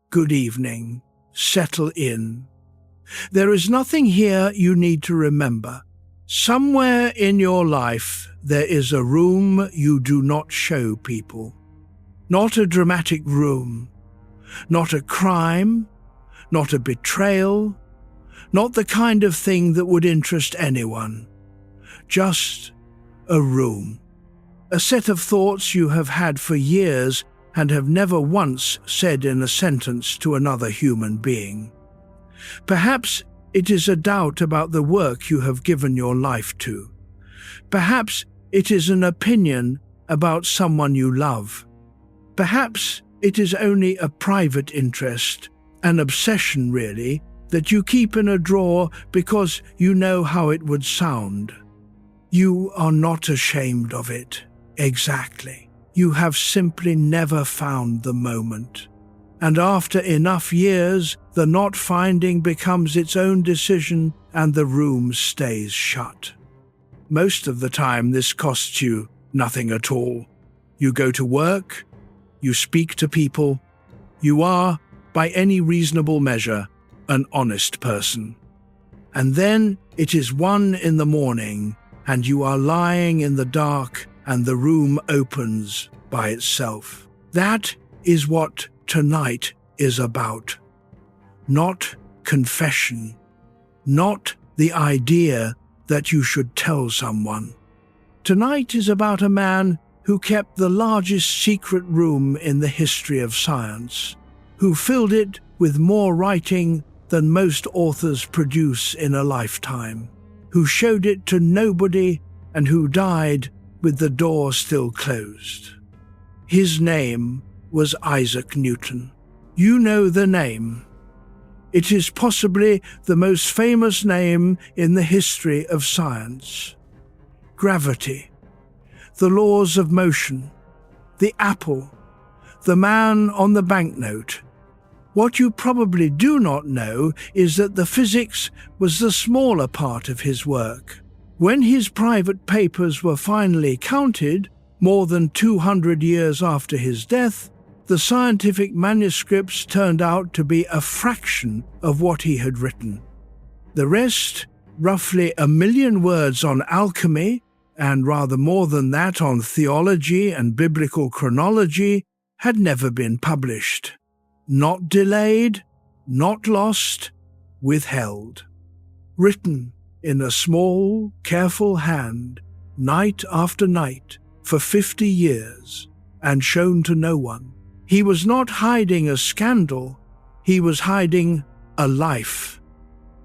good evening. Settle in. There is nothing here you need to remember. Somewhere in your life there is a room you do not show people. Not a dramatic room, not a crime, not a betrayal, not the kind of thing that would interest anyone. Just a room. A set of thoughts you have had for years and have never once said in a sentence to another human being. Perhaps it is a doubt about the work you have given your life to. Perhaps it is an opinion about someone you love. Perhaps it is only a private interest, an obsession really, that you keep in a drawer because you know how it would sound. You are not ashamed of it. Exactly. You have simply never found the moment. And after enough years, the not finding becomes its own decision and the room stays shut. Most of the time this costs you nothing at all. You go to work, you speak to people, you are, by any reasonable measure, an honest person. And then it is 1 in the morning and you are lying in the dark and the room opens by itself. That is what tonight is about. Not confession, not the idea that you should tell someone. Tonight is about a man who kept the largest secret room in the history of science, who filled it with more writing than most authors produce in a lifetime, who showed it to nobody and who died with the door still closed. His name was Isaac Newton. You know the name. It is possibly the most famous name in the history of science. Gravity, the laws of motion, the apple, the man on the banknote. What you probably do not know is that the physics was the smaller part of his work. When his private papers were finally counted, more than 200 years after his death, the scientific manuscripts turned out to be a fraction of what he had written. The rest, roughly 1 million words on alchemy, and rather more than that on theology and biblical chronology, had never been published. Not delayed, not lost, withheld. Written in a small, careful hand, night after night, for 50 years, and shown to no one. He was not hiding a scandal, he was hiding a life.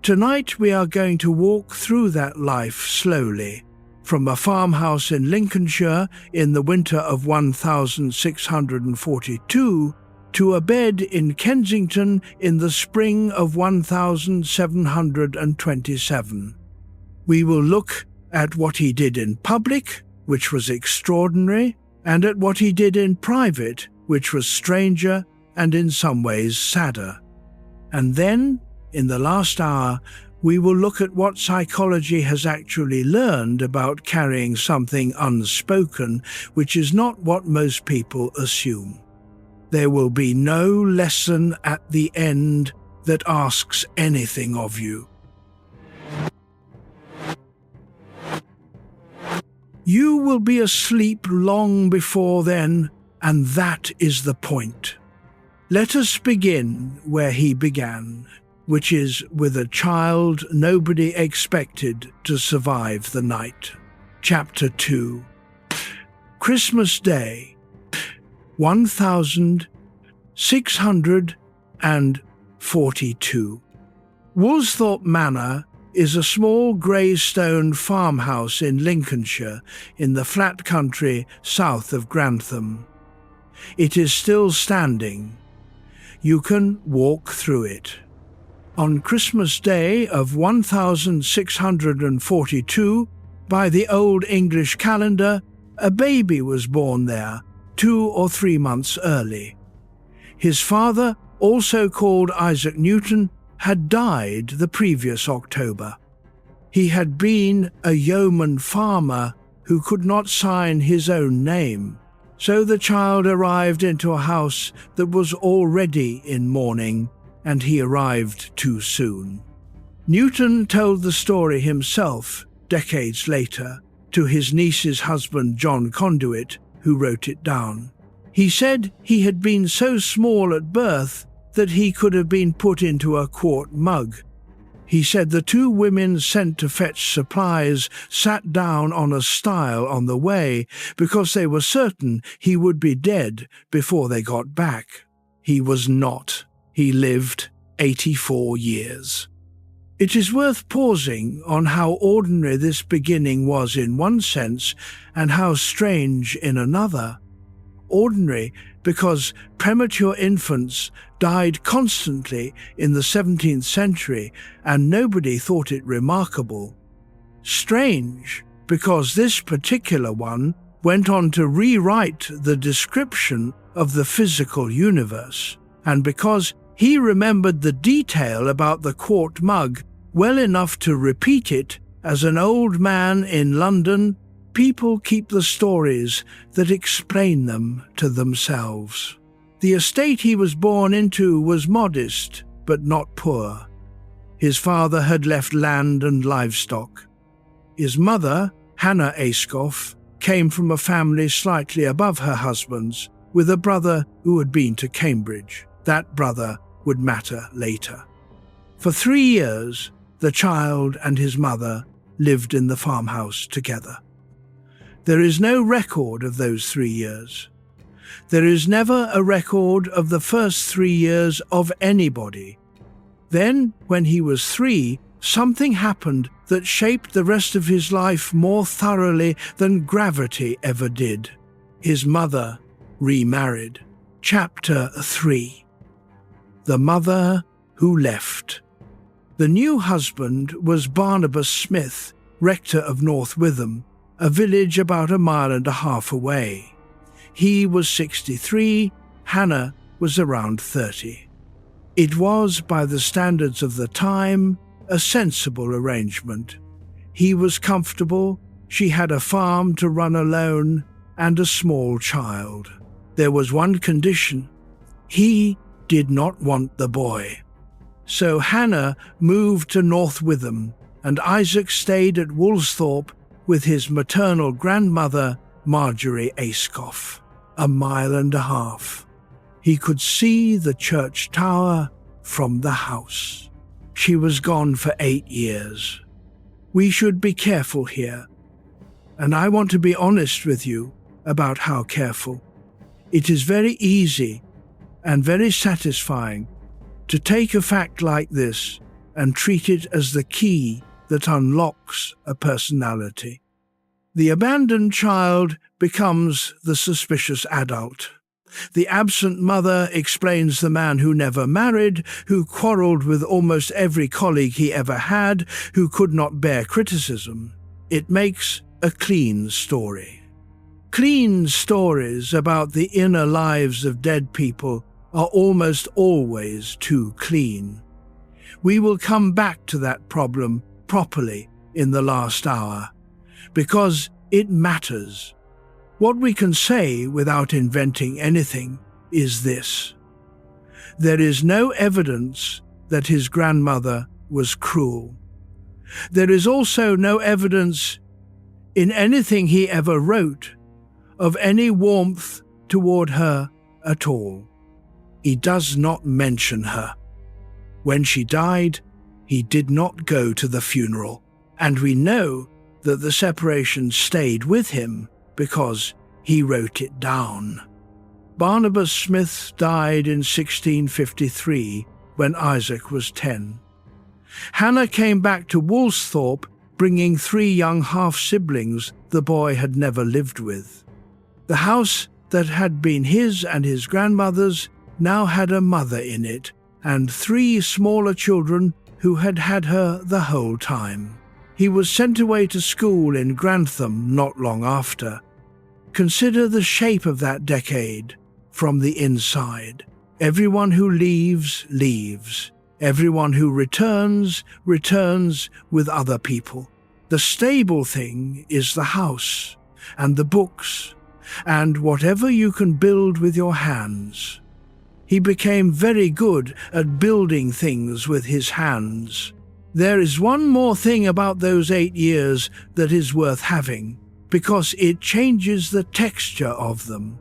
Tonight we are going to walk through that life slowly, from a farmhouse in Lincolnshire in the winter of 1642 to a bed in Kensington in the spring of 1727. We will look at what he did in public, which was extraordinary, and at what he did in private, which was stranger and in some ways sadder. And then, in the last hour, we will look at what psychology has actually learned about carrying something unspoken, which is not what most people assume. There will be no lesson at the end that asks anything of you. You will be asleep long before then, and that is the point. Let us begin where he began, which is with a child nobody expected to survive the night. Chapter 2. Christmas Day, 1642. Woolsthorpe Manor is a small grey stone farmhouse in Lincolnshire in the flat country south of Grantham. It is still standing. You can walk through it. On Christmas Day of 1642, by the Old English calendar, a baby was born there, 2 or 3 months early. His father, also called Isaac Newton, had died the previous October. He had been a yeoman farmer who could not sign his own name, So the child arrived into a house that was already in mourning, and he arrived too soon. Newton told the story himself, decades later, to his niece's husband John Conduit, who wrote it down. He said he had been so small at birth that he could have been put into a quart mug. He said the two women sent to fetch supplies sat down on a stile on the way because they were certain he would be dead before they got back. He was not. He lived 84 years. It is worth pausing on how ordinary this beginning was in one sense and how strange in another. Ordinary because premature infants died constantly in the 17th century and nobody thought it remarkable. Strange because this particular one went on to rewrite the description of the physical universe, and because he remembered the detail about the quart mug well enough to repeat it as an old man in London. People keep the stories that explain them to themselves. The estate he was born into was modest, but not poor. His father had left land and livestock. His mother, Hannah Ayscough, came from a family slightly above her husband's, with a brother who had been to Cambridge. That brother would matter later. For 3 years, the child and his mother lived in the farmhouse together. There is no record of those 3 years. There is never a record of the first 3 years of anybody. Then, when he was 3, something happened that shaped the rest of his life more thoroughly than gravity ever did. His mother remarried. Chapter 3. The Mother Who Left. The new husband was Barnabas Smith, rector of North Witham, a village about 1.5 miles away. He was 63, Hannah was around 30. It was, by the standards of the time, a sensible arrangement. He was comfortable, she had a farm to run alone, and a small child. There was one condition. He did not want the boy. So Hannah moved to North Witham, and Isaac stayed at Woolsthorpe with his maternal grandmother, Marjorie Ayscough, 1.5 miles. He could see the church tower from the house. She was gone for 8 years. We should be careful here, and I want to be honest with you about how careful. It is very easy and very satisfying to take a fact like this and treat it as the key that unlocks a personality. The abandoned child becomes the suspicious adult. The absent mother explains the man who never married, who quarrelled with almost every colleague he ever had, who could not bear criticism. It makes a clean story. Clean stories about the inner lives of dead people are almost always too clean. We will come back to that problem properly in the last hour, because it matters. What we can say without inventing anything is this: there is no evidence that his grandmother was cruel. There is also no evidence in anything he ever wrote of any warmth toward her at all. He does not mention her. When she died, he did not go to the funeral, and we know that the separation stayed with him because he wrote it down. Barnabas Smith died in 1653 when Isaac was 10. Hannah came back to Woolsthorpe bringing 3 young half-siblings the boy had never lived with. The house that had been his and his grandmother's now had a mother in it, and 3 smaller children who had had her the whole time. He was sent away to school in Grantham not long after. Consider the shape of that decade from the inside. Everyone who leaves, leaves. Everyone who returns, returns with other people. The stable thing is the house, and the books, and whatever you can build with your hands. He became very good at building things with his hands. There is one more thing about those 8 years that is worth having, because it changes the texture of them.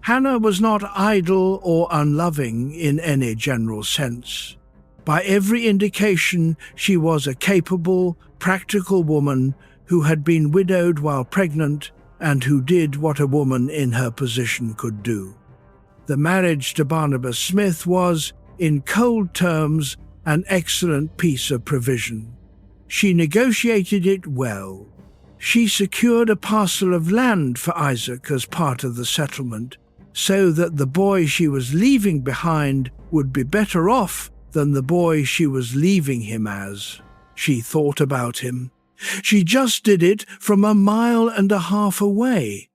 Hannah was not idle or unloving in any general sense. By every indication, she was a capable, practical woman who had been widowed while pregnant and who did what a woman in her position could do. The marriage to Barnabas Smith was, in cold terms, an excellent piece of provision. She negotiated it well. She secured a parcel of land for Isaac as part of the settlement, so that the boy she was leaving behind would be better off than the boy she was leaving him as. She thought about him. She just did it from 1.5 miles away.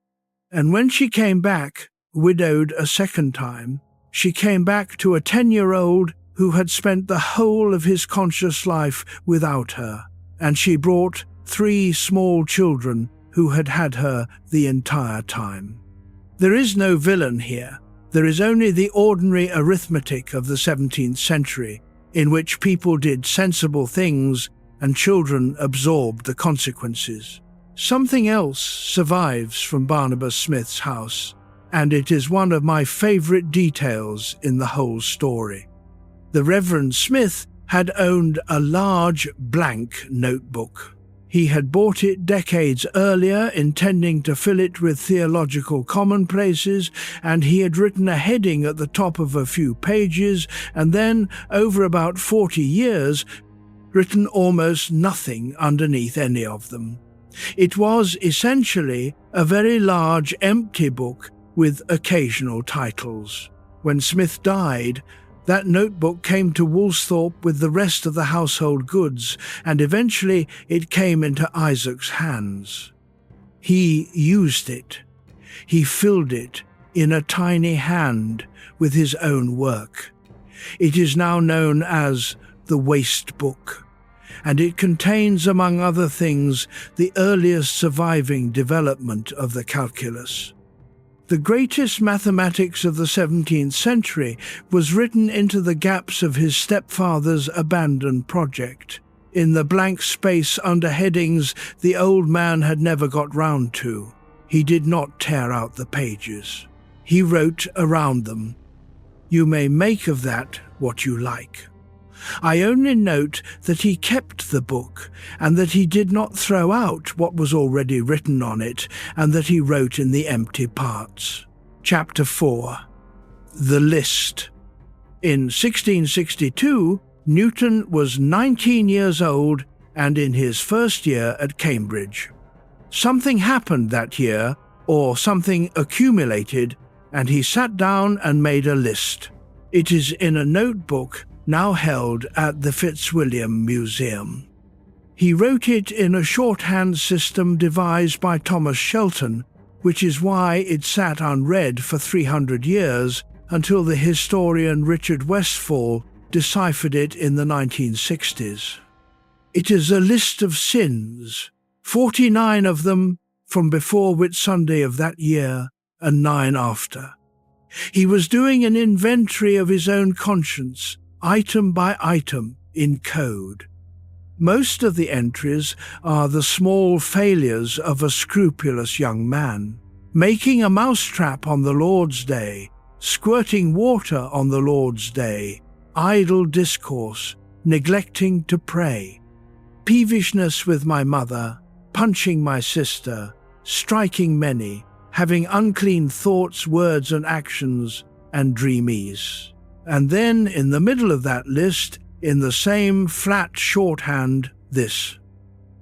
And when she came back, widowed a second time, she came back to a 10-year-old who had spent the whole of his conscious life without her, and she brought 3 small children who had had her the entire time. There is no villain here. There is only the ordinary arithmetic of the 17th century, in which people did sensible things and children absorbed the consequences. Something else survives from Barnabas Smith's house, and it is one of my favourite details in the whole story. The Reverend Smith had owned a large blank notebook. He had bought it decades earlier, intending to fill it with theological commonplaces, and he had written a heading at the top of a few pages, and then, over about 40 years, written almost nothing underneath any of them. It was essentially a very large, empty book with occasional titles. When Smith died, that notebook came to Woolsthorpe with the rest of the household goods, and eventually it came into Isaac's hands. He used it. He filled it in a tiny hand with his own work. It is now known as the Waste Book, and it contains, among other things, the earliest surviving development of the calculus. The greatest mathematics of the 17th century was written into the gaps of his stepfather's abandoned project, in the blank space under headings the old man had never got round to. He did not tear out the pages. He wrote around them. You may make of that what you like. I only note that he kept the book, and that he did not throw out what was already written on it, and that he wrote in the empty parts. Chapter 4. The List. In 1662, Newton was 19 years old and in his first year at Cambridge. Something happened that year, or something accumulated, and he sat down and made a list. It is in a notebook now held at the Fitzwilliam Museum. He wrote it in a shorthand system devised by Thomas Shelton, which is why it sat unread for 300 years until the historian Richard Westfall deciphered it in the 1960s. It is a list of sins, 49 of them from before Whitsunday of that year and 9 after. He was doing an inventory of his own conscience, item by item, in code. Most of the entries are the small failures of a scrupulous young man, making a mousetrap on the Lord's Day, squirting water on the Lord's Day, idle discourse, neglecting to pray, peevishness with my mother, punching my sister, striking many, having unclean thoughts, words and actions, and dreamies. And then, in the middle of that list, in the same flat shorthand, this: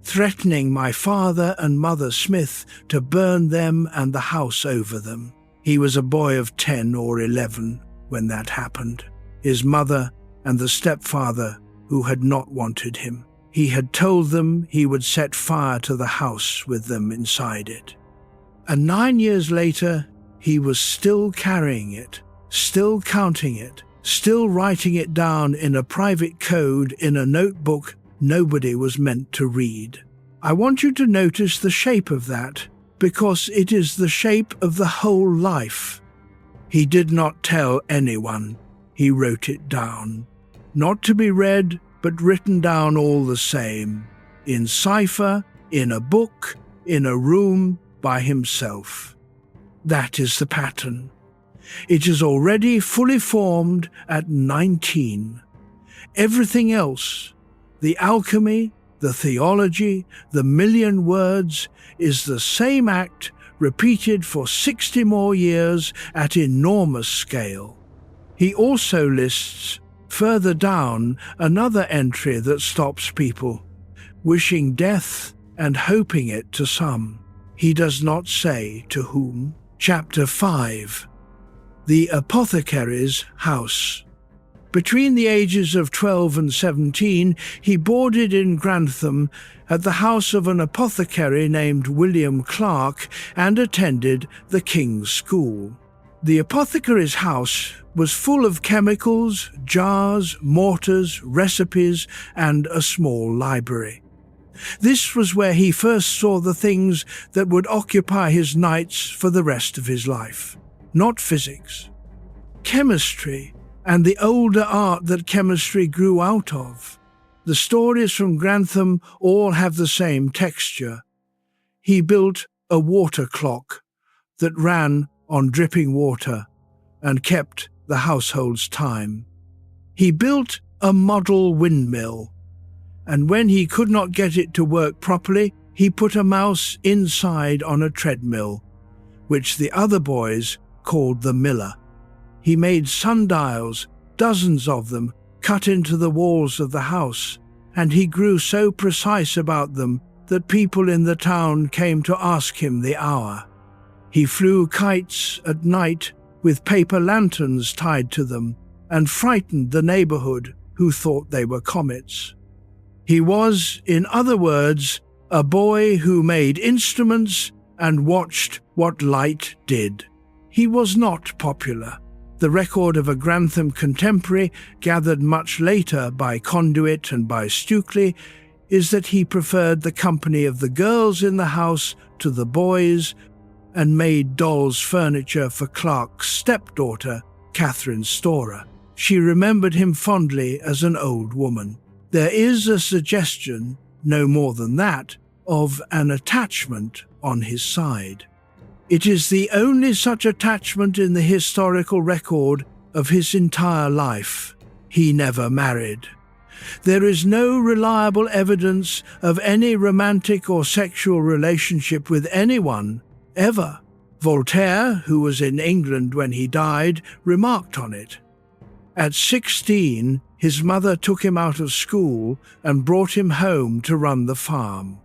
threatening my father and mother Smith to burn them and the house over them. He was a boy of 10 or 11 when that happened. His mother and the stepfather who had not wanted him. He had told them he would set fire to the house with them inside it. And 9 years later, he was still carrying it, still counting it, still writing it down in a private code in a notebook nobody was meant to read. I want you to notice the shape of that. because it is the shape of the whole life. He did not tell anyone. He wrote it down. Not to be read, but written down all the same. In cipher, in a book, in a room, by himself. That is the pattern. It is already fully formed at 19. Everything else, the alchemy, the theology, the million words, is the same act repeated for 60 more years at enormous scale. He also lists further down another entry that stops people, wishing death and hoping it to some. He does not say to whom. Chapter 5. The Apothecary's House. Between the ages of 12 and 17, he boarded in Grantham at the house of an apothecary named William Clark and attended the King's School. The apothecary's house was full of chemicals, jars, mortars, recipes, and a small library. This was where he first saw the things that would occupy his nights for the rest of his life. Not physics, chemistry, and the older art that chemistry grew out of. The stories from Grantham all have the same texture. He built a water clock that ran on dripping water and kept the household's time. He built a model windmill, and when he could not get it to work properly, he put a mouse inside on a treadmill, which the other boys called the miller. He made sundials, dozens of them, cut into the walls of the house, and he grew so precise about them that people in the town came to ask him the hour. He flew kites at night with paper lanterns tied to them and frightened the neighborhood who thought they were comets. He was, in other words, a boy who made instruments and watched what light did. He was not popular. The record of a Grantham contemporary, gathered much later by Conduit and by Stukely, is that he preferred the company of the girls in the house to the boys and made dolls' furniture for Clark's stepdaughter, Catherine Storer. She remembered him fondly as an old woman. There is a suggestion, no more than that, of an attachment on his side. It is the only such attachment in the historical record of his entire life. He never married. There is no reliable evidence of any romantic or sexual relationship with anyone, ever. Voltaire, who was in England when he died, remarked on it. At 16, his mother took him out of school and brought him home to run the farm.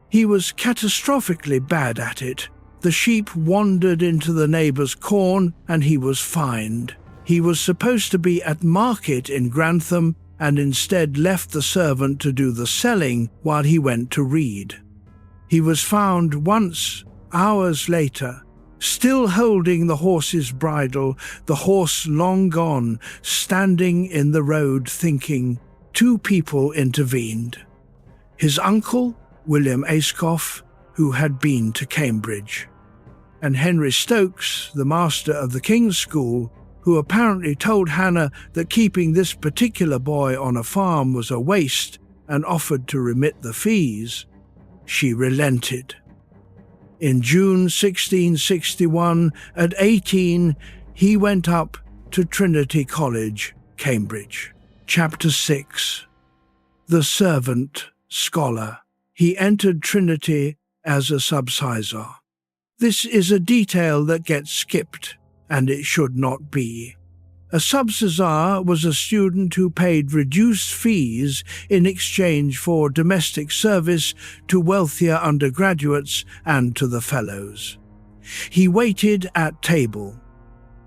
He was catastrophically bad at it. The sheep wandered into the neighbour's corn and he was fined. He was supposed to be at market in Grantham and instead left the servant to do the selling while he went to read. He was found once, hours later, still holding the horse's bridle, the horse long gone, standing in the road thinking. Two people intervened. His uncle, William Ayscough, who had been to Cambridge, and Henry Stokes, the master of the King's School, who apparently told Hannah that keeping this particular boy on a farm was a waste and offered to remit the fees. She relented. In June 1661, at 18, he went up to Trinity College, Cambridge. Chapter 6. The Servant Scholar. He entered Trinity as a subsizar. This is a detail that gets skipped, and it should not be. A subsizar was a student who paid reduced fees in exchange for domestic service to wealthier undergraduates and to the fellows. He waited at table.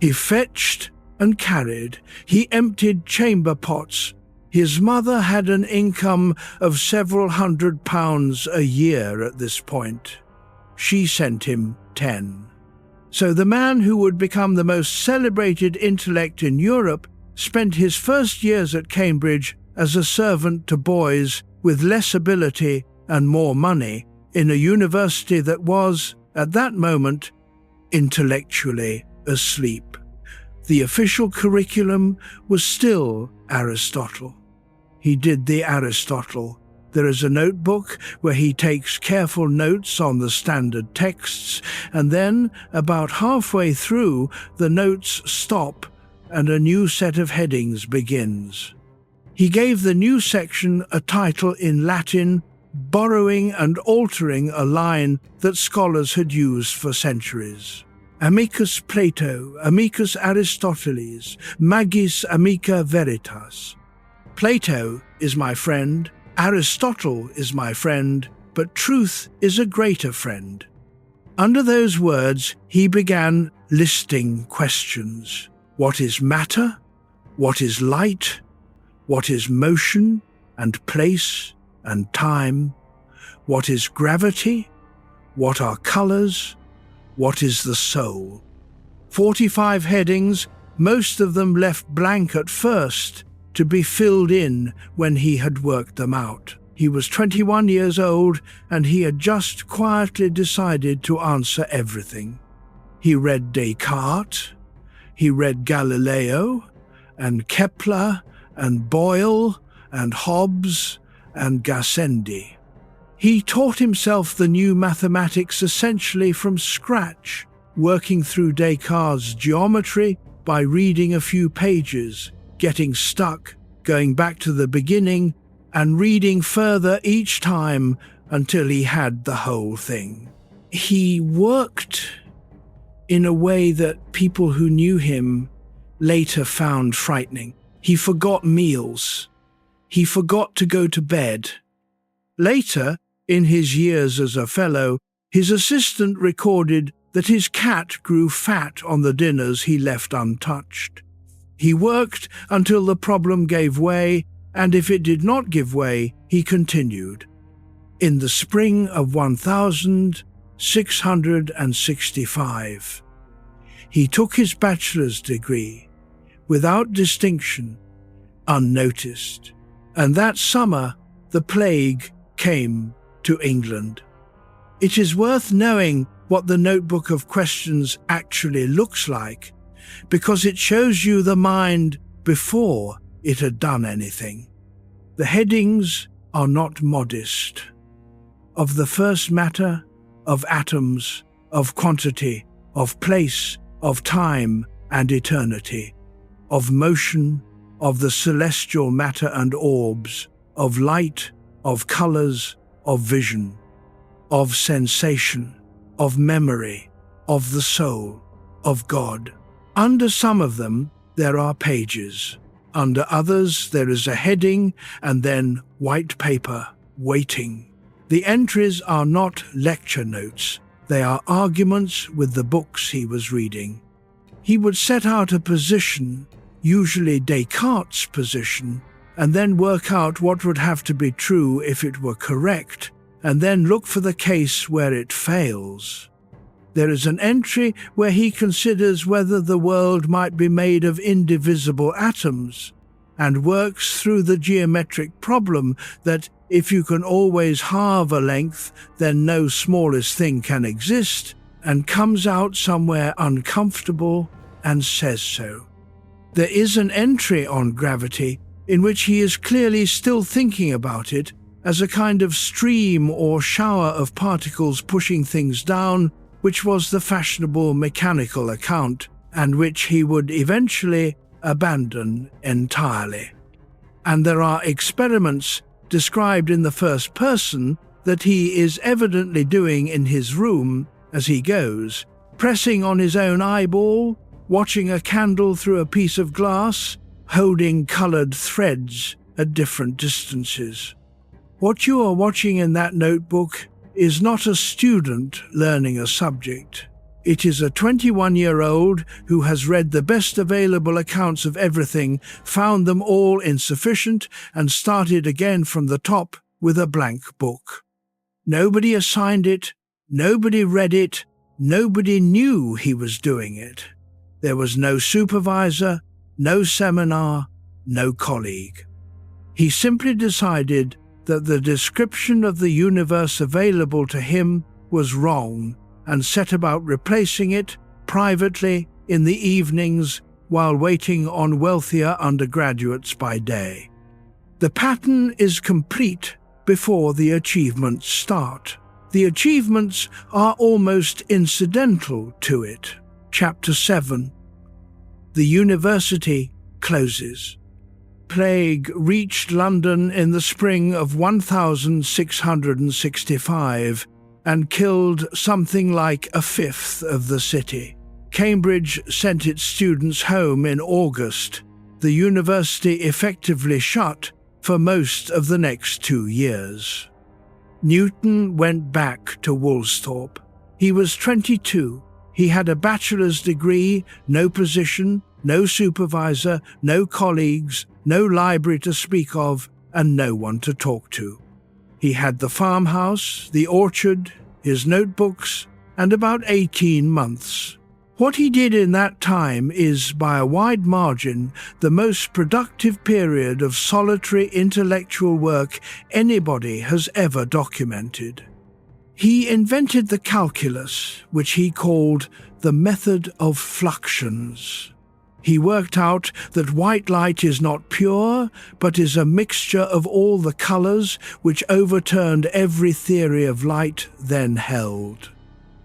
He fetched and carried. He emptied chamber pots. His mother had an income of several £100 a year at this point. She sent him 10. So the man who would become the most celebrated intellect in Europe spent his first years at Cambridge as a servant to boys with less ability and more money in a university that was, at that moment, intellectually asleep. The official curriculum was still Aristotle. He did the Aristotle. There is a notebook where he takes careful notes on the standard texts, and then, about halfway through, the notes stop and a new set of headings begins. He gave the new section a title in Latin, borrowing and altering a line that scholars had used for centuries. Amicus Plato, amicus Aristoteles, magis amica veritas. Plato is my friend, Aristotle is my friend, but truth is a greater friend. Under those words, he began listing questions. What is matter? What is light? What is motion and place and time? What is gravity? What are colors? What is the soul? 45 headings, most of them left blank at first, to be filled in when he had worked them out. He was 21 years old, and he had just quietly decided to answer everything. He read Descartes, he read Galileo, and Kepler, and Boyle, and Hobbes, and Gassendi. He taught himself the new mathematics essentially from scratch, working through Descartes' geometry by reading a few pages, getting stuck, going back to the beginning, and reading further each time until he had the whole thing. He worked in a way that people who knew him later found frightening. He forgot meals. He forgot to go to bed. Later, in his years as a fellow, his assistant recorded that his cat grew fat on the dinners he left untouched. He worked until the problem gave way, and if it did not give way, he continued. In the spring of 1665, he took his bachelor's degree, without distinction, unnoticed, and that summer the plague came to England. It is worth knowing what the notebook of questions actually looks like, because it shows you the mind before it had done anything. The headings are not modest. Of the first matter, of atoms, of quantity, of place, of time and eternity, of motion, of the celestial matter and orbs, of light, of colors, of vision, of sensation, of memory, of the soul, of God. Under some of them, there are pages. Under others, there is a heading and then white paper, waiting. The entries are not lecture notes. They are arguments with the books he was reading. He would set out a position, usually Descartes' position, and then work out what would have to be true if it were correct, and then look for the case where it fails. There is an entry where he considers whether the world might be made of indivisible atoms, and works through the geometric problem that if you can always halve a length, then no smallest thing can exist, and comes out somewhere uncomfortable and says so. There is an entry on gravity in which he is clearly still thinking about it as a kind of stream or shower of particles pushing things down, which was the fashionable mechanical account, and which he would eventually abandon entirely. And there are experiments described in the first person that he is evidently doing in his room as he goes, pressing on his own eyeball, watching a candle through a piece of glass, holding coloured threads at different distances. What you are watching in that notebook is not a student learning a subject. It is a 21-year-old who has read the best available accounts of everything, found them all insufficient, and started again from the top with a blank book. Nobody assigned it, nobody read it, nobody knew he was doing it. There was no supervisor, no seminar, no colleague. He simply decided that the description of the universe available to him was wrong, and set about replacing it privately in the evenings while waiting on wealthier undergraduates by day. The pattern is complete before the achievements start. The achievements are almost incidental to it. Chapter 7. The university closes. Plague reached London in the spring of 1665 and killed something like a fifth of the city. Cambridge sent its students home in August. The university effectively shut for most of the next 2 years. Newton went back to Woolsthorpe. He was 22. He had a bachelor's degree, no position, no supervisor, no colleagues, no library to speak of, and no one to talk to. He had the farmhouse, the orchard, his notebooks, and about 18 months. What he did in that time is, by a wide margin, the most productive period of solitary intellectual work anybody has ever documented. He invented the calculus, which he called the method of fluxions. He worked out that white light is not pure, but is a mixture of all the colors, which overturned every theory of light then held.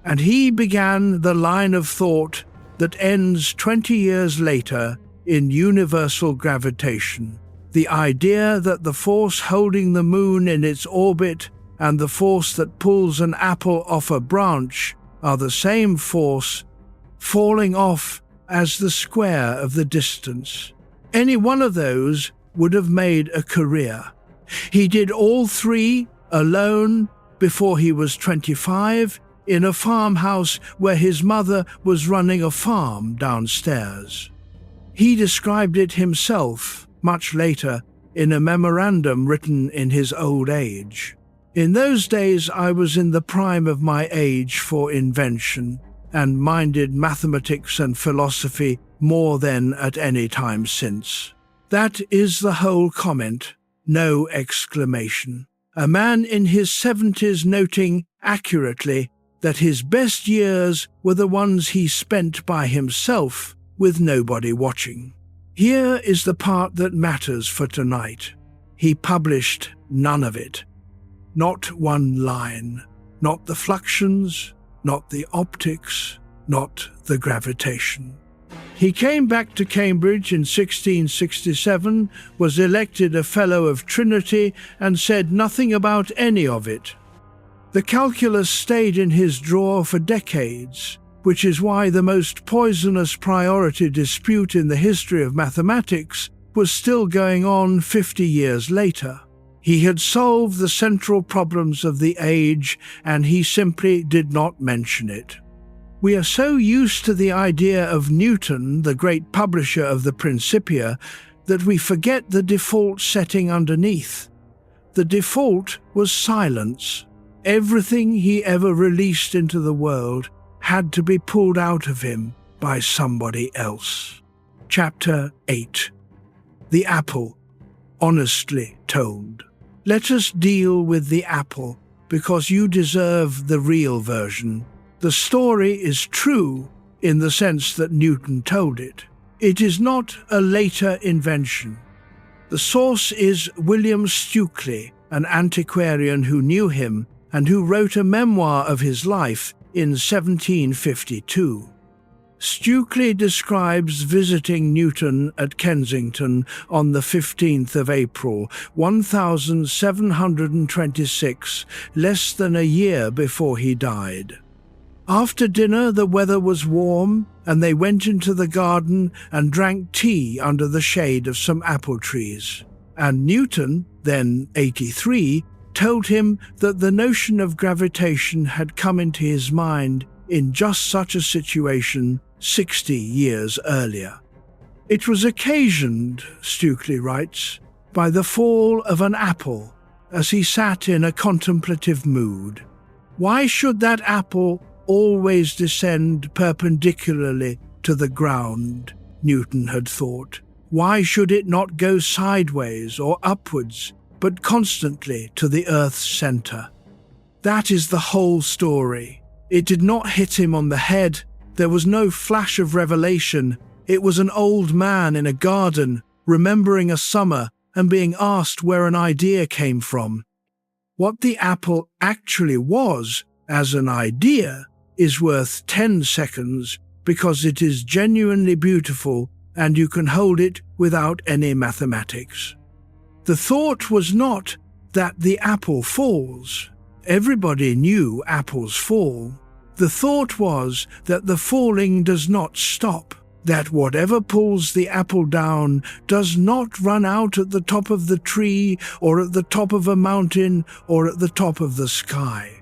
And he began the line of thought that ends 20 years later in universal gravitation, the idea that the force holding the moon in its orbit and the force that pulls an apple off a branch are the same force, falling off as the square of the distance. Any one of those would have made a career. He did all three alone before he was 25, in a farmhouse where his mother was running a farm downstairs. He described it himself much later in a memorandum written in his old age. In those days I was in the prime of my age for invention, and minded mathematics and philosophy more than at any time since. That is the whole comment, no exclamation. A man in his 70s noting accurately that his best years were the ones he spent by himself with nobody watching. Here is the part that matters for tonight. He published none of it. Not one line. Not the fluxions, not the optics, not the gravitation. He came back to Cambridge in 1667, was elected a Fellow of Trinity, and said nothing about any of it. The calculus stayed in his drawer for decades, which is why the most poisonous priority dispute in the history of mathematics was still going on 50 years later. He had solved the central problems of the age, and he simply did not mention it. We are so used to the idea of Newton, the great publisher of the Principia, that we forget the default setting underneath. The default was silence. Everything he ever released into the world had to be pulled out of him by somebody else. Chapter 8. The Apple, honestly told. Let us deal with the apple, because you deserve the real version. The story is true in the sense that Newton told it. It is not a later invention. The source is William Stukely, an antiquarian who knew him and who wrote a memoir of his life in 1752. Stukely describes visiting Newton at Kensington on the 15th of April, 1726, less than a year before he died. After dinner the weather was warm, and they went into the garden and drank tea under the shade of some apple trees. And Newton, then 83, told him that the notion of gravitation had come into his mind in just such a situation 60 years earlier. It was occasioned, Stukely writes, by the fall of an apple as he sat in a contemplative mood. Why should that apple always descend perpendicularly to the ground, Newton had thought? Why should it not go sideways or upwards, but constantly to the Earth's center? That is the whole story. It did not hit him on the head. There was no flash of revelation. It was an old man in a garden, remembering a summer and being asked where an idea came from. What the apple actually was, as an idea, is worth 10 seconds because it is genuinely beautiful and you can hold it without any mathematics. The thought was not that the apple falls. Everybody knew apples fall. The thought was that the falling does not stop, that whatever pulls the apple down does not run out at the top of the tree or at the top of a mountain or at the top of the sky,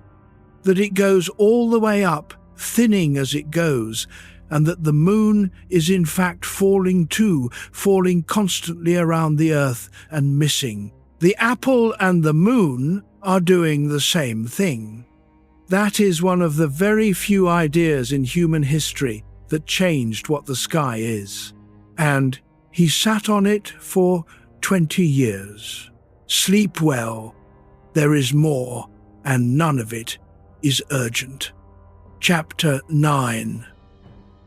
that it goes all the way up, thinning as it goes, and that the moon is in fact falling too, falling constantly around the earth and missing. The apple and the moon are doing the same thing. That is one of the very few ideas in human history that changed what the sky is. And he sat on it for 20 years. Sleep well. There is more, and none of it is urgent. Chapter 9.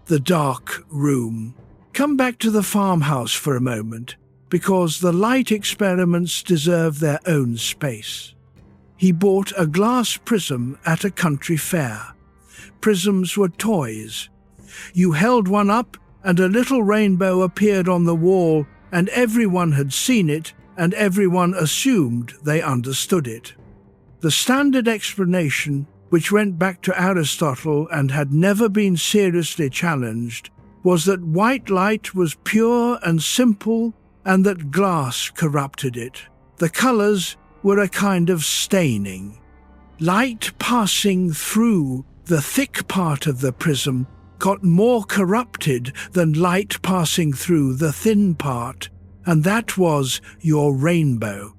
The Dark Room. Come back to the farmhouse for a moment, because the light experiments deserve their own space. He bought a glass prism at a country fair. Prisms were toys. You held one up and a little rainbow appeared on the wall, and everyone had seen it and everyone assumed they understood it. The standard explanation, which went back to Aristotle and had never been seriously challenged, was that white light was pure and simple and that glass corrupted it. The colours were a kind of staining. Light passing through the thick part of the prism got more corrupted than light passing through the thin part, and that was your rainbow.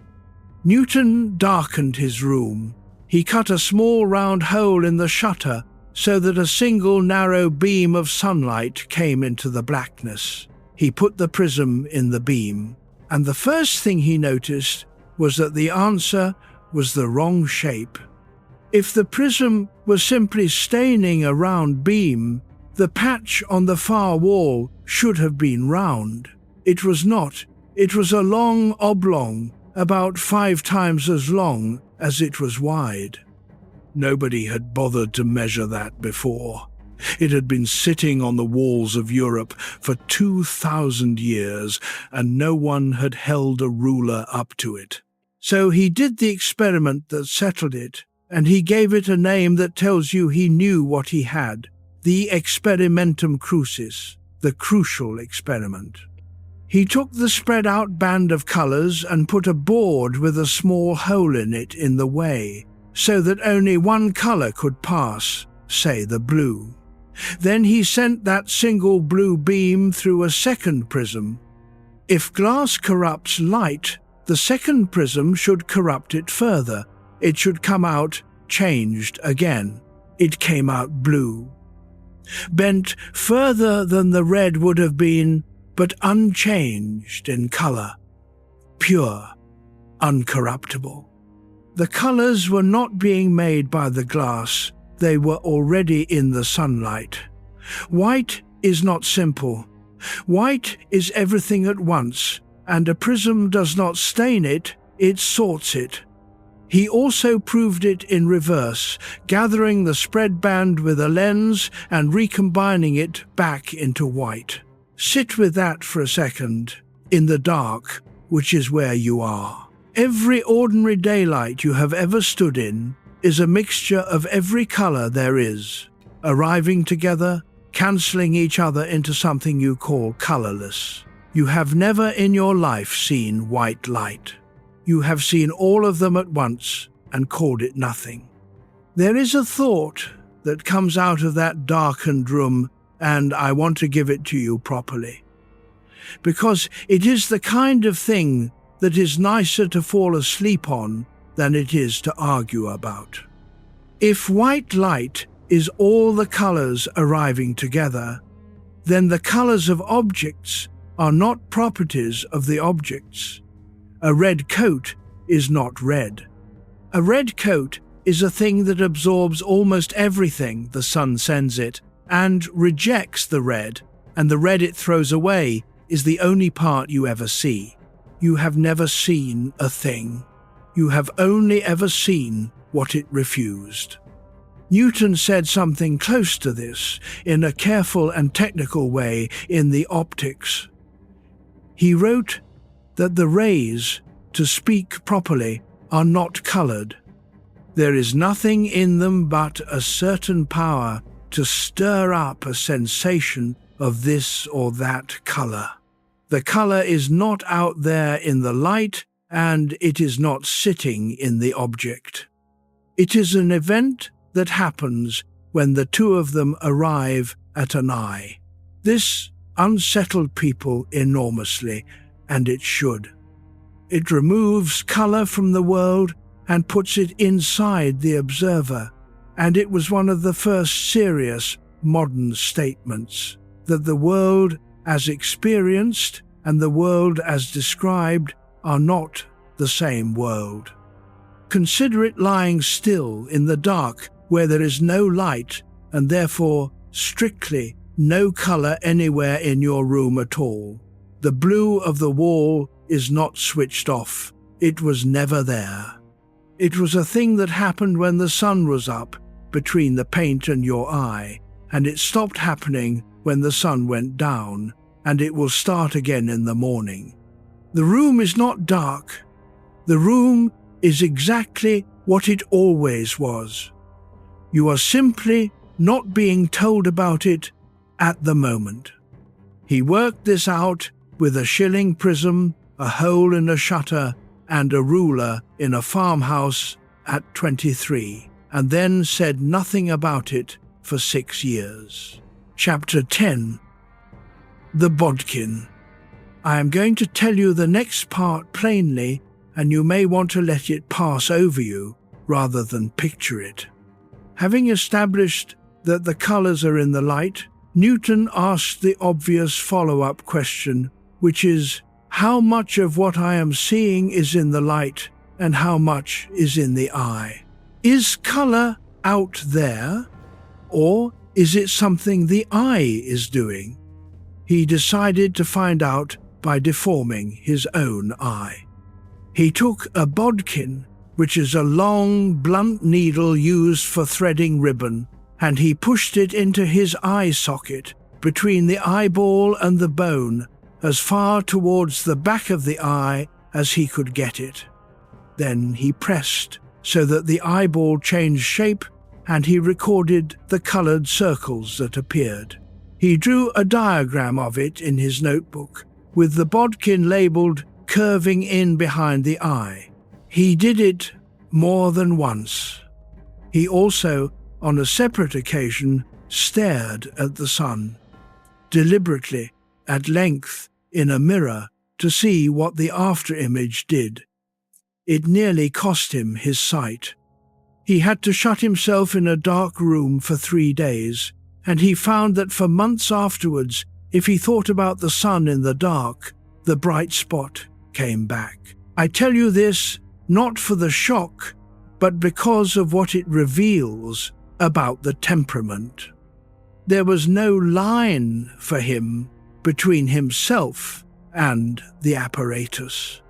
Newton darkened his room. He cut a small round hole in the shutter so that a single narrow beam of sunlight came into the blackness. He put the prism in the beam, and the first thing he noticed was that the answer was the wrong shape. If the prism was simply staining a round beam, the patch on the far wall should have been round. It was not. It was a long oblong, about 5 times as long as it was wide. Nobody had bothered to measure that before. It had been sitting on the walls of Europe for 2,000 years, and no one had held a ruler up to it. So he did the experiment that settled it, and he gave it a name that tells you he knew what he had: the experimentum crucis, the crucial experiment. He took the spread-out band of colours and put a board with a small hole in it in the way, so that only one colour could pass, say the blue. Then he sent that single blue beam through a second prism. If glass corrupts light, the second prism should corrupt it further. It should come out changed again. It came out blue. Bent further than the red would have been, but unchanged in colour. Pure, uncorruptible. The colours were not being made by the glass. They were already in the sunlight. White is not simple. White is everything at once, and a prism does not stain it, it sorts it. He also proved it in reverse, gathering the spread band with a lens and recombining it back into white. Sit with that for a second, in the dark, which is where you are. Every ordinary daylight you have ever stood in is a mixture of every colour there is, arriving together, cancelling each other into something you call colourless. You have never in your life seen white light. You have seen all of them at once and called it nothing. There is a thought that comes out of that darkened room, and I want to give it to you properly, because it is the kind of thing that is nicer to fall asleep on than it is to argue about. If white light is all the colours arriving together, then the colours of objects are not properties of the objects. A red coat is not red. A red coat is a thing that absorbs almost everything the sun sends it and rejects the red, and the red it throws away is the only part you ever see. You have never seen a thing. You have only ever seen what it refused. Newton said something close to this in a careful and technical way in the Optics. He wrote that the rays, to speak properly, are not coloured. There is nothing in them but a certain power to stir up a sensation of this or that colour. The colour is not out there in the light, and it is not sitting in the object. It is an event that happens when the two of them arrive at an eye. This unsettled people enormously, and it should. It removes colour from the world and puts it inside the observer, and it was one of the first serious modern statements that the world as experienced and the world as described are not the same world. Consider it lying still in the dark where there is no light and therefore strictly no colour anywhere in your room at all. The blue of the wall is not switched off. It was never there. It was a thing that happened when the sun was up between the paint and your eye, and it stopped happening when the sun went down, and it will start again in the morning. The room is not dark. The room is exactly what it always was. You are simply not being told about it at the moment. He worked this out with a shilling prism, a hole in a shutter, and a ruler in a farmhouse at 23, and then said nothing about it for 6 years. Chapter 10. The Bodkin. I am going to tell you the next part plainly, and you may want to let it pass over you rather than picture it. Having established that the colours are in the light, Newton asked the obvious follow-up question, which is, how much of what I am seeing is in the light and how much is in the eye? Is colour out there, or is it something the eye is doing? He decided to find out by deforming his own eye. He took a bodkin, which is a long, blunt needle used for threading ribbon, and he pushed it into his eye socket between the eyeball and the bone, as far towards the back of the eye as he could get it. Then he pressed so that the eyeball changed shape, and he recorded the coloured circles that appeared. He drew a diagram of it in his notebook, with the bodkin labelled curving in behind the eye. He did it more than once. He also, on a separate occasion, stared at the sun, deliberately, at length, in a mirror, to see what the after-image did. It nearly cost him his sight. He had to shut himself in a dark room for 3 days, and he found that for months afterwards, if he thought about the sun in the dark, the bright spot came back. I tell you this not for the shock, but because of what it reveals about the temperament. There was no line for him between himself and the apparatus.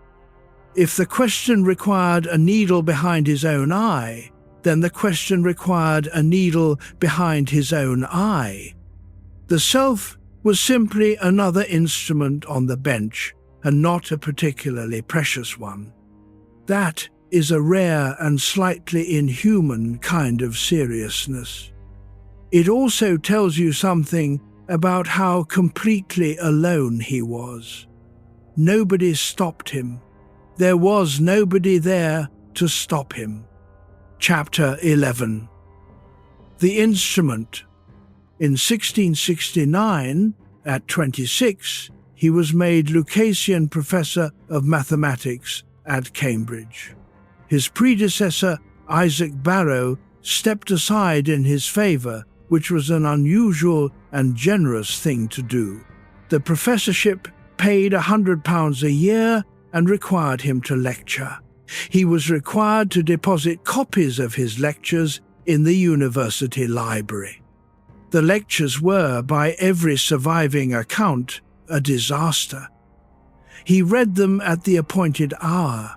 If the question required a needle behind his own eye, then the question required a needle behind his own eye. The self was simply another instrument on the bench, and not a particularly precious one. That is a rare and slightly inhuman kind of seriousness. It also tells you something about how completely alone he was. Nobody stopped him. There was nobody there to stop him. Chapter 11. The Instrument. In 1669, at 26, he was made Lucasian Professor of Mathematics at Cambridge. His predecessor, Isaac Barrow, stepped aside in his favour, which was an unusual and generous thing to do. The professorship paid £100 a year and required him to lecture. He was required to deposit copies of his lectures in the university library. The lectures were, by every surviving account, a disaster. He read them at the appointed hour.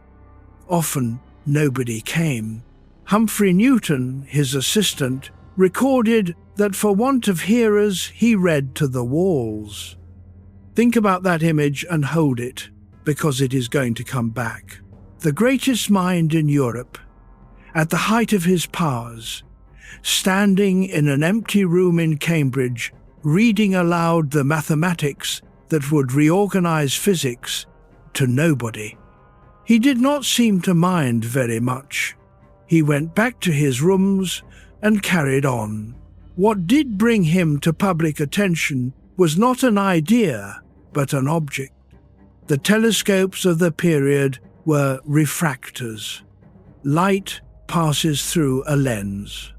Often nobody came. Humphrey Newton, his assistant, recorded that for want of hearers he read to the walls. Think about that image and hold it, because it is going to come back. The greatest mind in Europe, at the height of his powers, standing in an empty room in Cambridge, reading aloud the mathematics that would reorganize physics to nobody. He did not seem to mind very much. He went back to his rooms and carried on. What did bring him to public attention was not an idea, but an object. The telescopes of the period were refractors. Light passes through a lens.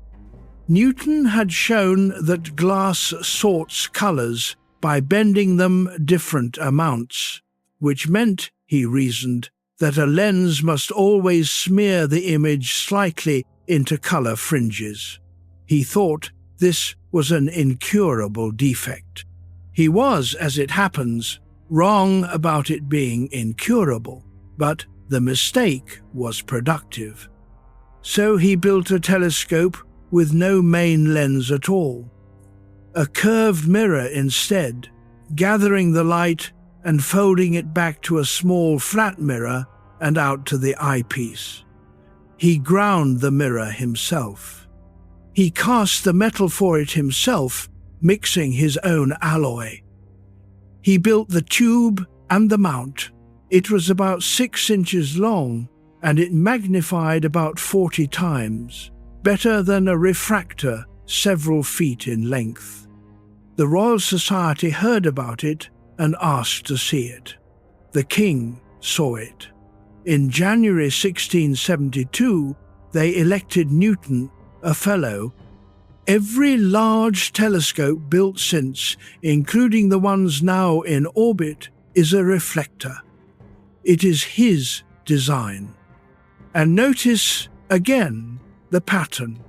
Newton had shown that glass sorts colours by bending them different amounts, which meant, he reasoned, that a lens must always smear the image slightly into colour fringes. He thought this was an incurable defect. He was, as it happens, wrong about it being incurable, but the mistake was productive. So he built a telescope with no main lens at all, a curved mirror instead, gathering the light and folding it back to a small flat mirror and out to the eyepiece. He ground the mirror himself. He cast the metal for it himself, mixing his own alloy. He built the tube and the mount. It was about 6 inches long, and it magnified about 40 times, better than a refractor several feet in length. The Royal Society heard about it and asked to see it. The king saw it. In January 1672, they elected Newton a fellow. Every large telescope built since, including the ones now in orbit, is a reflector. It is his design. And notice, again, the pattern.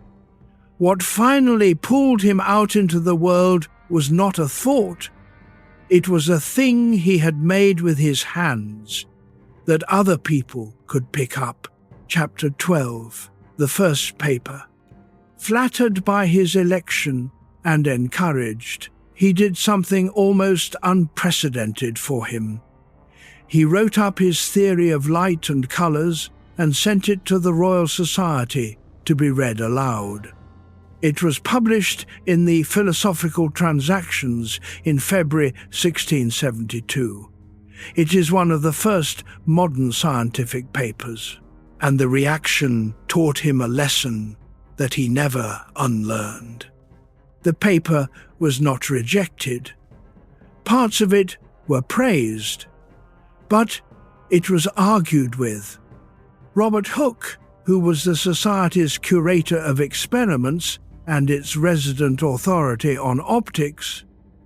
What finally pulled him out into the world was not a thought. It was a thing he had made with his hands that other people could pick up. Chapter 12, the first paper. Flattered by his election and encouraged, he did something almost unprecedented for him. He wrote up his theory of light and colours and sent it to the Royal Society to be read aloud. It was published in the Philosophical Transactions in February 1672. It is one of the first modern scientific papers, and the reaction taught him a lesson that he never unlearned. The paper was not rejected. Parts of it were praised, but it was argued with. Robert Hooke, who was the Society's curator of experiments and its resident authority on optics,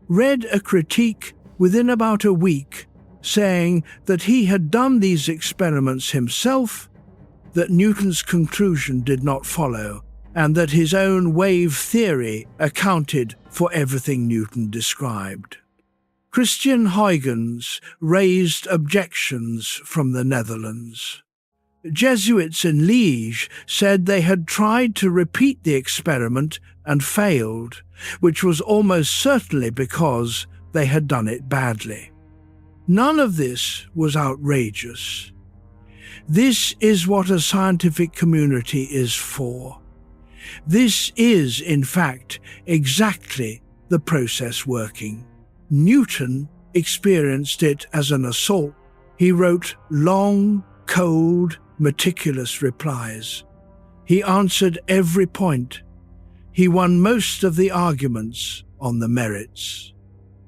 read a critique within about a week, saying that he had done these experiments himself, that Newton's conclusion did not follow, and that his own wave theory accounted for everything Newton described. Christian Huygens raised objections from the Netherlands. Jesuits in Liège said they had tried to repeat the experiment and failed, which was almost certainly because they had done it badly. None of this was outrageous. This is what a scientific community is for. This is, in fact, exactly the process working. Newton experienced it as an assault. He wrote long, cold, meticulous replies. He answered every point. He won most of the arguments on the merits.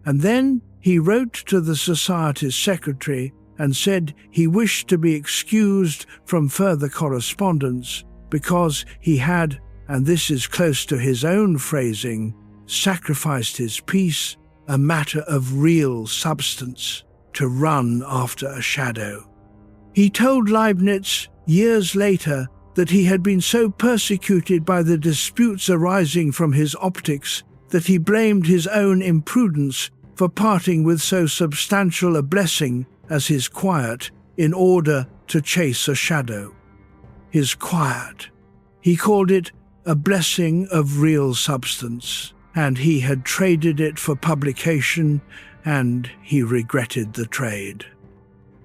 And then he wrote to the Society's secretary and said he wished to be excused from further correspondence because he had, and this is close to his own phrasing, sacrificed his peace, a matter of real substance, to run after a shadow. He told Leibniz years later that he had been so persecuted by the disputes arising from his optics that he blamed his own imprudence for parting with so substantial a blessing as his quiet in order to chase a shadow. His quiet. He called it a blessing of real substance, and he had traded it for publication, and he regretted the trade.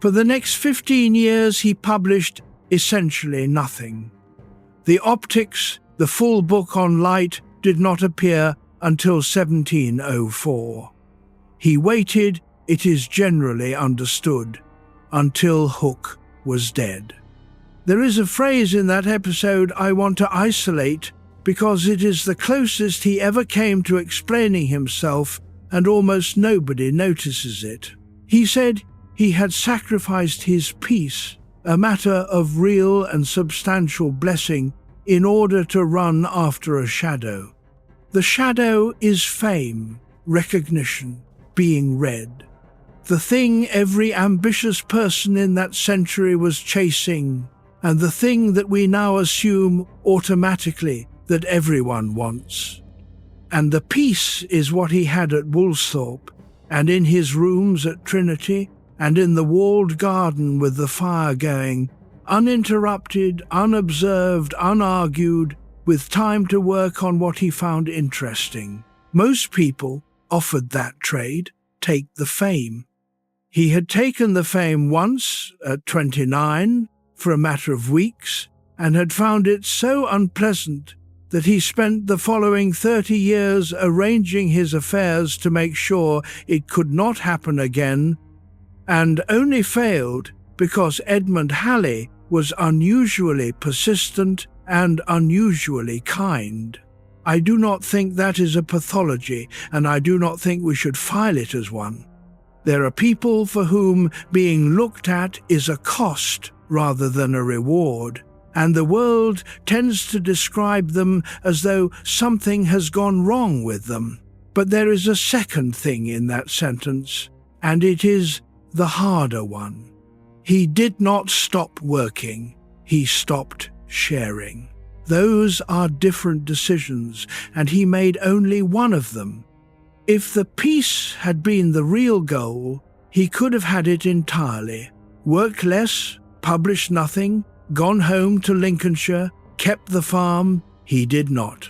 For the next 15 years he published essentially nothing. The Optics, the full book on light, did not appear until 1704. He waited, it is generally understood, until Hooke was dead. There is a phrase in that episode I want to isolate because it is the closest he ever came to explaining himself, and almost nobody notices it. He said he had sacrificed his peace, a matter of real and substantial blessing, in order to run after a shadow. The shadow is fame, recognition, being read. The thing every ambitious person in that century was chasing, and the thing that we now assume automatically that everyone wants. And the peace is what he had at Woolsthorpe, and in his rooms at Trinity, and in the walled garden with the fire going, uninterrupted, unobserved, unargued, with time to work on what he found interesting. Most people offered that trade, take the fame. He had taken the fame once, at 29, for a matter of weeks, and had found it so unpleasant that he spent the following 30 years arranging his affairs to make sure it could not happen again, and only failed because Edmund Halley was unusually persistent and unusually kind. I do not think that is a pathology, and I do not think we should file it as one. There are people for whom being looked at is a cost rather than a reward, and the world tends to describe them as though something has gone wrong with them. But there is a second thing in that sentence, and it is the harder one. He did not stop working, he stopped sharing. Those are different decisions, and he made only one of them. If the peace had been the real goal, he could have had it entirely. Worked less, published nothing, gone home to Lincolnshire, kept the farm. He did not.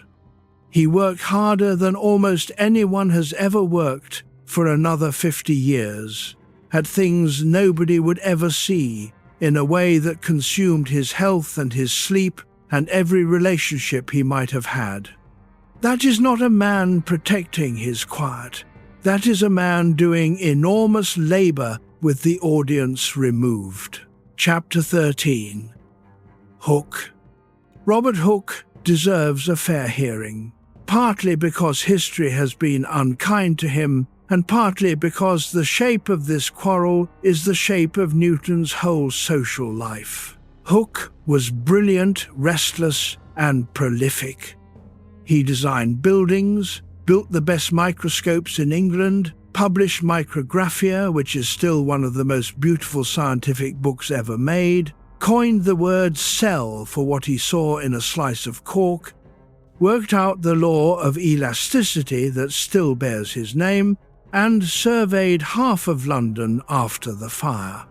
He worked harder than almost anyone has ever worked for another 50 years, at things nobody would ever see, in a way that consumed his health and his sleep and every relationship he might have had. That is not a man protecting his quiet. That is a man doing enormous labor with the audience removed. Chapter 13. Hooke. Robert Hooke deserves a fair hearing, partly because history has been unkind to him, and partly because the shape of this quarrel is the shape of Newton's whole social life. Hooke was brilliant, restless, and prolific. He designed buildings, built the best microscopes in England, published Micrographia, which is still one of the most beautiful scientific books ever made, coined the word cell for what he saw in a slice of cork, worked out the law of elasticity that still bears his name, and surveyed half of London after the fire.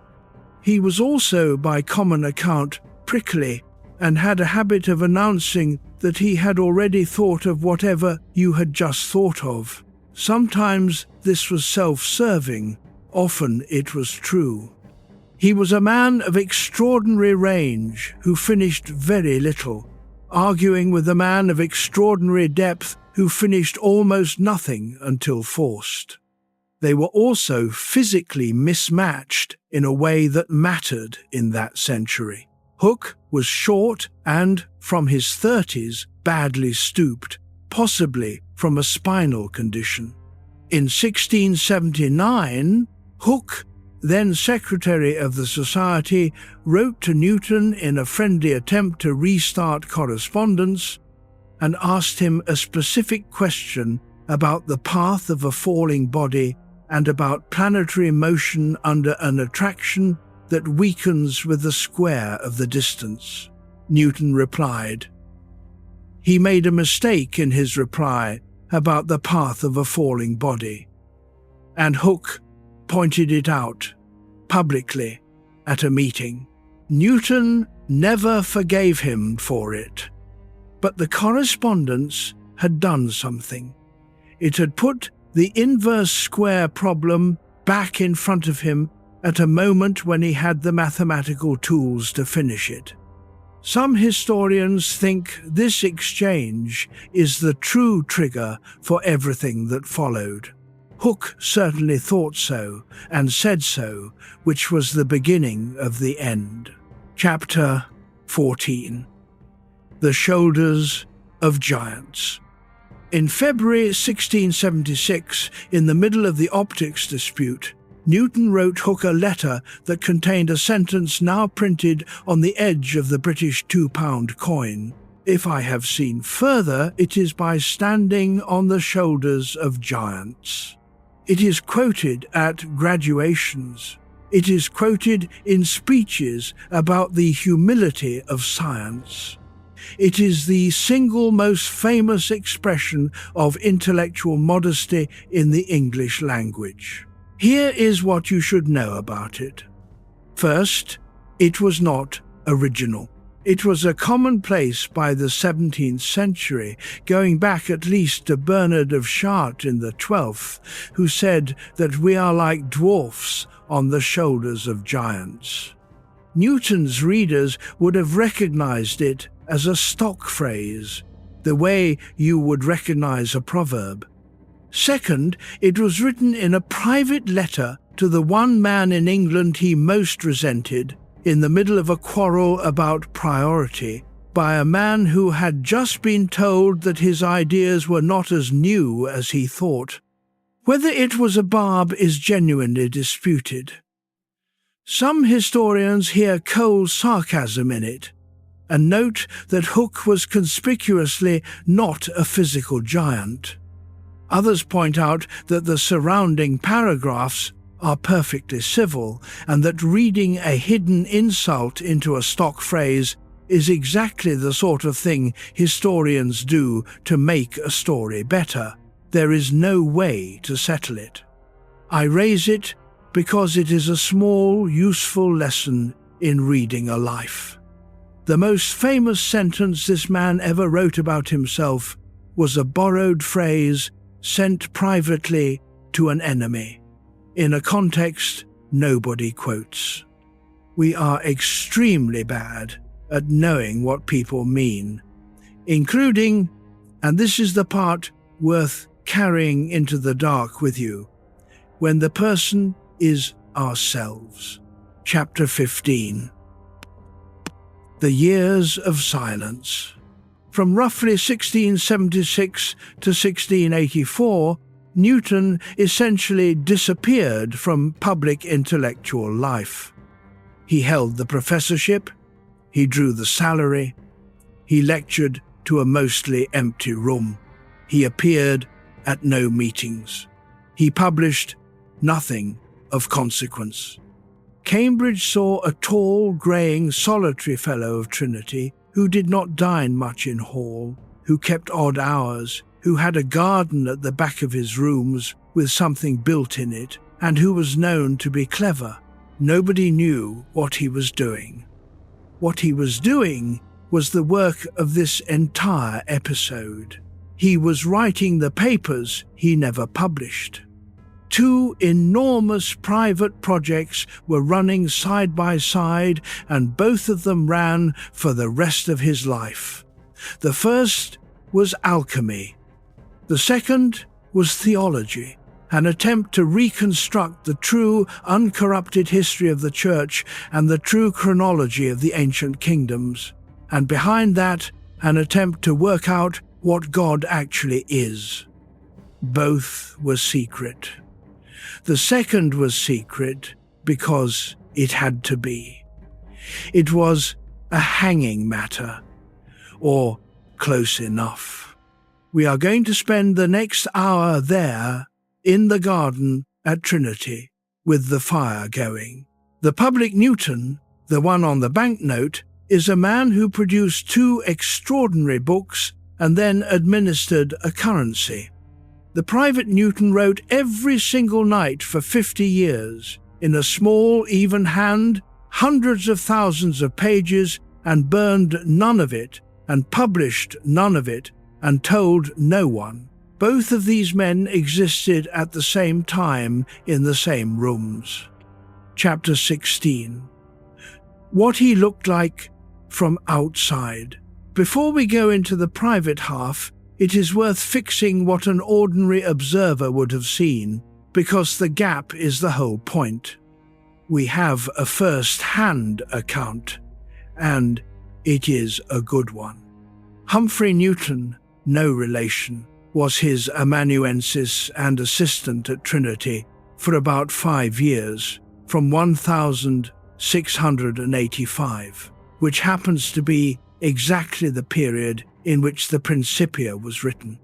He was also, by common account, prickly, and had a habit of announcing that he had already thought of whatever you had just thought of. Sometimes this was self-serving, often it was true. He was a man of extraordinary range who finished very little, arguing with a man of extraordinary depth who finished almost nothing until forced. They were also physically mismatched in a way that mattered in that century. Hooke was short and, from his 30s, badly stooped, possibly from a spinal condition. In 1679, Hooke, then secretary of the Society, wrote to Newton in a friendly attempt to restart correspondence and asked him a specific question about the path of a falling body and about planetary motion under an attraction that weakens with the square of the distance. Newton replied. He made a mistake in his reply about the path of a falling body, and Hooke pointed it out publicly at a meeting. Newton never forgave him for it, but the correspondence had done something. It had put the inverse square problem back in front of him at a moment when he had the mathematical tools to finish it. Some historians think this exchange is the true trigger for everything that followed. Hooke certainly thought so and said so, which was the beginning of the end. Chapter 14. The Shoulders of Giants. In February 1676, in the middle of the optics dispute, Newton wrote Hooke a letter that contained a sentence now printed on the edge of the British £2 coin. If I have seen further, it is by standing on the shoulders of giants. It is quoted at graduations. It is quoted in speeches about the humility of science. It is the single most famous expression of intellectual modesty in the English language. Here is what you should know about it. First, it was not original. It was a commonplace by the 17th century, going back at least to Bernard of Chartres in the 12th, who said that we are like dwarfs on the shoulders of giants. Newton's readers would have recognized it as a stock phrase, the way you would recognize a proverb. Second, it was written in a private letter to the one man in England he most resented, in the middle of a quarrel about priority, by a man who had just been told that his ideas were not as new as he thought. Whether it was a barb is genuinely disputed. Some historians hear cold sarcasm in it, and note that Hooke was conspicuously not a physical giant. Others point out that the surrounding paragraphs are perfectly civil, and that reading a hidden insult into a stock phrase is exactly the sort of thing historians do to make a story better. There is no way to settle it. I raise it because it is a small, useful lesson in reading a life. The most famous sentence this man ever wrote about himself was a borrowed phrase sent privately to an enemy, in a context nobody quotes. We are extremely bad at knowing what people mean, including, and this is the part worth carrying into the dark with you, when the person is ourselves. Chapter 15. The Years of Silence. From roughly 1676 to 1684, Newton essentially disappeared from public intellectual life. He held the professorship, he drew the salary, he lectured to a mostly empty room, he appeared at no meetings, he published nothing of consequence. Cambridge saw a tall, greying, solitary fellow of Trinity who did not dine much in hall, who kept odd hours, who had a garden at the back of his rooms with something built in it, and who was known to be clever. Nobody knew what he was doing. What he was doing was the work of this entire episode. He was writing the papers he never published. Two enormous private projects were running side by side, and both of them ran for the rest of his life. The first was alchemy. The second was theology, an attempt to reconstruct the true, uncorrupted history of the Church and the true chronology of the ancient kingdoms. And behind that, an attempt to work out what God actually is. Both were secret. The second was secret because it had to be. It was a hanging matter, or close enough. We are going to spend the next hour there, in the garden at Trinity, with the fire going. The public Newton, the one on the banknote, is a man who produced 2 extraordinary books and then administered a currency. The private Newton wrote every single night for 50 years, in a small, even hand, hundreds of thousands of pages, and burned none of it, and published none of it, and told no one. Both of these men existed at the same time in the same rooms. Chapter 16. What he looked like from outside. Before we go into the private half, it is worth fixing what an ordinary observer would have seen, because the gap is the whole point. We have a first-hand account, and it is a good one. Humphrey Newton, no relation, was his amanuensis and assistant at Trinity for about 5 years, from 1685, which happens to be exactly the period in which the Principia was written.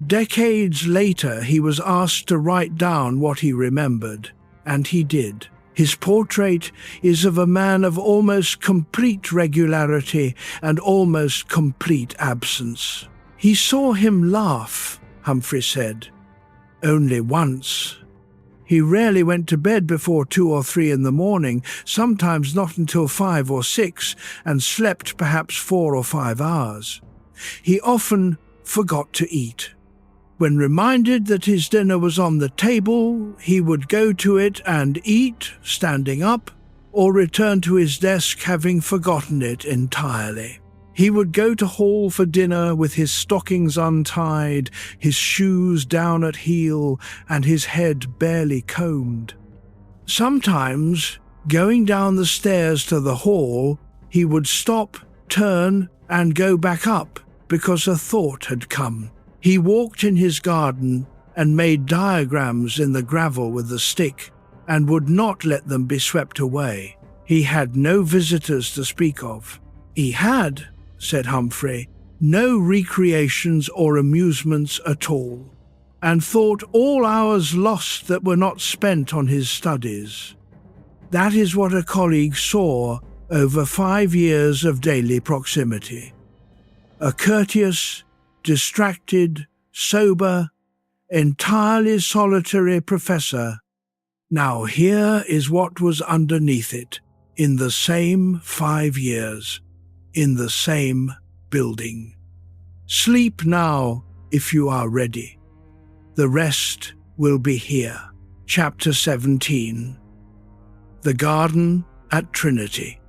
Decades later, he was asked to write down what he remembered, and he did. His portrait is of a man of almost complete regularity and almost complete absence. He saw him laugh, Humphrey said, only once. He rarely went to bed before 2 or 3 in the morning, sometimes not until 5 or 6, and slept perhaps 4 or 5 hours. He often forgot to eat. When reminded that his dinner was on the table, he would go to it and eat, standing up, or return to his desk having forgotten it entirely. He would go to hall for dinner with his stockings untied, his shoes down at heel, and his head barely combed. Sometimes, going down the stairs to the hall, he would stop, turn, and go back up, because a thought had come. He walked in his garden and made diagrams in the gravel with a stick, and would not let them be swept away. He had no visitors to speak of. He had, said Humphrey, no recreations or amusements at all, and thought all hours lost that were not spent on his studies. That is what a colleague saw over 5 years of daily proximity. A courteous, distracted, sober, entirely solitary professor. Now here is what was underneath it, in the same 5 years, in the same building. Sleep now if you are ready. The rest will be here. Chapter 17. The Garden at Trinity.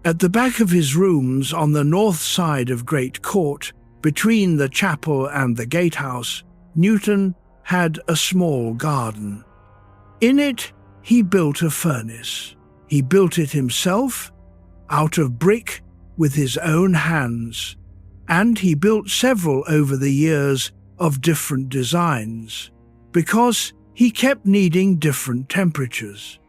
At the back of his rooms on the north side of Great Court, between the chapel and the gatehouse, Newton had a small garden. In it he built a furnace. He built it himself, out of brick, with his own hands, and he built several over the years of different designs, because he kept needing different temperatures.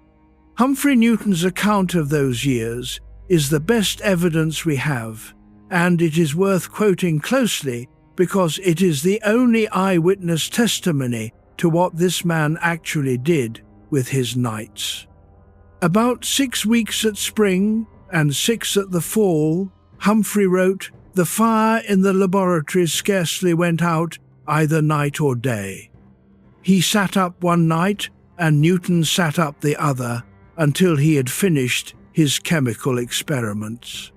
Humphrey Newton's account of those years is the best evidence we have, and it is worth quoting closely because it is the only eyewitness testimony to what this man actually did with his nights. About 6 weeks at spring and 6 at the fall, Humphrey wrote, the fire in the laboratory scarcely went out either night or day. He sat up one night and Newton sat up the other until he had finished his chemical experiments.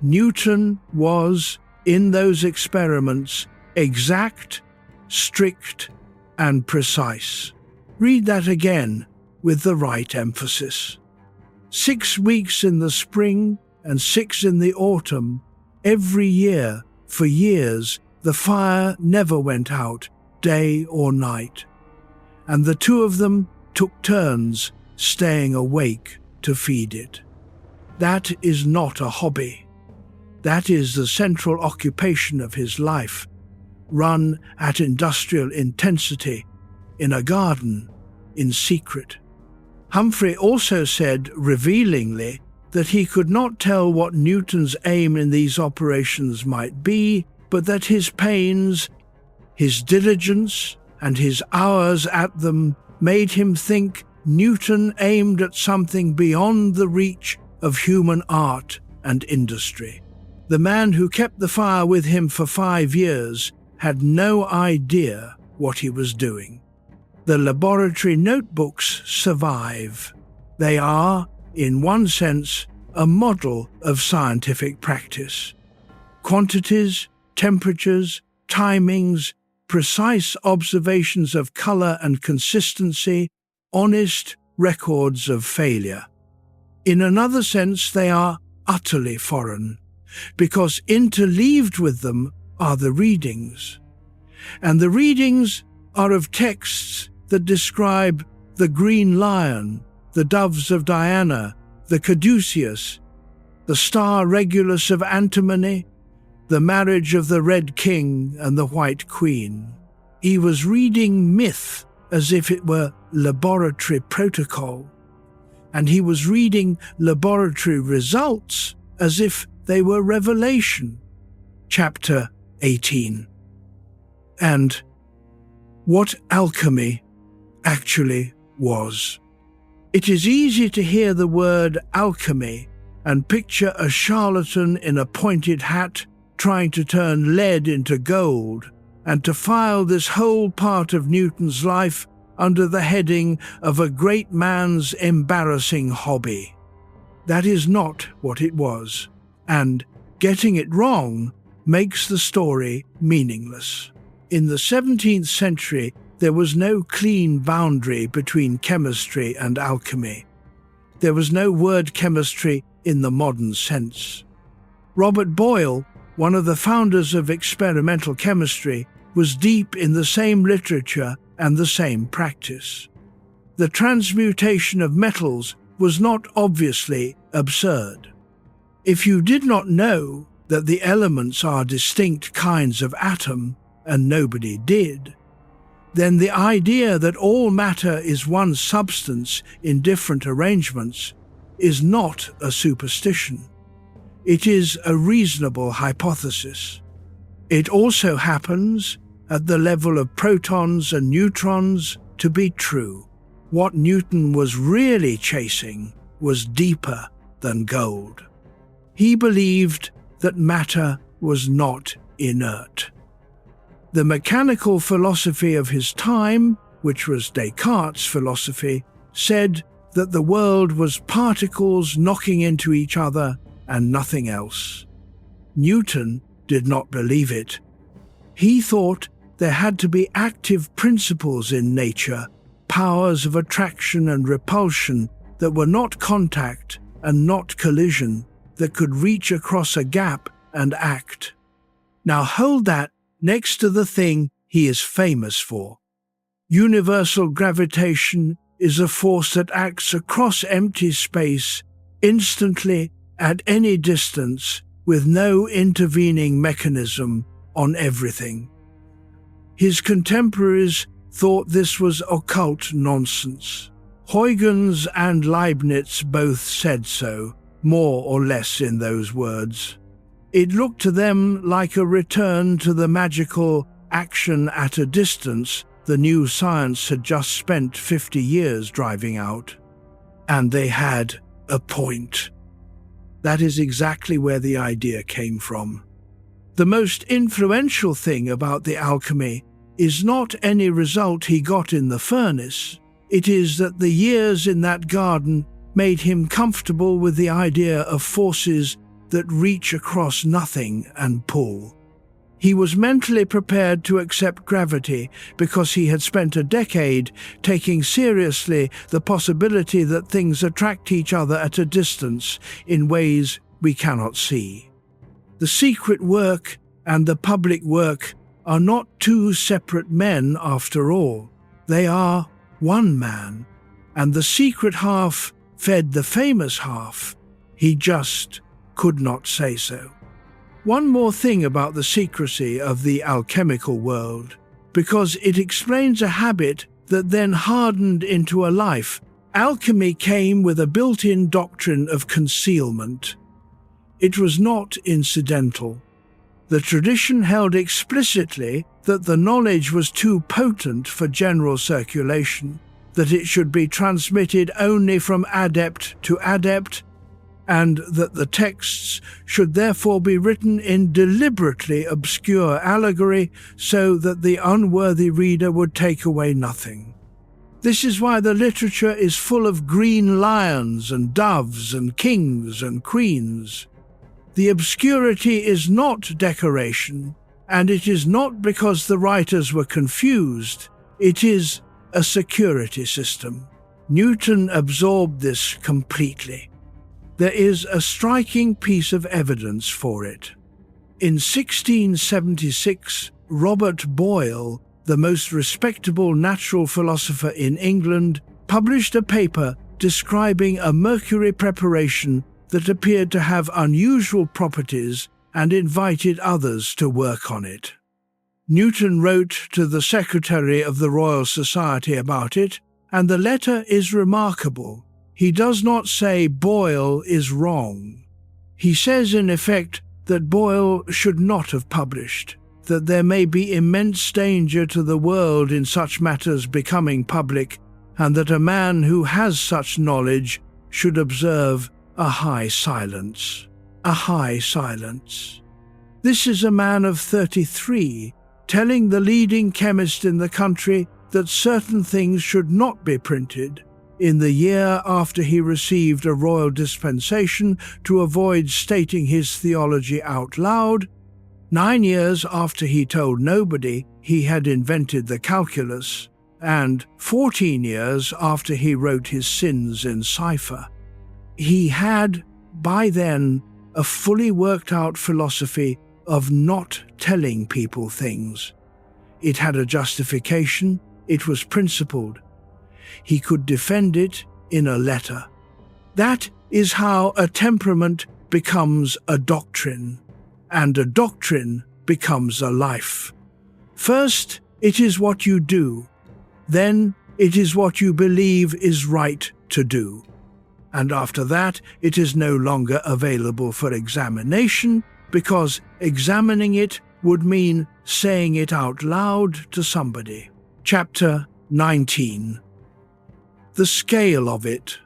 Newton was, in those experiments, exact, strict, and precise. Read that again with the right emphasis. 6 weeks in the spring and 6 in the autumn, every year, for years, the fire never went out, day or night, and the 2 of them took turns staying awake to feed it. That is not a hobby. That is the central occupation of his life, run at industrial intensity, in a garden, in secret. Humphrey also said, revealingly, that he could not tell what Newton's aim in these operations might be, but that his pains, his diligence, and his hours at them made him think Newton aimed at something beyond the reach of human art and industry. The man who kept the fire with him for 5 years had no idea what he was doing. The laboratory notebooks survive. They are, in one sense, a model of scientific practice. Quantities, temperatures, timings, precise observations of color and consistency, honest records of failure. In another sense, they are utterly foreign, because interleaved with them are the readings. And the readings are of texts that describe the green lion, the doves of Diana, the caduceus, the star Regulus of antimony, the marriage of the Red King and the White Queen. He was reading myth as if it were laboratory protocol, and he was reading laboratory results as if they were revelation. Chapter 18. And what alchemy actually was. It is easy to hear the word alchemy and picture a charlatan in a pointed hat trying to turn lead into gold, and to file this whole part of Newton's life under the heading of a great man's embarrassing hobby. That is not what it was, and getting it wrong makes the story meaningless. In the 17th century, there was no clean boundary between chemistry and alchemy. There was no word chemistry in the modern sense. Robert Boyle, one of the founders of experimental chemistry, was deep in the same literature and the same practice. The transmutation of metals was not obviously absurd. If you did not know that the elements are distinct kinds of atom, and nobody did, then the idea that all matter is one substance in different arrangements is not a superstition. It is a reasonable hypothesis. It also happens, at the level of protons and neutrons, to be true. What Newton was really chasing was deeper than gold. He believed that matter was not inert. The mechanical philosophy of his time, which was Descartes' philosophy, said that the world was particles knocking into each other and nothing else. Newton did not believe it. He thought there had to be active principles in nature, powers of attraction and repulsion that were not contact and not collision, that could reach across a gap and act. Now hold that next to the thing he is famous for. Universal gravitation is a force that acts across empty space, instantly, at any distance, with no intervening mechanism on everything. His contemporaries thought this was occult nonsense. Huygens and Leibniz both said so, more or less in those words. It looked to them like a return to the magical action at a distance the new science had just spent 50 years driving out. And they had a point. That is exactly where the idea came from. The most influential thing about the alchemy is not any result he got in the furnace. It is that the years in that garden made him comfortable with the idea of forces that reach across nothing and pull. He was mentally prepared to accept gravity because he had spent a decade taking seriously the possibility that things attract each other at a distance in ways we cannot see. The secret work and the public work are not two separate men after all. They are one man, and the secret half fed the famous half. He just could not say so. One more thing about the secrecy of the alchemical world, because it explains a habit that then hardened into a life. Alchemy came with a built-in doctrine of concealment. It was not incidental. The tradition held explicitly that the knowledge was too potent for general circulation, that it should be transmitted only from adept to adept, and that the texts should therefore be written in deliberately obscure allegory so that the unworthy reader would take away nothing. This is why the literature is full of green lions and doves and kings and queens. The obscurity is not decoration, and it is not because the writers were confused. It is a security system. Newton absorbed this completely. There is a striking piece of evidence for it. In 1676, Robert Boyle, the most respectable natural philosopher in England, published a paper describing a mercury preparation that appeared to have unusual properties and invited others to work on it. Newton wrote to the Secretary of the Royal Society about it, and the letter is remarkable. He does not say Boyle is wrong. He says in effect that Boyle should not have published, that there may be immense danger to the world in such matters becoming public, and that a man who has such knowledge should observe a high silence. A high silence. This is a man of 33, telling the leading chemist in the country that certain things should not be printed, in the year after he received a royal dispensation to avoid stating his theology out loud, 9 years after he told nobody he had invented the calculus, and 14 years after he wrote his sins in cipher. He had, by then, a fully worked-out philosophy of not telling people things. It had a justification, it was principled. He could defend it in a letter. That is how a temperament becomes a doctrine, and a doctrine becomes a life. First, it is what you do. Then, it is what you believe is right to do. And after that, it is no longer available for examination, because examining it would mean saying it out loud to somebody. Chapter 19. The scale of it.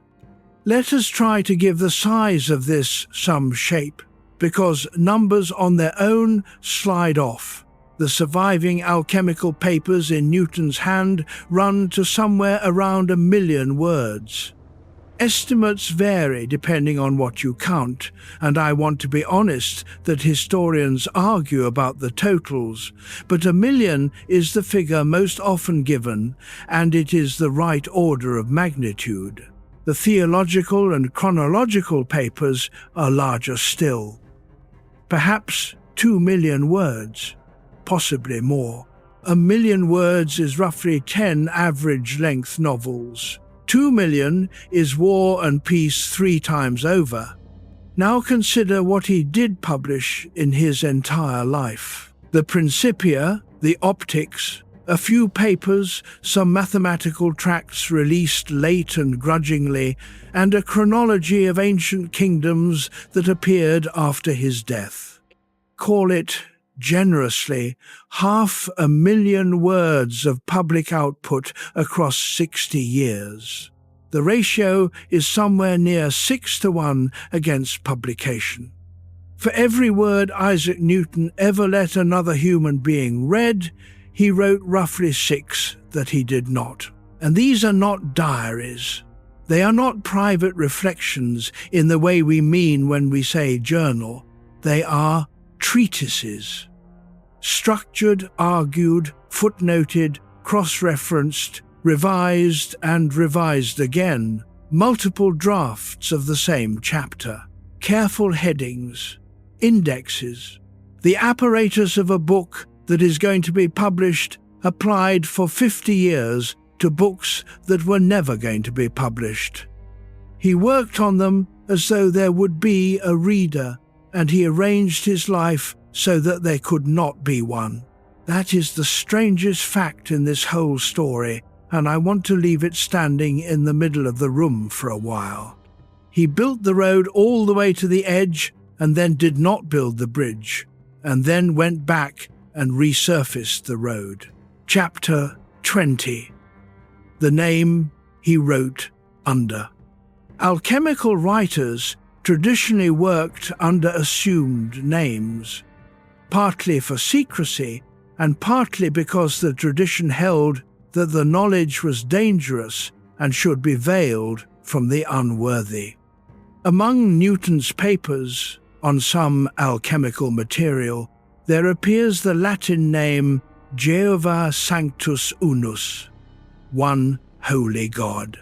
Let us try to give the size of this some shape, because numbers on their own slide off. The surviving alchemical papers in Newton's hand run to somewhere around 1 million words. Estimates vary depending on what you count, and I want to be honest that historians argue about the totals, but 1 million is the figure most often given, and it is the right order of magnitude. The theological and chronological papers are larger still. Perhaps 2 million words, possibly more. 1 million words is roughly 10 average-length novels. 2 million is War and Peace 3 times over. Now consider what he did publish in his entire life. The Principia, the Optics, a few papers, some mathematical tracts released late and grudgingly, and a chronology of ancient kingdoms that appeared after his death. Call it, generously, 500,000 words of public output across 60 years. The ratio is somewhere near 6-1 against publication. For every word Isaac Newton ever let another human being read, he wrote roughly 6 that he did not. And these are not diaries. They are not private reflections in the way we mean when we say journal. They are treatises. Structured, argued, footnoted, cross-referenced, revised and revised again, multiple drafts of the same chapter, careful headings, indexes. The apparatus of a book that is going to be published applied for 50 years to books that were never going to be published. He worked on them as though there would be a reader, and he arranged his life so that there could not be one. That is the strangest fact in this whole story, and I want to leave it standing in the middle of the room for a while. He built the road all the way to the edge, and then did not build the bridge, and then went back and resurfaced the road. Chapter 20. The name he wrote under. Alchemical writers traditionally worked under assumed names, partly for secrecy and partly because the tradition held that the knowledge was dangerous and should be veiled from the unworthy. Among Newton's papers on some alchemical material, there appears the Latin name Jehovah Sanctus Unus, one holy God.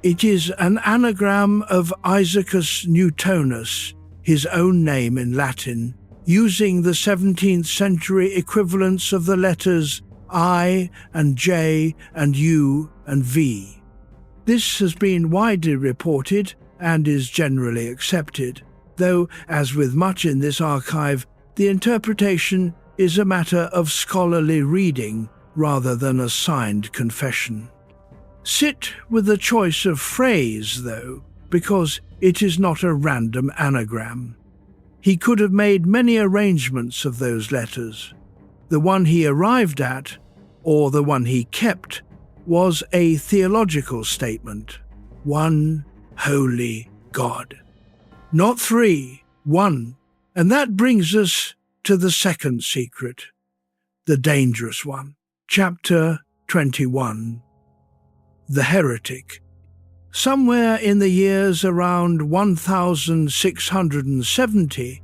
It is an anagram of Isaacus Newtonus, his own name in Latin, using the 17th century equivalents of the letters I and J and U and V. This has been widely reported and is generally accepted, though, as with much in this archive, the interpretation is a matter of scholarly reading rather than a signed confession. Sit with the choice of phrase, though, because it is not a random anagram. He could have made many arrangements of those letters. The one he arrived at, or the one he kept, was a theological statement. One holy God. Not three, one. And that brings us to the second secret, the dangerous one. Chapter 21. The Heretic. Somewhere in the years around 1670,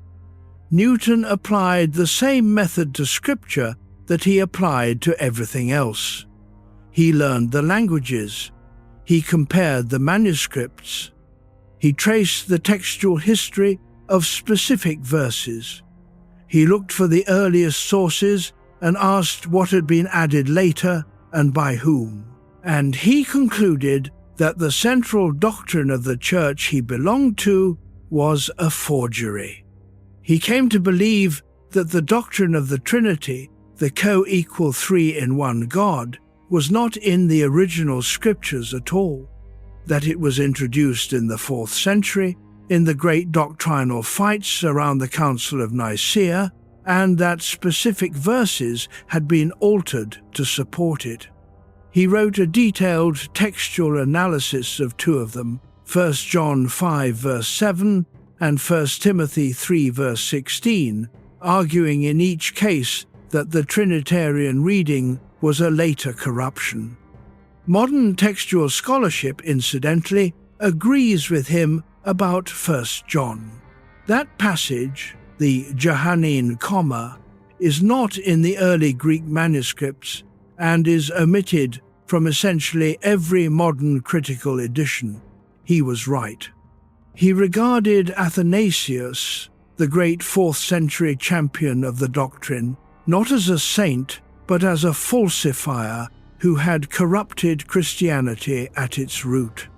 Newton applied the same method to scripture that he applied to everything else. He learned the languages. He compared the manuscripts. He traced the textual history of specific verses. He looked for the earliest sources and asked what had been added later and by whom. And he concluded that the central doctrine of the church he belonged to was a forgery. He came to believe that the doctrine of the Trinity, the co-equal three-in-one God, was not in the original scriptures at all, that it was introduced in the 4th century, in the great doctrinal fights around the Council of Nicaea, and that specific verses had been altered to support it. He wrote a detailed textual analysis of two of them, 1 John 5 verse 7 and 1 Timothy 3 verse 16, arguing in each case that the Trinitarian reading was a later corruption. Modern textual scholarship, incidentally, agrees with him about 1 John. That passage, the Johannine comma, is not in the early Greek manuscripts and is omitted from essentially every modern critical edition. He was right. He regarded Athanasius, the great 4th century champion of the doctrine, not as a saint, but as a falsifier who had corrupted Christianity at its root.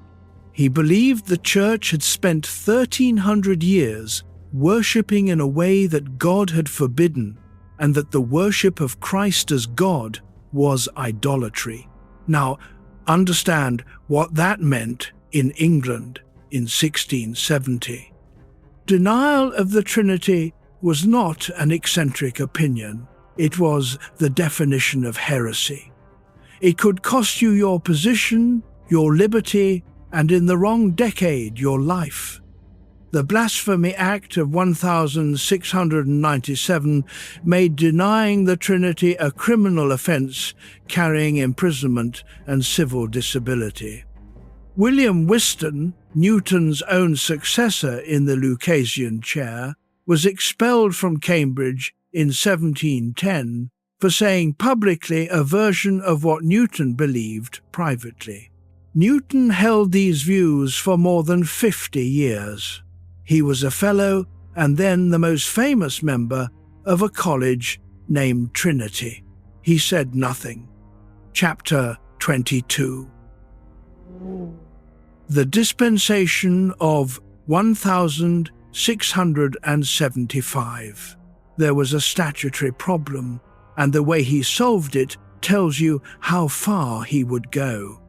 He believed the church had spent 1,300 years worshipping in a way that God had forbidden, and that the worship of Christ as God was idolatry. Now, understand what that meant in England in 1670. Denial of the Trinity was not an eccentric opinion. It was the definition of heresy. It could cost you your position, your liberty, and in the wrong decade, your life. The Blasphemy Act of 1697 made denying the Trinity a criminal offence carrying imprisonment and civil disability. William Whiston, Newton's own successor in the Lucasian chair, was expelled from Cambridge in 1710 for saying publicly a version of what Newton believed privately. Newton held these views for more than 50 years. He was a fellow and then the most famous member of a college named Trinity. He said nothing. Chapter 22. The Dispensation of 1675. There was a statutory problem, and the way he solved it tells you how far he would go.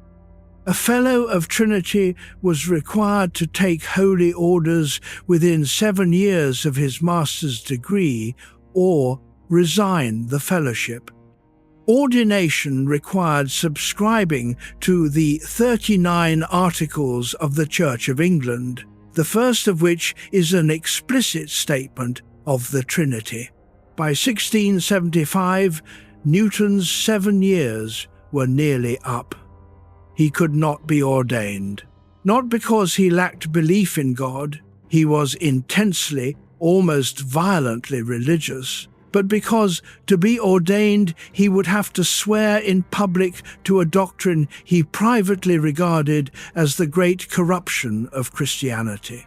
A Fellow of Trinity was required to take holy orders within 7 years of his master's degree or resign the fellowship. Ordination required subscribing to the 39 Articles of the Church of England, the first of which is an explicit statement of the Trinity. By 1675, Newton's 7 years were nearly up. He could not be ordained, not because he lacked belief in God, he was intensely, almost violently religious, but because to be ordained he would have to swear in public to a doctrine he privately regarded as the great corruption of Christianity.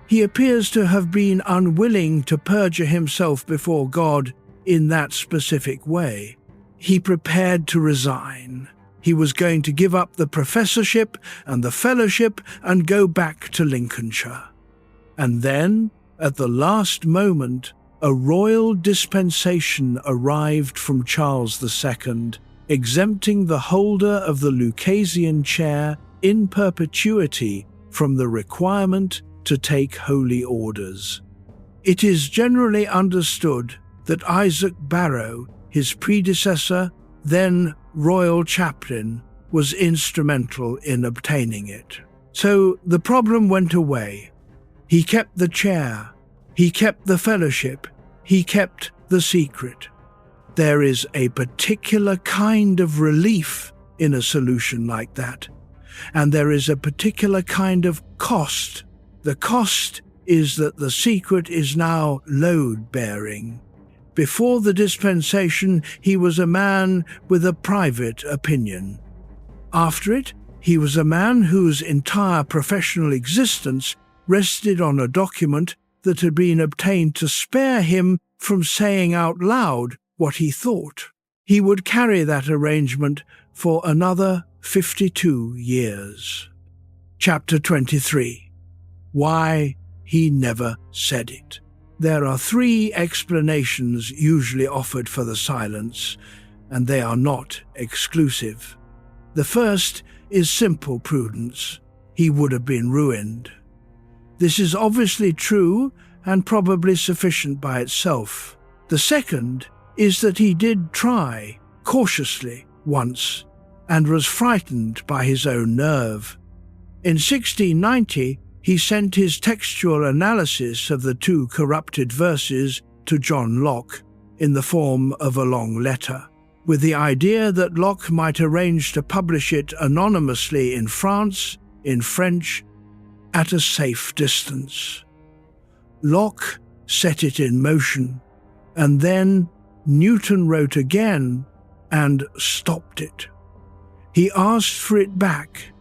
He appears to have been unwilling to perjure himself before God in that specific way. He prepared to resign. He was going to give up the professorship and the fellowship and go back to Lincolnshire. And then, at the last moment, a royal dispensation arrived from Charles II, exempting the holder of the Lucasian chair in perpetuity from the requirement to take holy orders. It is generally understood that Isaac Barrow, his predecessor, then royal chaplain, was instrumental in obtaining it. So the problem went away. He kept the chair, he kept the fellowship, he kept the secret. There is a particular kind of relief in a solution like that, and there is a particular kind of cost. The cost is that the secret is now load-bearing. Before the dispensation, he was a man with a private opinion. After it, he was a man whose entire professional existence rested on a document that had been obtained to spare him from saying out loud what he thought. He would carry that arrangement for another 52 years. Chapter 23. Why he never said it. There are 3 explanations usually offered for the silence, and they are not exclusive. The first is simple prudence. He would have been ruined. This is obviously true and probably sufficient by itself. The second is that he did try, cautiously, once, and was frightened by his own nerve. In 1690, he sent his textual analysis of the 2 corrupted verses to John Locke in the form of a long letter, with the idea that Locke might arrange to publish it anonymously in France, in French, at a safe distance. Locke set it in motion, and then Newton wrote again and stopped it. He asked for it back.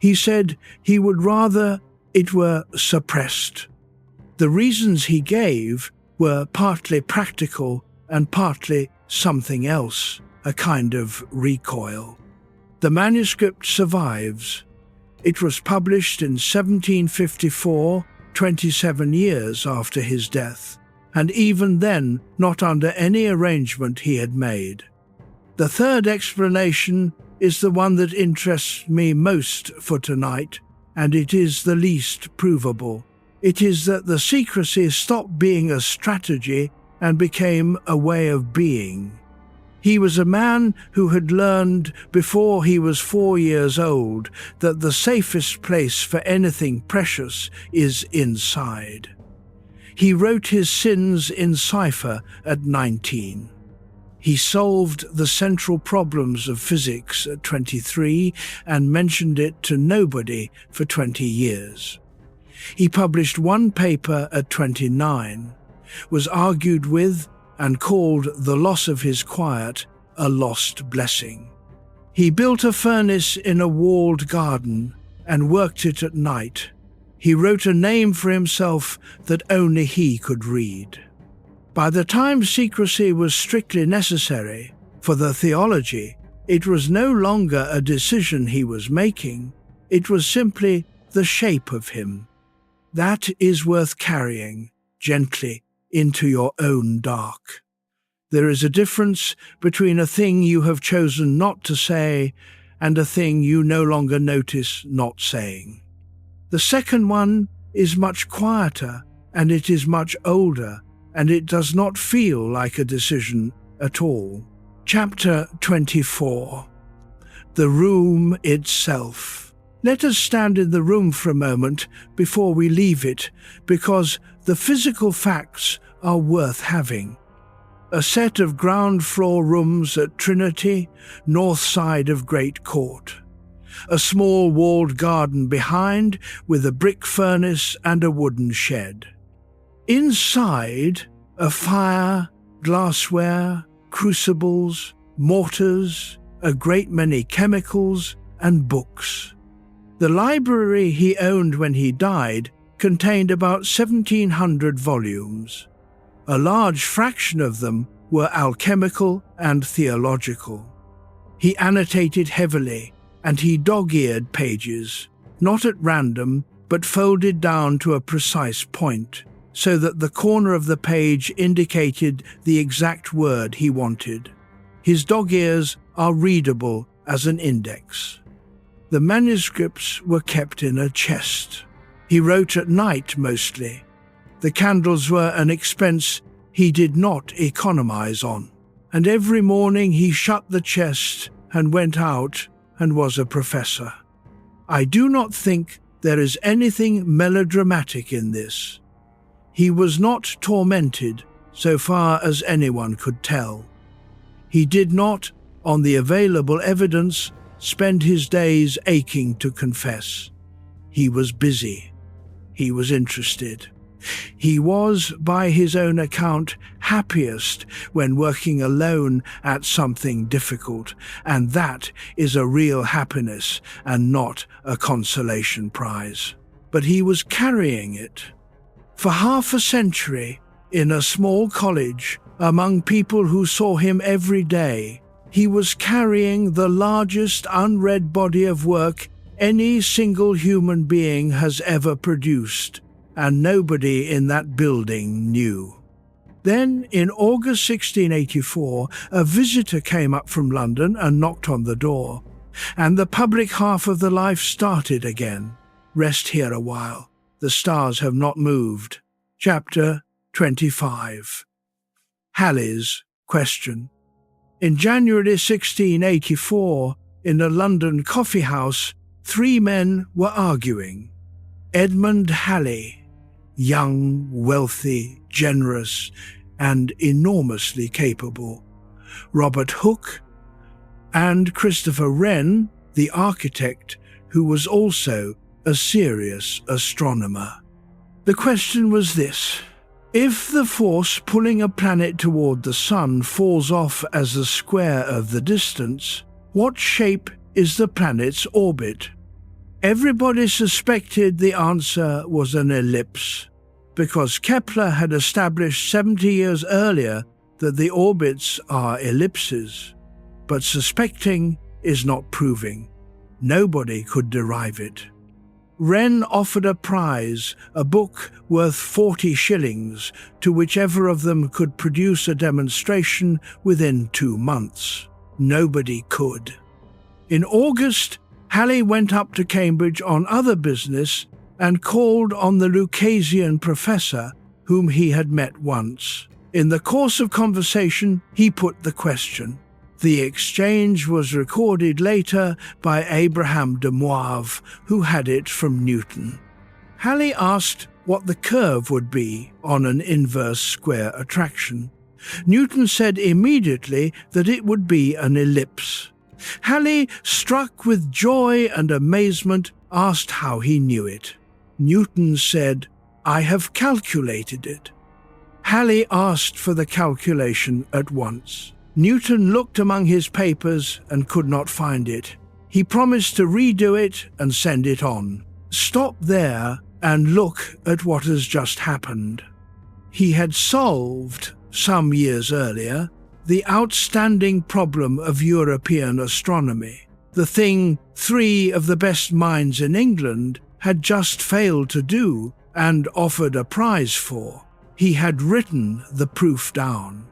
He said he would rather it were suppressed. The reasons he gave were partly practical and partly something else, a kind of recoil. The manuscript survives. It was published in 1754, 27 years after his death, and even then not under any arrangement he had made. The third explanation is the one that interests me most for tonight, and it is the least provable. It is that the secrecy stopped being a strategy and became a way of being. He was a man who had learned before he was 4 years old that the safest place for anything precious is inside. He wrote his sins in cipher at 19. He solved the central problems of physics at 23 and mentioned it to nobody for 20 years. He published 1 paper at 29, was argued with and called the loss of his quiet a lost blessing. He built a furnace in a walled garden and worked it at night. He wrote a name for himself that only he could read. By the time secrecy was strictly necessary for the theology, it was no longer a decision he was making, it was simply the shape of him. That is worth carrying gently into your own dark. There is a difference between a thing you have chosen not to say and a thing you no longer notice not saying. The second one is much quieter, and it is much older, and it does not feel like a decision at all. Chapter 24. The Room Itself. Let us stand in the room for a moment before we leave it, because the physical facts are worth having. A set of ground floor rooms at Trinity, north side of Great Court. A small walled garden behind with a brick furnace and a wooden shed. Inside, a fire, glassware, crucibles, mortars, a great many chemicals, and books. The library he owned when he died contained about 1,700 volumes. A large fraction of them were alchemical and theological. He annotated heavily, and he dog-eared pages, not at random, but folded down to a precise point, so that the corner of the page indicated the exact word he wanted. His dog ears are readable as an index. The manuscripts were kept in a chest. He wrote at night mostly. The candles were an expense he did not economize on, and every morning he shut the chest and went out and was a professor. I do not think there is anything melodramatic in this. He was not tormented, so far as anyone could tell. He did not, on the available evidence, spend his days aching to confess. He was busy. He was interested. He was, by his own account, happiest when working alone at something difficult, and that is a real happiness and not a consolation prize. But he was carrying it. For half a century, in a small college, among people who saw him every day, he was carrying the largest unread body of work any single human being has ever produced, and nobody in that building knew. Then, in August 1684, a visitor came up from London and knocked on the door, and the public half of the life started again. Rest here a while. The stars have not moved. Chapter 25. Halley's question. In January 1684, in a London coffee house, 3 men were arguing. Edmund Halley, young, wealthy, generous, and enormously capable. Robert Hooke, and Christopher Wren, the architect, who was also a serious astronomer. The question was this: if the force pulling a planet toward the sun falls off as the square of the distance, what shape is the planet's orbit? Everybody suspected the answer was an ellipse, because Kepler had established 70 years earlier that the orbits are ellipses. But suspecting is not proving. Nobody could derive it. Wren offered a prize, a book worth 40 shillings, to whichever of them could produce a demonstration within 2 months. Nobody could. In August, Halley went up to Cambridge on other business and called on the Lucasian professor, whom he had met once. In the course of conversation, he put the question. The exchange was recorded later by Abraham de Moivre, who had it from Newton. Halley asked what the curve would be on an inverse square attraction. Newton said immediately that it would be an ellipse. Halley, struck with joy and amazement, asked how he knew it. Newton said, "I have calculated it." Halley asked for the calculation at once. Newton looked among his papers and could not find it. He promised to redo it and send it on. Stop there and look at what has just happened. He had solved, some years earlier, the outstanding problem of European astronomy, the thing 3 of the best minds in England had just failed to do and offered a prize for. He had written the proof down.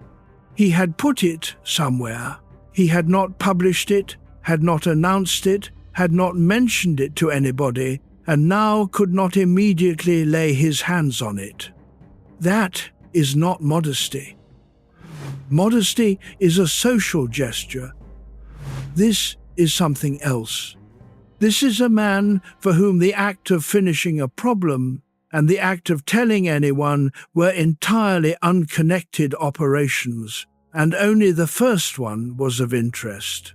He had put it somewhere. He had not published it, had not announced it, had not mentioned it to anybody, and now could not immediately lay his hands on it. That is not modesty. Modesty is a social gesture. This is something else. This is a man for whom the act of finishing a problem and the act of telling anyone were entirely unconnected operations, and only the first one was of interest.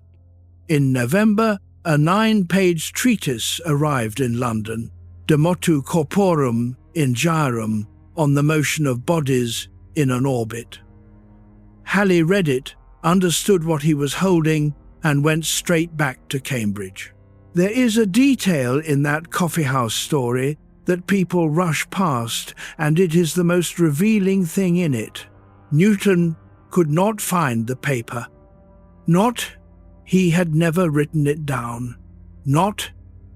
In November, a 9-page treatise arrived in London, De Motu Corporum in Gyrum, on the motion of bodies in an orbit. Halley read it, understood what he was holding, and went straight back to Cambridge. There is a detail in that coffeehouse story that people rush past, and it is the most revealing thing in it. Newton could not find the paper. Not he had never written it down. Not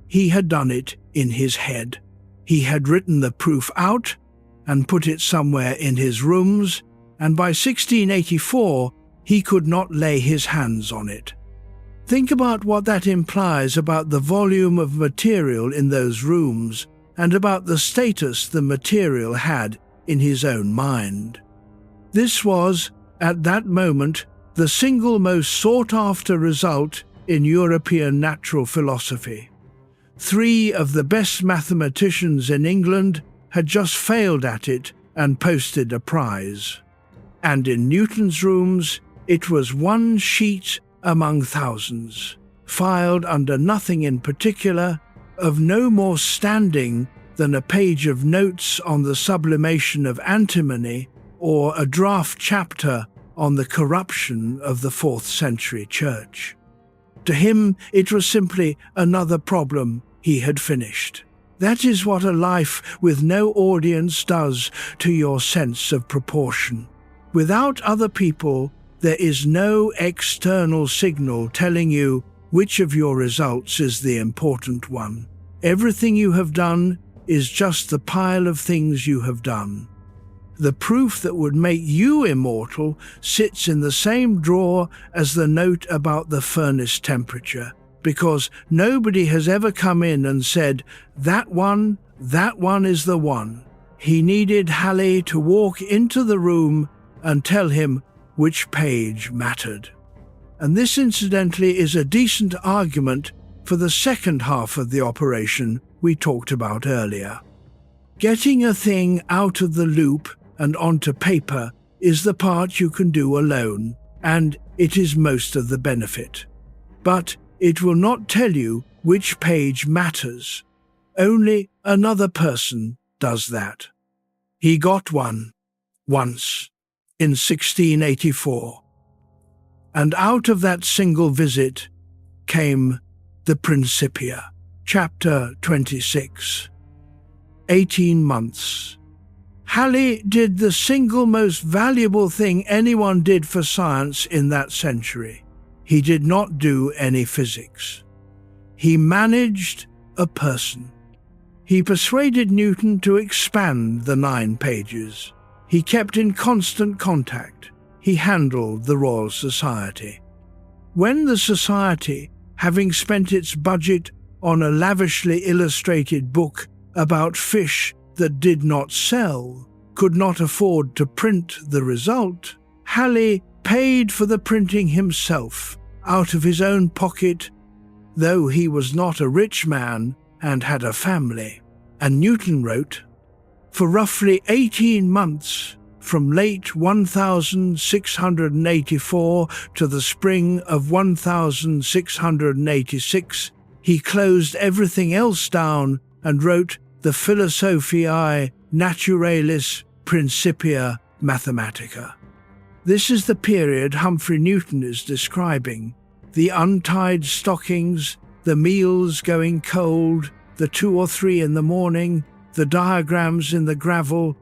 he had done it in his head. He had written the proof out and put it somewhere in his rooms, and by 1684 he could not lay his hands on it. Think about what that implies about the volume of material in those rooms and about the status the material had in his own mind. This was, at that moment, the single most sought-after result in European natural philosophy. 3 of the best mathematicians in England had just failed at it and posted a prize. And in Newton's rooms, it was one sheet among thousands, filed under nothing in particular, of no more standing than a page of notes on the sublimation of antimony or a draft chapter on the corruption of the 4th century church. To him, it was simply another problem he had finished. That is what a life with no audience does to your sense of proportion. Without other people, there is no external signal telling you which of your results is the important one. Everything you have done is just the pile of things you have done. The proof that would make you immortal sits in the same drawer as the note about the furnace temperature, because nobody has ever come in and said, that one is the one. He needed Halley to walk into the room and tell him which page mattered. And this, incidentally, is a decent argument for the second half of the operation we talked about earlier. Getting a thing out of the loop and onto paper is the part you can do alone, and it is most of the benefit. But it will not tell you which page matters. Only another person does that. He got one, once, in 1684. And out of that single visit came the Principia, chapter 26. 18 months. Halley did the single most valuable thing anyone did for science in that century. He did not do any physics. He managed a person. He persuaded Newton to expand the 9 pages. He kept in constant contact. He handled the Royal Society. When the Society, having spent its budget on a lavishly illustrated book about fish that did not sell, could not afford to print the result, Halley paid for the printing himself out of his own pocket, though he was not a rich man and had a family. And Newton wrote, for roughly 18 months, from late 1684 to the spring of 1686, he closed everything else down and wrote the Philosophiae Naturalis Principia Mathematica. This is the period Humphrey Newton is describing. The untied stockings, the meals going cold, the 2 or 3 in the morning, the diagrams in the gravel.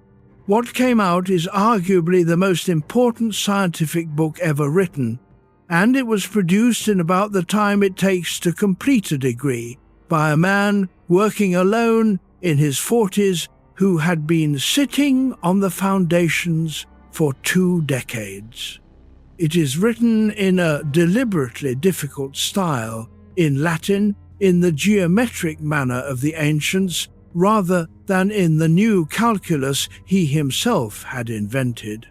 What came out is arguably the most important scientific book ever written, and it was produced in about the time it takes to complete a degree by a man working alone in his 40s who had been sitting on the foundations for 2 decades. It is written in a deliberately difficult style, in Latin, in the geometric manner of the ancients, rather than in the new calculus he himself had invented.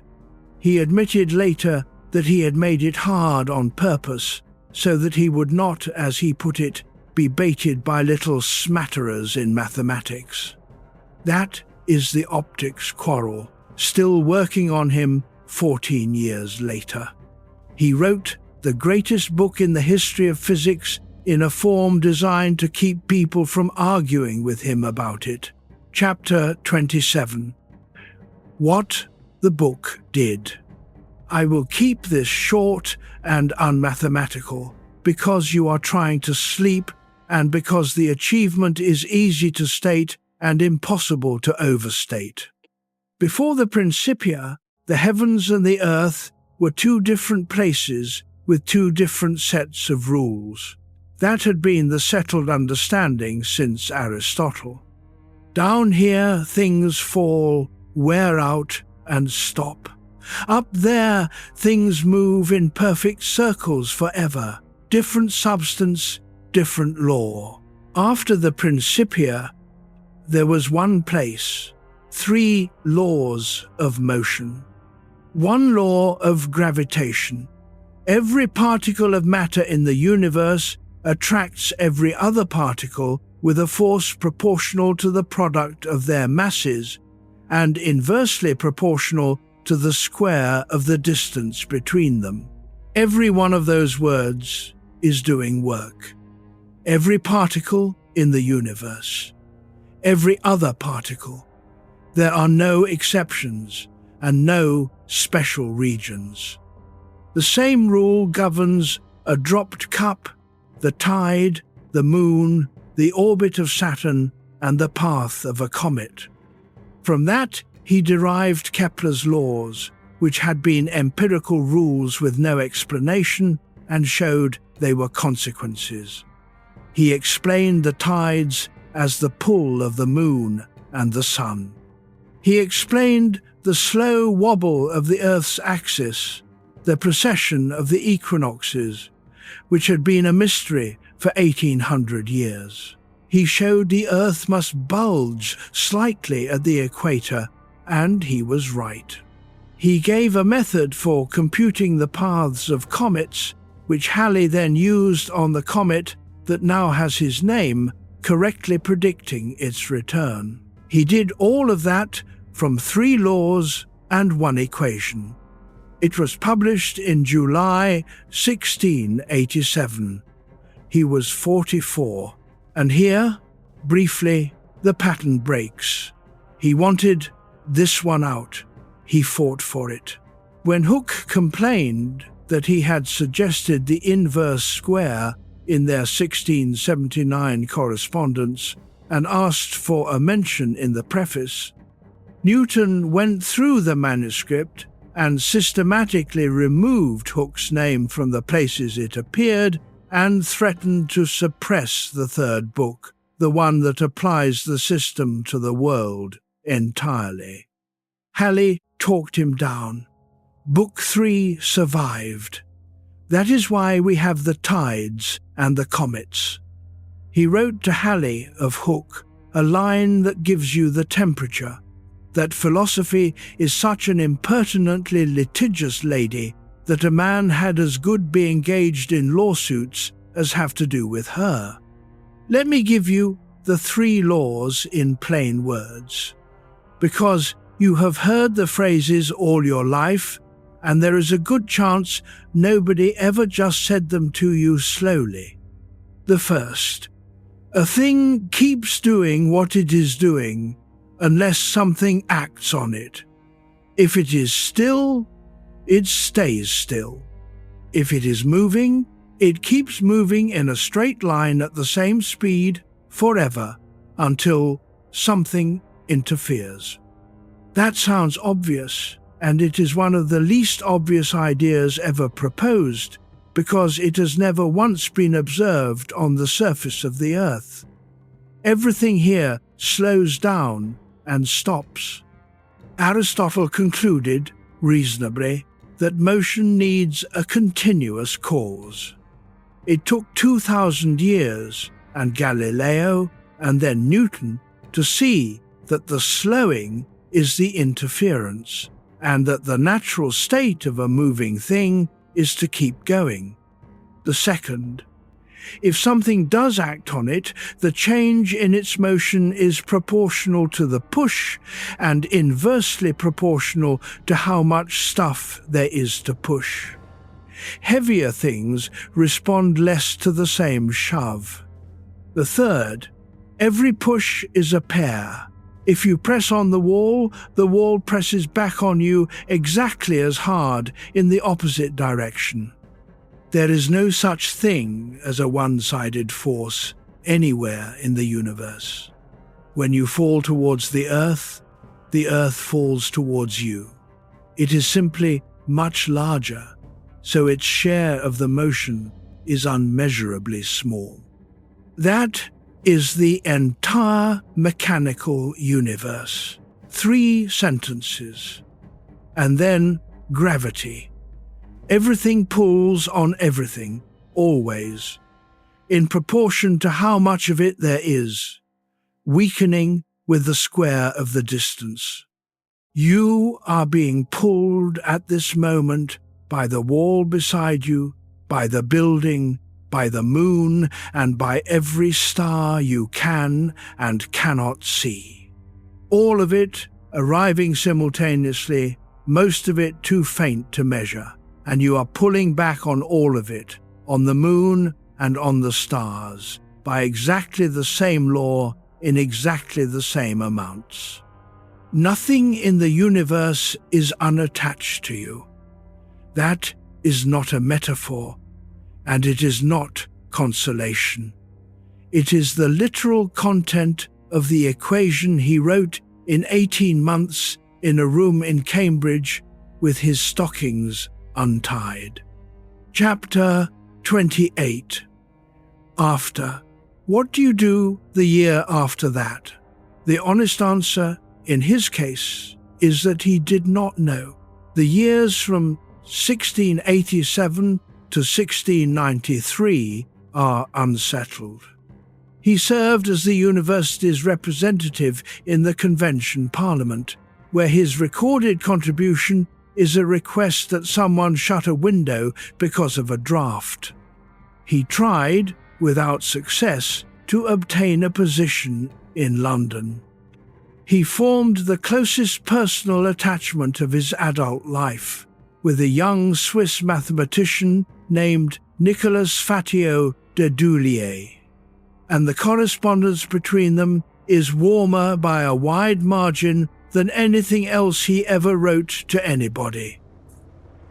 He admitted later that he had made it hard on purpose so that he would not, as he put it, be baited by little smatterers in mathematics. That is the optic's quarrel, still working on him 14 years later. He wrote the greatest book in the history of physics in a form designed to keep people from arguing with him about it. Chapter 27. What the book did. I will keep this short and unmathematical because you are trying to sleep and because the achievement is easy to state and impossible to overstate. Before the Principia, the heavens and the earth were two different places with two different sets of rules. That had been the settled understanding since Aristotle. Down here, things fall, wear out, and stop. Up there, things move in perfect circles forever. Different substance, different law. After the Principia, there was one place, three laws of motion. One law of gravitation. Every particle of matter in the universe attracts every other particle with a force proportional to the product of their masses and inversely proportional to the square of the distance between them. Every one of those words is doing work. Every particle in the universe. Every other particle. There are no exceptions and no special regions. The same rule governs a dropped cup, the tide, the moon, the orbit of Saturn, and the path of a comet. From that, he derived Kepler's laws, which had been empirical rules with no explanation, and showed they were consequences. He explained the tides as the pull of the moon and the sun. He explained the slow wobble of the Earth's axis, the precession of the equinoxes, which had been a mystery for 1800 years. He showed the Earth must bulge slightly at the equator, and he was right. He gave a method for computing the paths of comets, which Halley then used on the comet that now has his name, correctly predicting its return. He did all of that from 3 laws and 1 equation. It was published in July 1687. He was 44. And here, briefly, the pattern breaks. He wanted this one out. He fought for it. When Hooke complained that he had suggested the inverse square in their 1679 correspondence and asked for a mention in the preface, Newton went through the manuscript and systematically removed Hooke's name from the places it appeared and threatened to suppress the 3rd book, the one that applies the system to the world entirely. Halley talked him down. Book 3 survived. That is why we have the tides and the comets. He wrote to Halley of Hooke a line that gives you the temperature, that philosophy is such an impertinently litigious lady that a man had as good be engaged in lawsuits as have to do with her. Let me give you the 3 laws in plain words, because you have heard the phrases all your life, and there is a good chance nobody ever just said them to you slowly. The first, a thing keeps doing what it is doing unless something acts on it. If it is still, it stays still. If it is moving, it keeps moving in a straight line at the same speed forever until something interferes. That sounds obvious, and it is one of the least obvious ideas ever proposed, because it has never once been observed on the surface of the Earth. Everything here slows down and stops. Aristotle concluded, reasonably, that motion needs a continuous cause. It took 2,000 years, and Galileo, and then Newton, to see that the slowing is the interference, and that the natural state of a moving thing is to keep going. The second, if something does act on it, the change in its motion is proportional to the push and inversely proportional to how much stuff there is to push. Heavier things respond less to the same shove. The third, every push is a pair. If you press on the wall presses back on you exactly as hard in the opposite direction. There is no such thing as a one-sided force anywhere in the universe. When you fall towards the earth falls towards you. It is simply much larger, so its share of the motion is unmeasurably small. That is the entire mechanical universe. 3 sentences. And then gravity. Everything pulls on everything, always, in proportion to how much of it there is, weakening with the square of the distance. You are being pulled at this moment by the wall beside you, by the building, by the moon, and by every star you can and cannot see. All of it arriving simultaneously, most of it too faint to measure, and you are pulling back on all of it, on the moon and on the stars, by exactly the same law in exactly the same amounts. Nothing in the universe is unattached to you. That is not a metaphor, and it is not consolation. It is the literal content of the equation he wrote in 18 months in a room in Cambridge with his stockings untied. Chapter 28. After. What do you do the year after that? The honest answer, in his case, is that he did not know. The years from 1687 to 1693 are unsettled. He served as the university's representative in the Convention Parliament, where his recorded contribution is a request that someone shut a window because of a draft. He tried, without success, to obtain a position in London. He formed the closest personal attachment of his adult life with a young Swiss mathematician named Nicolas Fatio de Doulier, and the correspondence between them is warmer by a wide margin than anything else he ever wrote to anybody.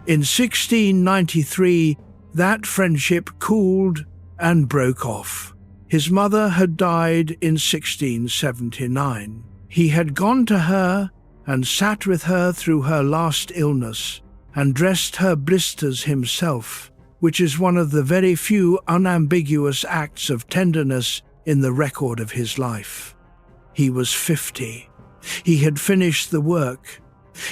In 1693, that friendship cooled and broke off. His mother had died in 1679. He had gone to her and sat with her through her last illness and dressed her blisters himself, which is one of the very few unambiguous acts of tenderness in the record of his life. He was 50. He had finished the work.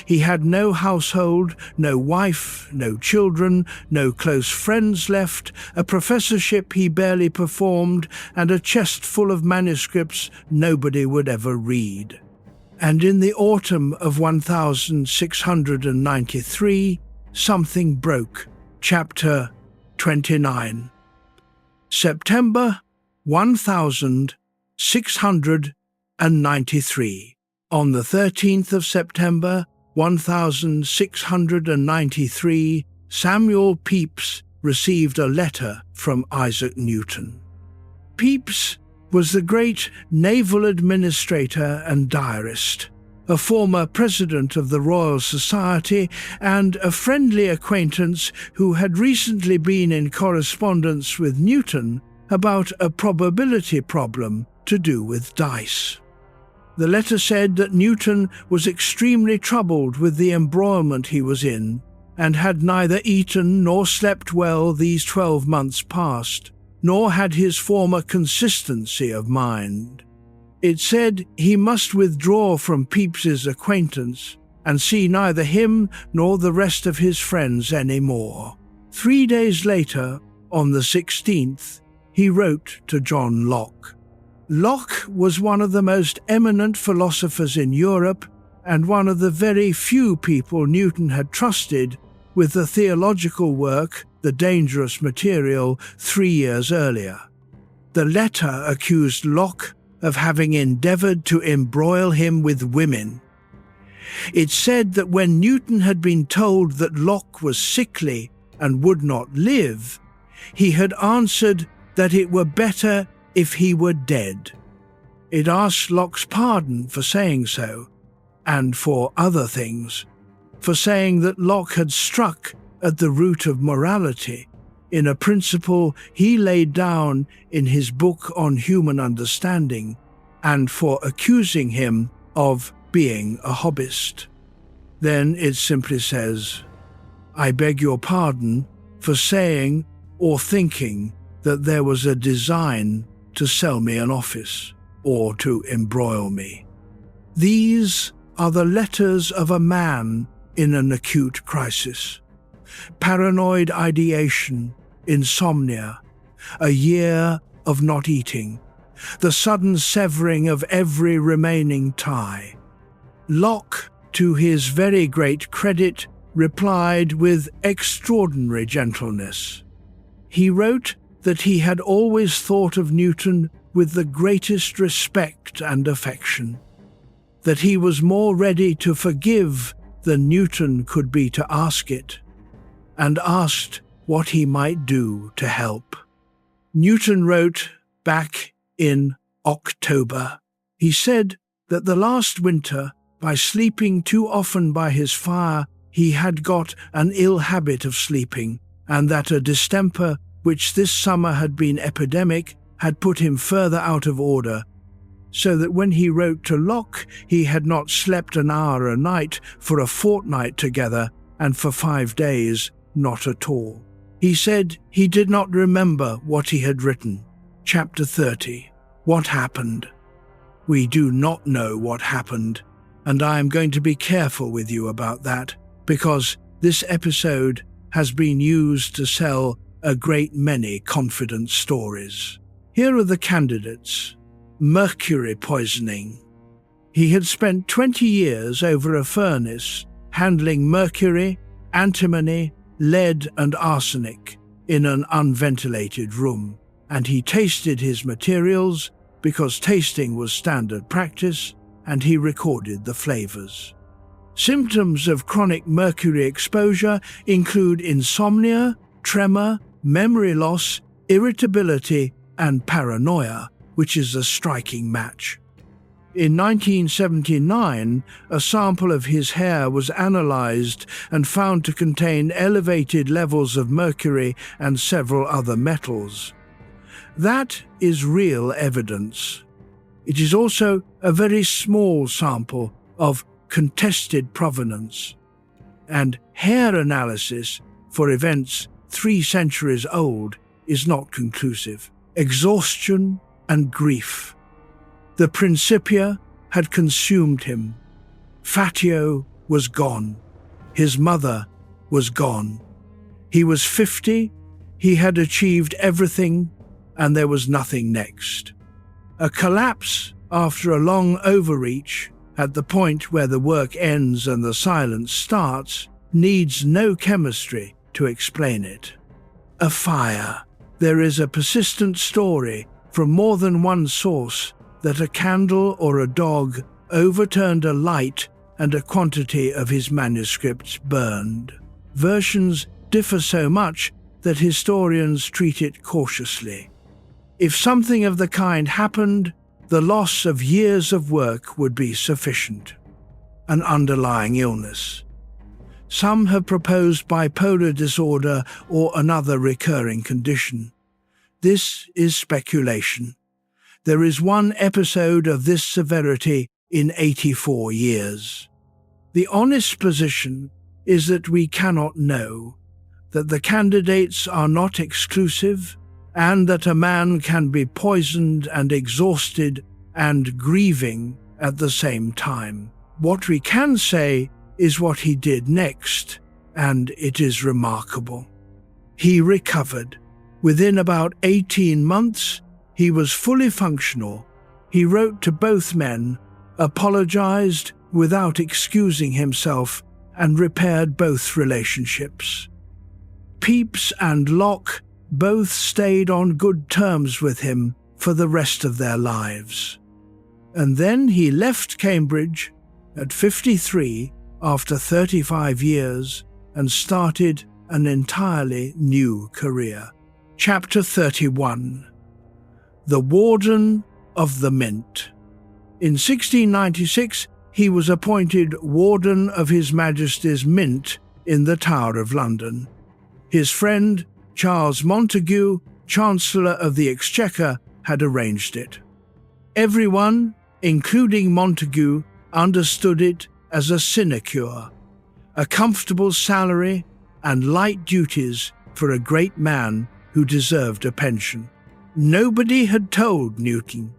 He had no household, no wife, no children, no close friends left, a professorship he barely performed, and a chest full of manuscripts nobody would ever read. And in the autumn of 1693, something broke. Chapter 29. September 1693. On the 13th of September 1693, Samuel Pepys received a letter from Isaac Newton. Pepys was the great naval administrator and diarist, a former president of the Royal Society, and a friendly acquaintance who had recently been in correspondence with Newton about a probability problem to do with dice. The letter said that Newton was extremely troubled with the embroilment he was in, and had neither eaten nor slept well these 12 months past, nor had his former consistency of mind. It said he must withdraw from Pepys's acquaintance and see neither him nor the rest of his friends any more. 3 days later, on the 16th, he wrote to John Locke. Locke was one of the most eminent philosophers in Europe and one of the very few people Newton had trusted with the theological work, The Dangerous Material, 3 years earlier. The letter accused Locke of having endeavoured to embroil him with women. It said that when Newton had been told that Locke was sickly and would not live, he had answered that it were better if he were dead. It asked Locke's pardon for saying so, and for other things, for saying that Locke had struck at the root of morality in a principle he laid down in his book on human understanding, and for accusing him of being a hobbyist. Then it simply says, "I beg your pardon for saying or thinking that there was a design to sell me an office or to embroil me." These are the letters of a man in an acute crisis. Paranoid ideation, insomnia, a year of not eating, the sudden severing of every remaining tie. Locke, to his very great credit, replied with extraordinary gentleness. He wrote that he had always thought of Newton with the greatest respect and affection, that he was more ready to forgive than Newton could be to ask it, and asked what he might do to help. Newton wrote back in October. He said that the last winter, by sleeping too often by his fire, he had got an ill habit of sleeping, and that a distemper, which this summer had been epidemic, had put him further out of order, so that when he wrote to Locke he had not slept an hour a night for a fortnight together, and for 5 days not at all. He said he did not remember what he had written. Chapter 30. What happened? We do not know what happened, and I am going to be careful with you about that, because this episode has been used to sell a great many confident stories. Here are the candidates. Mercury poisoning. He had spent 20 years over a furnace handling mercury, antimony, lead and arsenic in an unventilated room, and he tasted his materials because tasting was standard practice, and he recorded the flavors. Symptoms of chronic mercury exposure include insomnia, tremor, memory loss, irritability, and paranoia, which is a striking match. In 1979, a sample of his hair was analyzed and found to contain elevated levels of mercury and several other metals. That is real evidence. It is also a very small sample of contested provenance, and hair analysis for events 3 centuries old is not conclusive. Exhaustion and grief. The Principia had consumed him. Fatio was gone. His mother was gone. He was 50, he had achieved everything, and there was nothing next. A collapse after a long overreach, at the point where the work ends and the silence starts, needs no chemistry to explain it. A fire. There is a persistent story from more than one source that a candle or a dog overturned a light and a quantity of his manuscripts burned. Versions differ so much that historians treat it cautiously. If something of the kind happened, the loss of years of work would be sufficient. An underlying illness. Some have proposed bipolar disorder or another recurring condition. This is speculation. There is one episode of this severity in 84 years. The honest position is that we cannot know, that the candidates are not exclusive, and that a man can be poisoned and exhausted and grieving at the same time. What we can say is what he did next, and it is remarkable. He recovered. Within about 18 months, he was fully functional. He wrote to both men, apologized, without excusing himself and repaired both relationships. Pepys and Locke both stayed on good terms with him for the rest of their lives. And then he left Cambridge at 53 after 35 years and started an entirely new career. Chapter 31. The Warden of the Mint. In 1696, he was appointed Warden of His Majesty's Mint in the Tower of London. His friend, Charles Montague, Chancellor of the Exchequer, had arranged it. Everyone, including Montague, understood it as a sinecure, a comfortable salary and light duties for a great man who deserved a pension. Nobody had told Newton.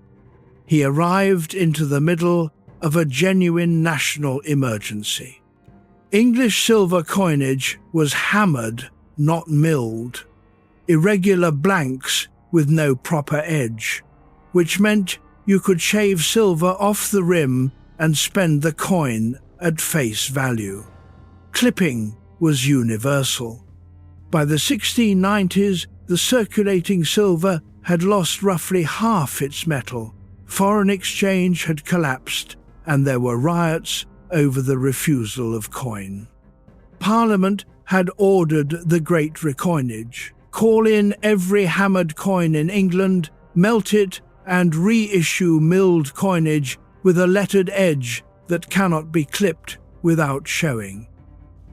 He arrived into the middle of a genuine national emergency. English silver coinage was hammered, not milled. Irregular blanks with no proper edge, which meant you could shave silver off the rim and spend the coin at face value. Clipping was universal. By the 1690s, the circulating silver had lost roughly half its metal. Foreign exchange had collapsed, and there were riots over the refusal of coin. Parliament had ordered the Great Recoinage. Call in every hammered coin in England, melt it, and reissue milled coinage with a lettered edge that cannot be clipped without showing.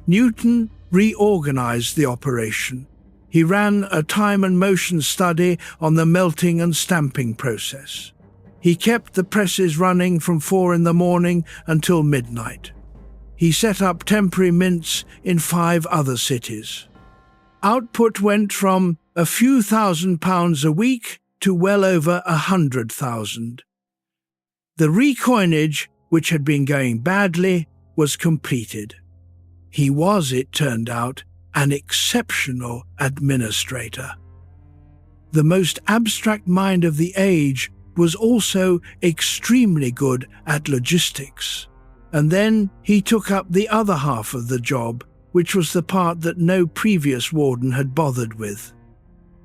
Newton reorganized the operation. He ran a time and motion study on the melting and stamping process. He kept the presses running from 4 a.m. until midnight. He set up temporary mints in 5 other cities. Output went from a few £1,000s a week to well over 100,000. The recoinage, which had been going badly, was completed. He was, it turned out, an exceptional administrator. The most abstract mind of the age was also extremely good at logistics. And then he took up the other half of the job, which was the part that no previous warden had bothered with.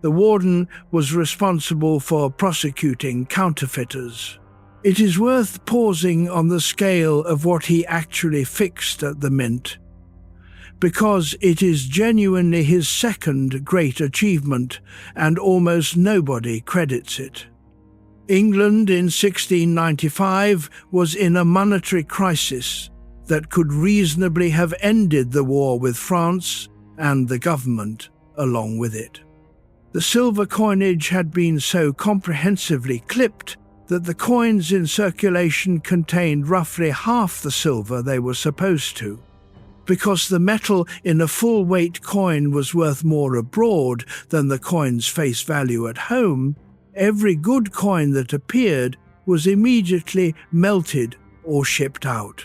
The warden was responsible for prosecuting counterfeiters. It is worth pausing on the scale of what he actually fixed at the Mint, because it is genuinely his second great achievement, and almost nobody credits it. England in 1695 was in a monetary crisis that could reasonably have ended the war with France and the government along with it. The silver coinage had been so comprehensively clipped that the coins in circulation contained roughly half the silver they were supposed to. Because the metal in a full-weight coin was worth more abroad than the coin's face value at home, every good coin that appeared was immediately melted or shipped out.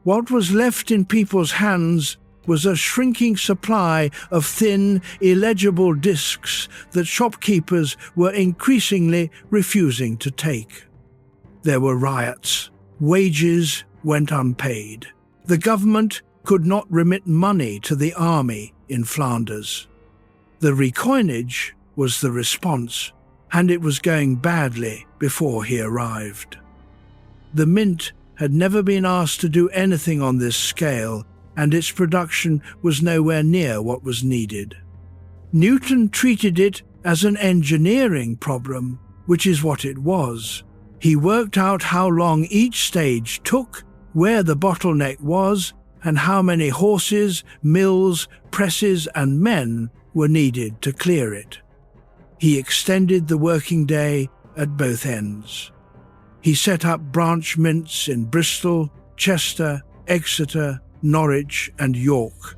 What was left in people's hands was a shrinking supply of thin, illegible discs that shopkeepers were increasingly refusing to take. There were riots. Wages went unpaid. The government could not remit money to the army in Flanders. The recoinage was the response, and it was going badly before he arrived. The Mint had never been asked to do anything on this scale, and its production was nowhere near what was needed. Newton treated it as an engineering problem, which is what it was. He worked out how long each stage took, where the bottleneck was, and how many horses, mills, presses, and men were needed to clear it. He extended the working day at both ends. He set up branch mints in Bristol, Chester, Exeter, Norwich, and York,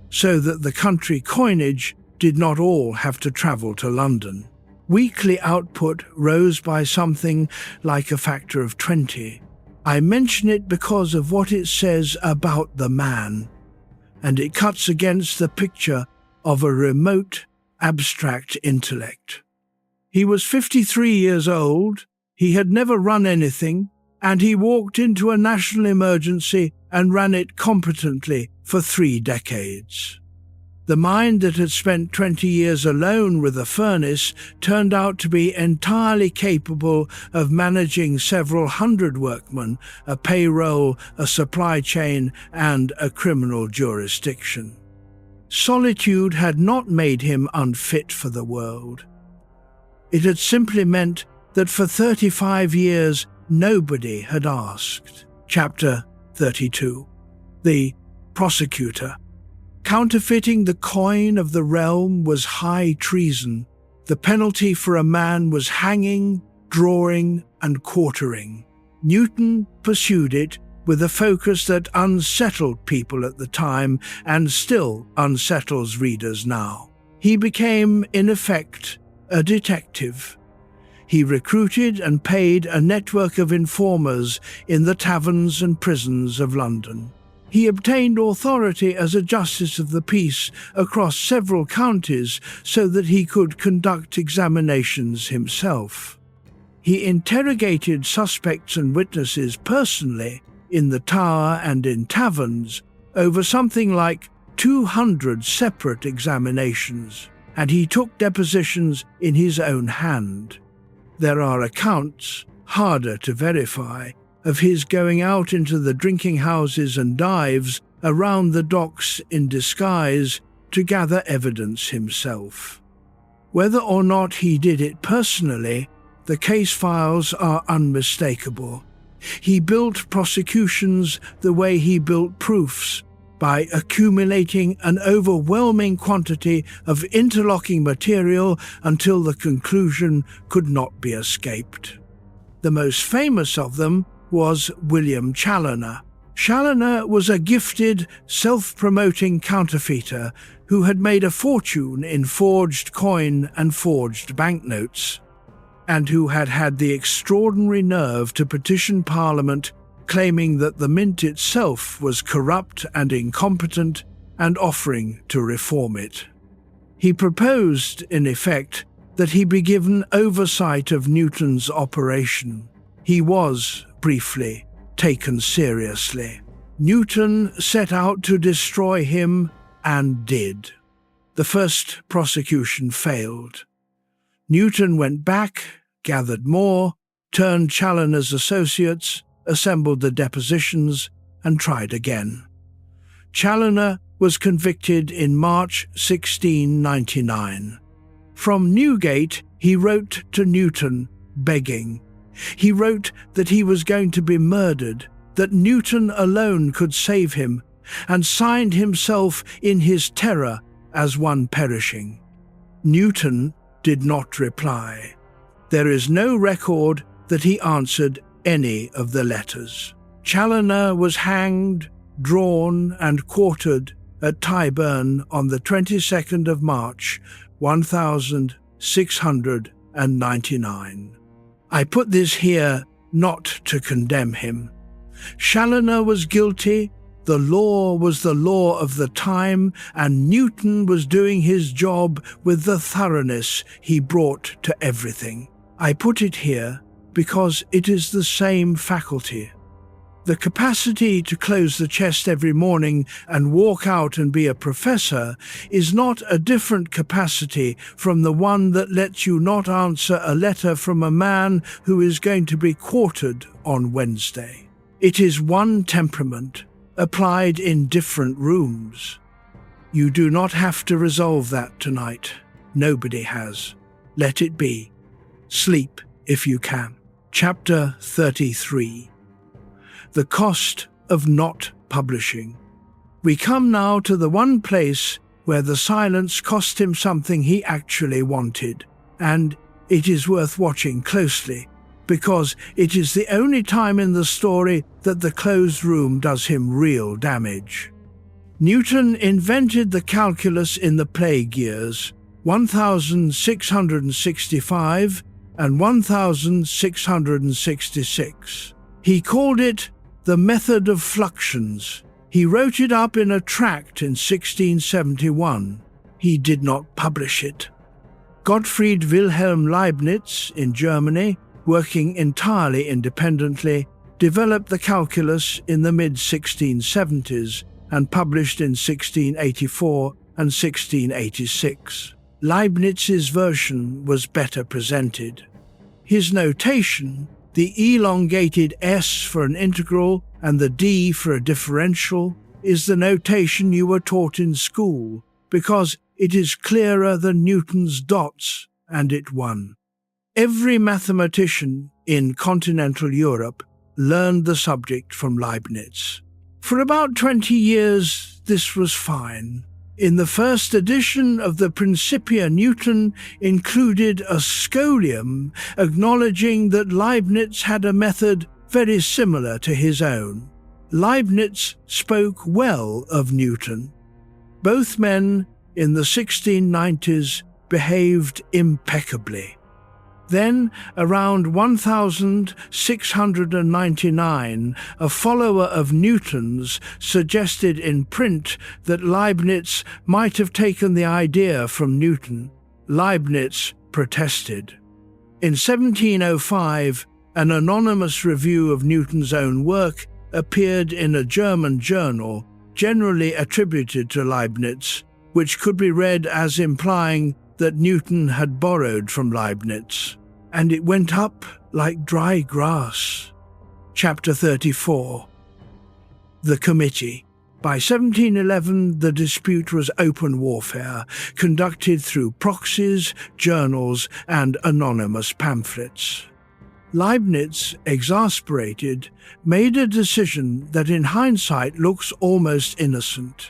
so that the country coinage did not all have to travel to London. Weekly output rose by something like a factor of 20. I mention it because of what it says about the man, and it cuts against the picture of a remote, abstract intellect. He was 53 years old, he had never run anything, and he walked into a national emergency and ran it competently for 3 decades. The mind that had spent 20 years alone with a furnace turned out to be entirely capable of managing several hundred workmen, a payroll, a supply chain, and a criminal jurisdiction. Solitude had not made him unfit for the world. It had simply meant that for 35 years nobody had asked. Chapter 32. The Prosecutor. Counterfeiting the coin of the realm was high treason. The penalty for a man was hanging, drawing, and quartering. Newton pursued it with a focus that unsettled people at the time and still unsettles readers now. He became, in effect, a detective. He recruited and paid a network of informers in the taverns and prisons of London. He obtained authority as a justice of the peace across several counties so that he could conduct examinations himself. He interrogated suspects and witnesses personally in the Tower and in taverns over something like 200 separate examinations, and he took depositions in his own hand. There are accounts, harder to verify, of his going out into the drinking houses and dives around the docks in disguise to gather evidence himself. Whether or not he did it personally, the case files are unmistakable. He built prosecutions the way he built proofs, by accumulating an overwhelming quantity of interlocking material until the conclusion could not be escaped. The most famous of them was William Challoner. Challoner was a gifted, self-promoting counterfeiter who had made a fortune in forged coin and forged banknotes, and who had had the extraordinary nerve to petition Parliament claiming that the mint itself was corrupt and incompetent and offering to reform it. He proposed, in effect, that he be given oversight of Newton's operation. He was, briefly, taken seriously. Newton set out to destroy him and did. The first prosecution failed. Newton went back, gathered more, turned Challoner's associates, assembled the depositions, and tried again. Challoner was convicted in March 1699. From Newgate, he wrote to Newton, begging. He wrote that he was going to be murdered, that Newton alone could save him, and signed himself in his terror as one perishing. Newton did not reply. There is no record that he answered any of the letters. Challoner was hanged, drawn, and quartered at Tyburn on the 22nd of March, 1699. I put this here not to condemn him. Challoner was guilty, the law was the law of the time, and Newton was doing his job with the thoroughness he brought to everything. I put it here because it is the same faculty. The capacity to close the chest every morning and walk out and be a professor is not a different capacity from the one that lets you not answer a letter from a man who is going to be quartered on Wednesday. It is one temperament, applied in different rooms. You do not have to resolve that tonight. Nobody has. Let it be. Sleep if you can. Chapter 33. The cost of not publishing. We come now to the one place where the silence cost him something he actually wanted, and it is worth watching closely, because it is the only time in the story that the closed room does him real damage. Newton invented the calculus in the plague years, 1665 and 1666. He called it the method of fluxions. He wrote it up in a tract in 1671. He did not publish it. Gottfried Wilhelm Leibniz in Germany, working entirely independently, developed the calculus in the mid-1670s and published in 1684 and 1686. Leibniz's version was better presented. His notation, the elongated S for an integral and the D for a differential, is the notation you were taught in school, because it is clearer than Newton's dots, and it won. Every mathematician in continental Europe learned the subject from Leibniz. For about 20 years, this was fine. In the first edition of the Principia, Newton included a scholium acknowledging that Leibniz had a method very similar to his own. Leibniz spoke well of Newton. Both men in the 1690s behaved impeccably. Then, around 1699, a follower of Newton's suggested in print that Leibniz might have taken the idea from Newton. Leibniz protested. In 1705, an anonymous review of Newton's own work appeared in a German journal, generally attributed to Leibniz, which could be read as implying that Newton had borrowed from Leibniz, and it went up like dry grass. Chapter 34. The Committee. By 1711, the dispute was open warfare, conducted through proxies, journals, and anonymous pamphlets. Leibniz, exasperated, made a decision that in hindsight looks almost innocent.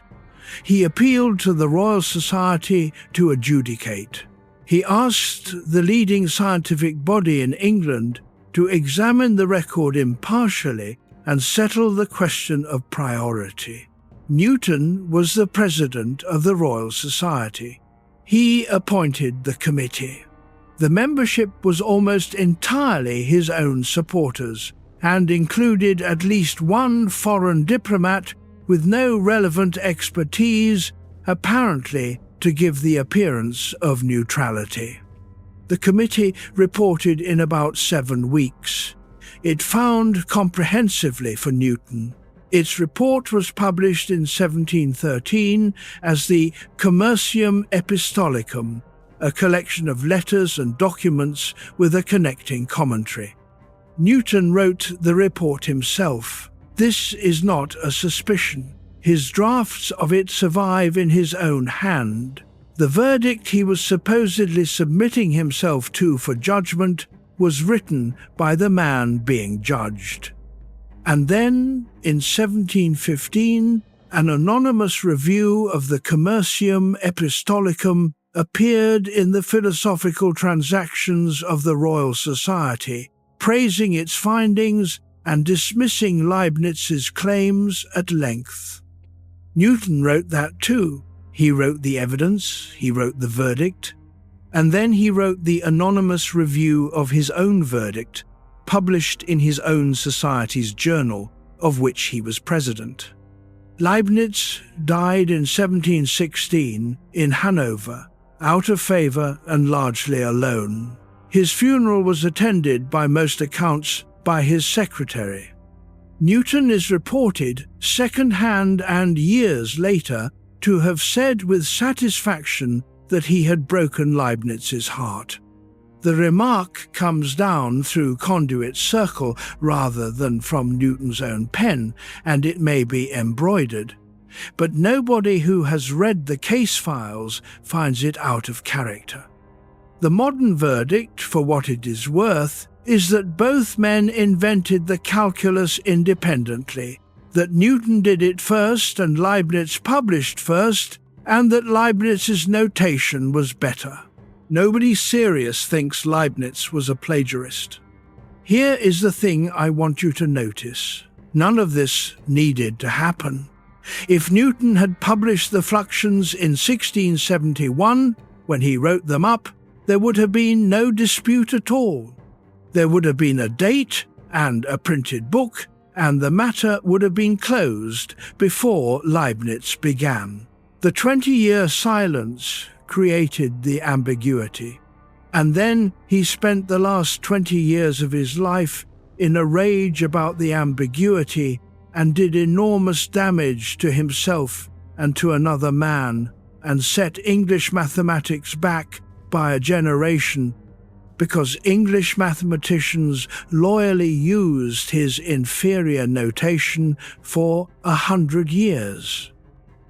He appealed to the Royal Society to adjudicate. He asked the leading scientific body in England to examine the record impartially and settle the question of priority. Newton was the president of the Royal Society. He appointed the committee. The membership was almost entirely his own supporters and included at least one foreign diplomat with no relevant expertise, apparently to give the appearance of neutrality. The committee reported in about 7 weeks. It found comprehensively for Newton. Its report was published in 1713 as the Commercium Epistolicum, a collection of letters and documents with a connecting commentary. Newton wrote the report himself. This is not a suspicion. His drafts of it survive in his own hand. The verdict he was supposedly submitting himself to for judgment was written by the man being judged. And then, in 1715, an anonymous review of the Commercium Epistolicum appeared in the Philosophical Transactions of the Royal Society, praising its findings and dismissing Leibniz's claims at length. Newton wrote that too. He wrote the evidence, he wrote the verdict, and then he wrote the anonymous review of his own verdict, published in his own society's journal, of which he was president. Leibniz died in 1716 in Hanover, out of favour and largely alone. His funeral was attended, by most accounts, by his secretary. Newton is reported, second-hand and years later, to have said with satisfaction that he had broken Leibniz's heart. The remark comes down through Conduit Circle rather than from Newton's own pen, and it may be embroidered. But nobody who has read the case files finds it out of character. The modern verdict, for what it is worth, is that both men invented the calculus independently, that Newton did it first and Leibniz published first, and that Leibniz's notation was better. Nobody serious thinks Leibniz was a plagiarist. Here is the thing I want you to notice. None of this needed to happen. If Newton had published the fluxions in 1671, when he wrote them up, there would have been no dispute at all. There would have been a date and a printed book, and the matter would have been closed before Leibniz began. The 20-year silence created the ambiguity, and then he spent the last 20 years of his life in a rage about the ambiguity and did enormous damage to himself and to another man, and set English mathematics back by a generation because English mathematicians loyally used his inferior notation for 100 years.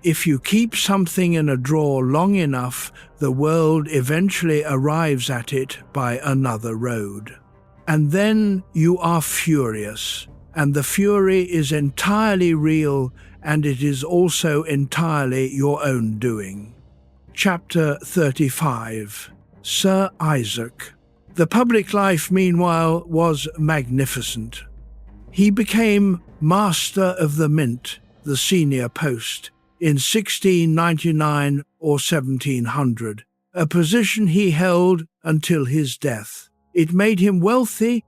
If you keep something in a drawer long enough, the world eventually arrives at it by another road. And then you are furious, and the fury is entirely real, and it is also entirely your own doing. Chapter 35. Sir Isaac. The public life, meanwhile, was magnificent. He became Master of the Mint, the senior post, in 1699 or 1700, a position he held until his death. It made him wealthy.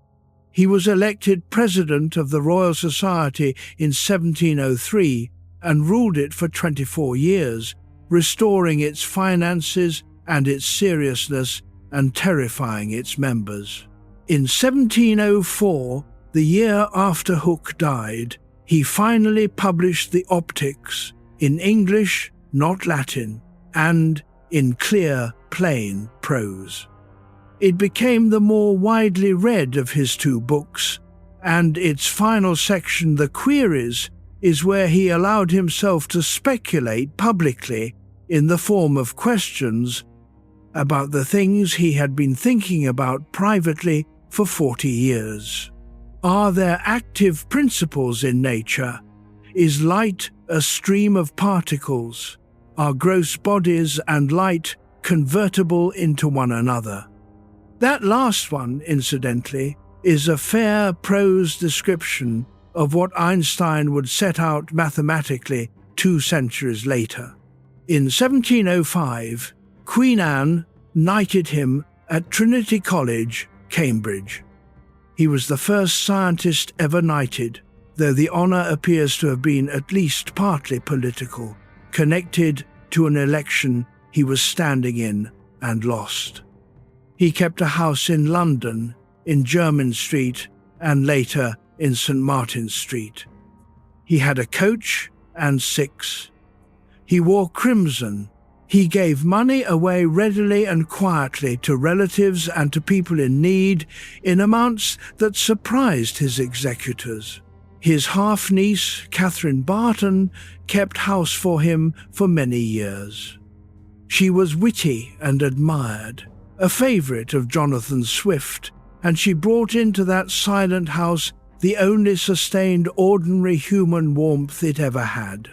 He was elected President of the Royal Society in 1703 and ruled it for 24 years, restoring its finances and its seriousness and terrifying its members. In 1704, the year after Hooke died, he finally published the Optics in English, not Latin, and in clear, plain prose. It became the more widely read of his two books, and its final section, The Queries, is where he allowed himself to speculate publicly in the form of questions about the things he had been thinking about privately for 40 years. Are there active principles in nature? Is light a stream of particles? Are gross bodies and light convertible into one another? That last one, incidentally, is a fair prose description of what Einstein would set out mathematically 2 centuries later. In 1705, Queen Anne knighted him at Trinity College, Cambridge. He was the first scientist ever knighted, though the honour appears to have been at least partly political, connected to an election he was standing in and lost. He kept a house in London, in Jermyn Street, and later in St. Martin's Street. He had a coach and 6. He wore crimson. He gave money away readily and quietly to relatives and to people in need in amounts that surprised his executors. His half-niece, Catherine Barton, kept house for him for many years. She was witty and admired, a favourite of Jonathan Swift, and she brought into that silent house the only sustained ordinary human warmth it ever had.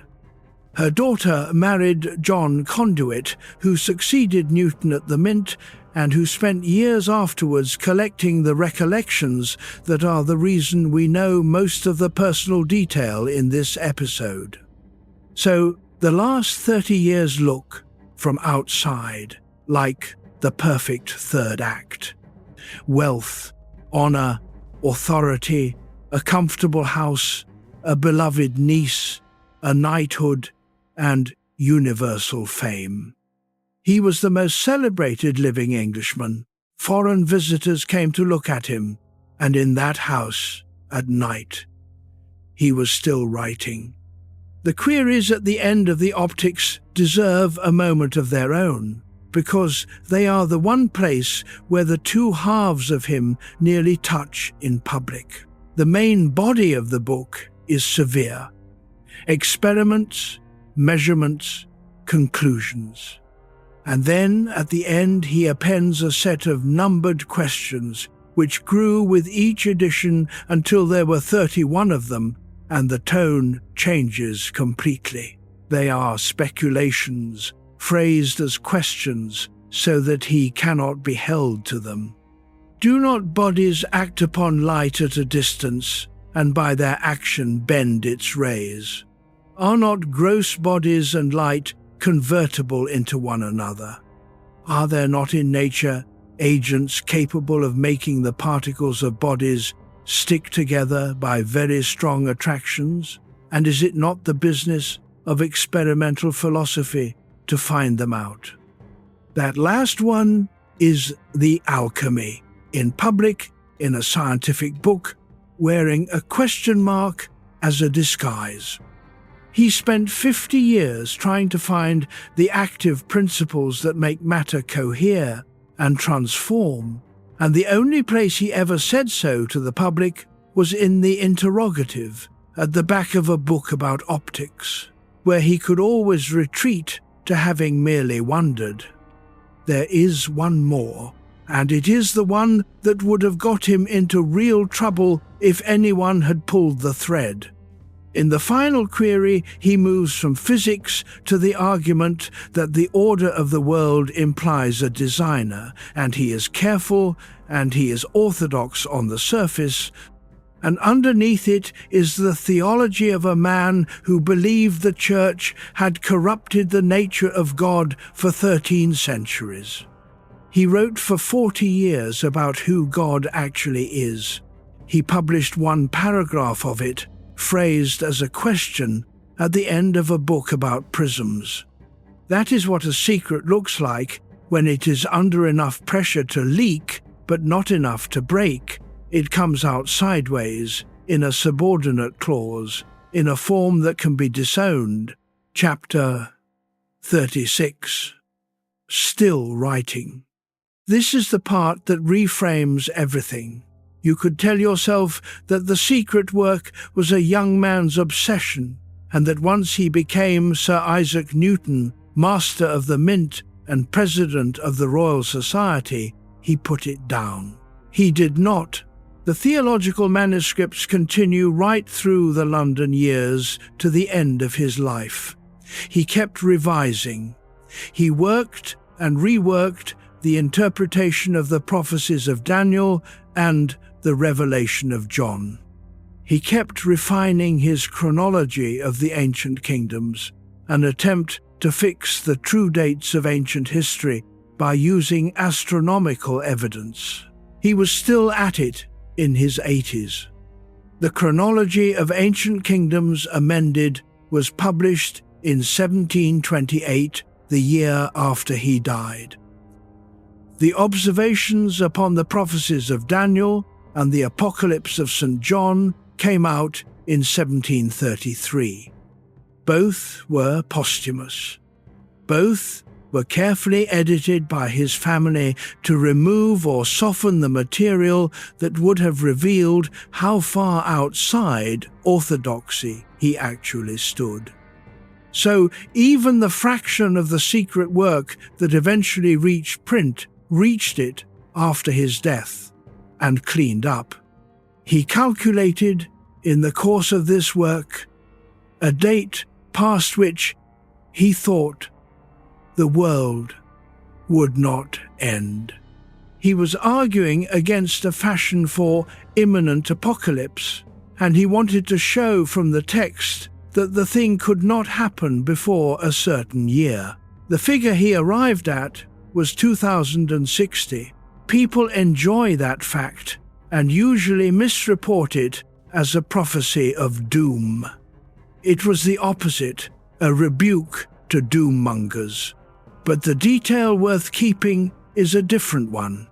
Her daughter married John Conduit, who succeeded Newton at the Mint and who spent years afterwards collecting the recollections that are the reason we know most of the personal detail in this episode. So the last 30 years look, from outside, like the perfect third act. Wealth, honour, authority, a comfortable house, a beloved niece, a knighthood, and universal fame. He was the most celebrated living Englishman. Foreign visitors came to look at him, and in that house, at night, he was still writing. The queries at the end of the Optics deserve a moment of their own, because they are the one place where the two halves of him nearly touch in public. The main body of the book is severe. Experiments, measurements, conclusions. And then, at the end, he appends a set of numbered questions, which grew with each edition until there were 31 of them, and the tone changes completely. They are speculations, phrased as questions, so that he cannot be held to them. Do not bodies act upon light at a distance, and by their action bend its rays? Are not gross bodies and light convertible into one another? Are there not in nature agents capable of making the particles of bodies stick together by very strong attractions? And is it not the business of experimental philosophy to find them out? That last one is the alchemy, in public, in a scientific book, wearing a question mark as a disguise. He spent 50 years trying to find the active principles that make matter cohere and transform, and the only place he ever said so to the public was in the interrogative at the back of a book about optics, where he could always retreat to having merely wondered. There is one more, and it is the one that would have got him into real trouble if anyone had pulled the thread. In the final query, he moves from physics to the argument that the order of the world implies a designer, and he is careful and he is orthodox on the surface, and underneath it is the theology of a man who believed the Church had corrupted the nature of God for 13 centuries. He wrote for 40 years about who God actually is. He published one paragraph of it, phrased as a question, at the end of a book about prisms. That is what a secret looks like when it is under enough pressure to leak, but not enough to break. It comes out sideways, in a subordinate clause, in a form that can be disowned. Chapter 36. Still writing. This is the part that reframes everything. You could tell yourself that the secret work was a young man's obsession, and that once he became Sir Isaac Newton, Master of the Mint and President of the Royal Society, he put it down. He did not. The theological manuscripts continue right through the London years to the end of his life. He kept revising. He worked and reworked the interpretation of the prophecies of Daniel and the revelation of John. He kept refining his chronology of the ancient kingdoms, an attempt to fix the true dates of ancient history by using astronomical evidence. He was still at it in his 80s. The Chronology of Ancient Kingdoms Amended was published in 1728, the year after he died. The Observations upon the Prophecies of Daniel and the Apocalypse of St. John came out in 1733. Both were posthumous. Both were carefully edited by his family to remove or soften the material that would have revealed how far outside orthodoxy he actually stood. So even the fraction of the secret work that eventually reached print reached it after his death and cleaned up. He calculated, in the course of this work, a date past which he thought the world would not end. He was arguing against a fashion for imminent apocalypse, and he wanted to show from the text that the thing could not happen before a certain year. The figure he arrived at was 2060. People enjoy that fact and usually misreport it as a prophecy of doom. It was the opposite, a rebuke to doommongers. But the detail worth keeping is a different one.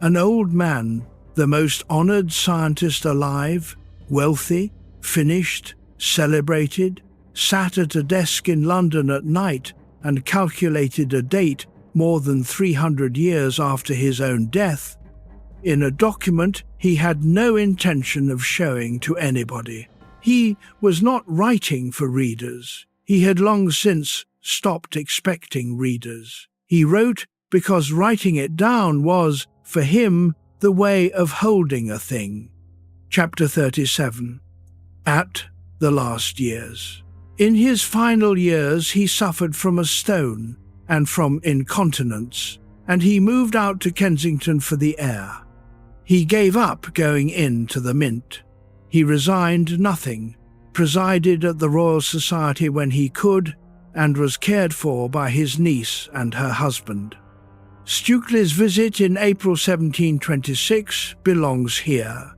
An old man, the most honored scientist alive, wealthy, finished, celebrated, sat at a desk in London at night and calculated a date more than 300 years after his own death, in a document he had no intention of showing to anybody. He was not writing for readers. He had long since stopped expecting readers. He wrote because writing it down was, for him, the way of holding a thing. Chapter 37. At the last years. In his final years he suffered from a stone and from incontinence, and he moved out to Kensington for the air. He gave up going into the Mint. He resigned nothing, presided at the Royal Society when he could, and was cared for by his niece and her husband. Stukely's visit in April 1726 belongs here.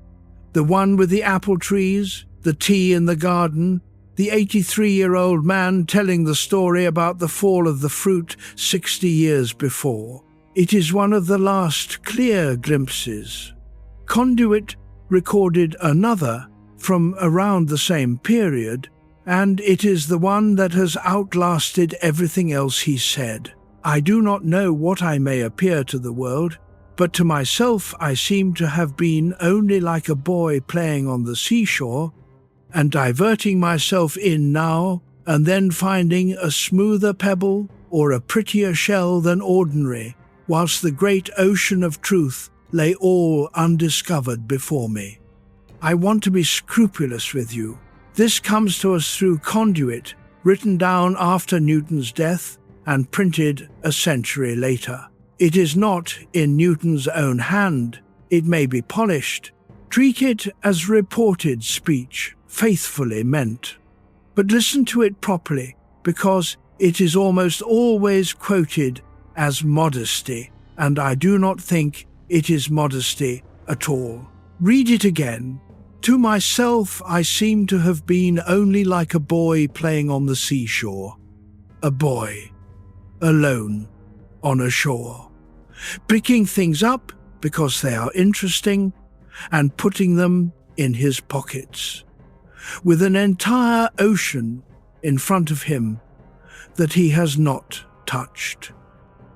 The one with the apple trees, the tea in the garden, the 83-year-old man telling the story about the fall of the fruit 60 years before. It is one of the last clear glimpses. Conduit recorded another from around the same period, and it is the one that has outlasted everything else he said. I do not know what I may appear to the world, but to myself I seem to have been only like a boy playing on the seashore, and diverting myself in now and then finding a smoother pebble or a prettier shell than ordinary, whilst the great ocean of truth lay all undiscovered before me. I want to be scrupulous with you. This comes to us through conduit, written down after Newton's death and printed a century later. It is not in Newton's own hand. It may be polished. Treat it as reported speech, faithfully meant. But listen to it properly, because it is almost always quoted as modesty, and I do not think it is modesty at all. Read it again. To myself I seem to have been only like a boy playing on the seashore. A boy, alone, on a shore, picking things up because they are interesting and putting them in his pockets, with an entire ocean in front of him that he has not touched.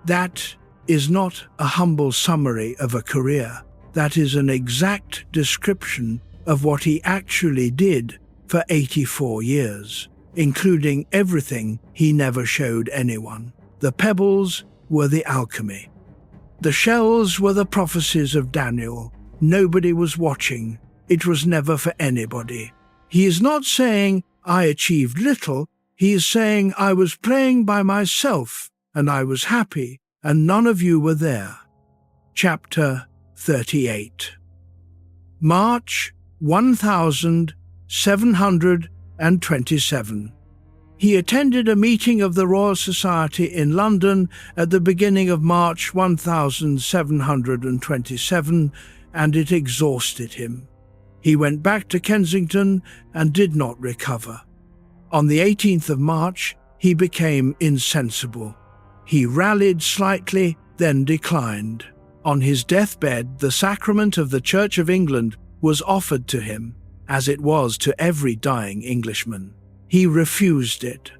That is not a humble summary of a career. That is an exact description of what he actually did for 84 years, including everything he never showed anyone. The pebbles were the alchemy. The shells were the prophecies of Daniel. Nobody was watching. It was never for anybody. He is not saying, I achieved little. He is saying, I was playing by myself, and I was happy, and none of you were there. Chapter 38. March 1727. He attended a meeting of the Royal Society in London at the beginning of March 1727, and it exhausted him. He went back to Kensington and did not recover. On the 18th of March, he became insensible. He rallied slightly, then declined. On his deathbed, the sacrament of the Church of England was offered to him, as it was to every dying Englishman. He refused it.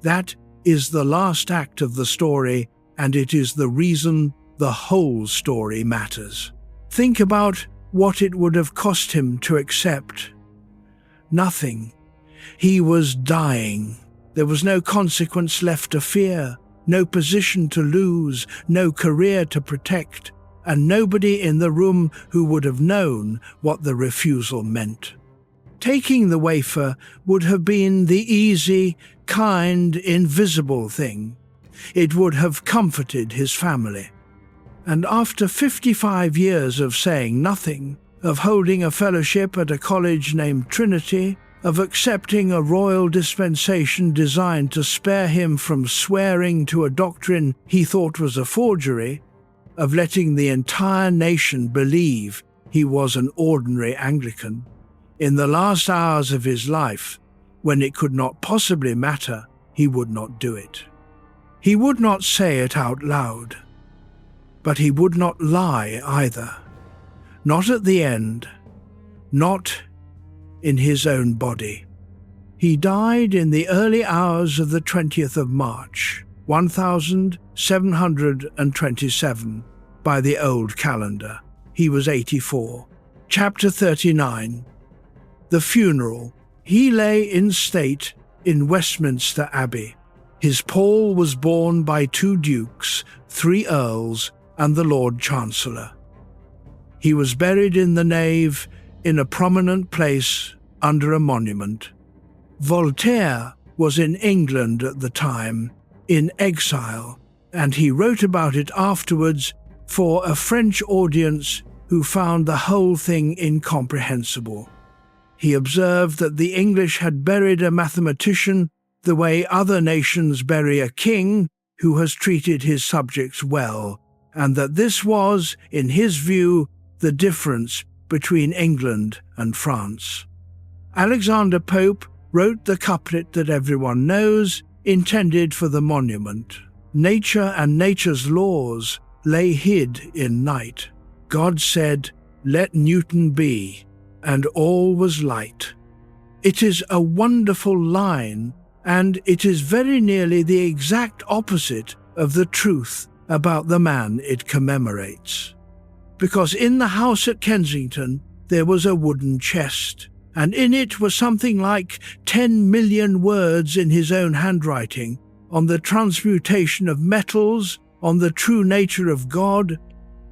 That is the last act of the story, and it is the reason the whole story matters. Think about what it would have cost him to accept. Nothing. He was dying. There was no consequence left to fear, no position to lose, no career to protect, and nobody in the room who would have known what the refusal meant. Taking the wafer would have been the easy, kind, invisible thing. It would have comforted his family. And after 55 years of saying nothing, of holding a fellowship at a college named Trinity, of accepting a royal dispensation designed to spare him from swearing to a doctrine he thought was a forgery, of letting the entire nation believe he was an ordinary Anglican, in the last hours of his life, when it could not possibly matter, he would not do it. He would not say it out loud, but he would not lie either. Not at the end, not in his own body. He died in the early hours of the 20th of March, 1727, by the old calendar. He was 84. Chapter 39. The funeral. He lay in state in Westminster Abbey. His pall was borne by 2 dukes, 3 earls, and the Lord Chancellor. He was buried in the nave in a prominent place under a monument. Voltaire was in England at the time, in exile, and he wrote about it afterwards for a French audience who found the whole thing incomprehensible. He observed that the English had buried a mathematician the way other nations bury a king who has treated his subjects well, and that this was, in his view, the difference between England and France. Alexander Pope wrote the couplet that everyone knows, intended for the monument. Nature and nature's laws lay hid in night. God said, "Let Newton be," and all was light. It is a wonderful line, and it is very nearly the exact opposite of the truth about the man it commemorates. Because in the house at Kensington there was a wooden chest, and in it was something like 10 million words in his own handwriting on the transmutation of metals, on the true nature of God,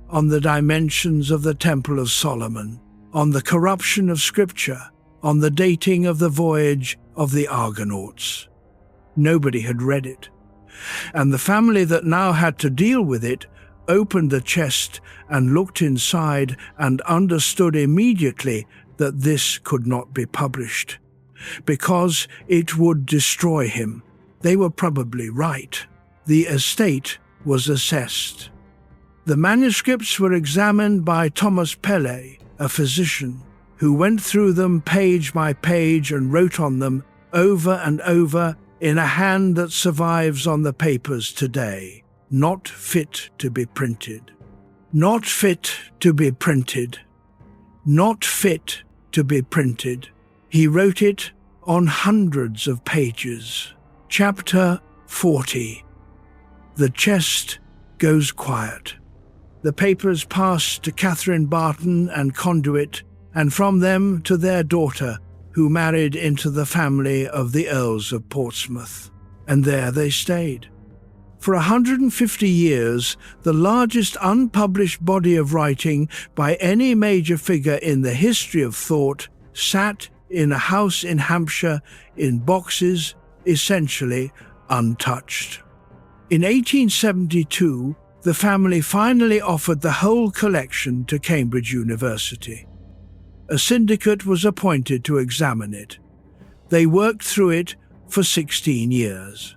on the dimensions of the Temple of Solomon, on the corruption of Scripture, on the dating of the voyage of the Argonauts. Nobody had read it, and the family that now had to deal with it opened the chest and looked inside and understood immediately that this could not be published, because it would destroy him. They were probably right. The estate was assessed. The manuscripts were examined by Thomas Pelle, a physician, who went through them page by page and wrote on them over and over in a hand that survives on the papers today. Not fit to be printed. Not fit to be printed. Not fit to be printed. He wrote it on hundreds of pages. Chapter 40. The chest goes quiet. The papers pass to Catherine Barton and Conduit, and from them to their daughter, who married into the family of the Earls of Portsmouth. And there they stayed. For 150 years, the largest unpublished body of writing by any major figure in the history of thought sat in a house in Hampshire in boxes, essentially untouched. In 1872, the family finally offered the whole collection to Cambridge University. A syndicate was appointed to examine it. They worked through it for 16 years.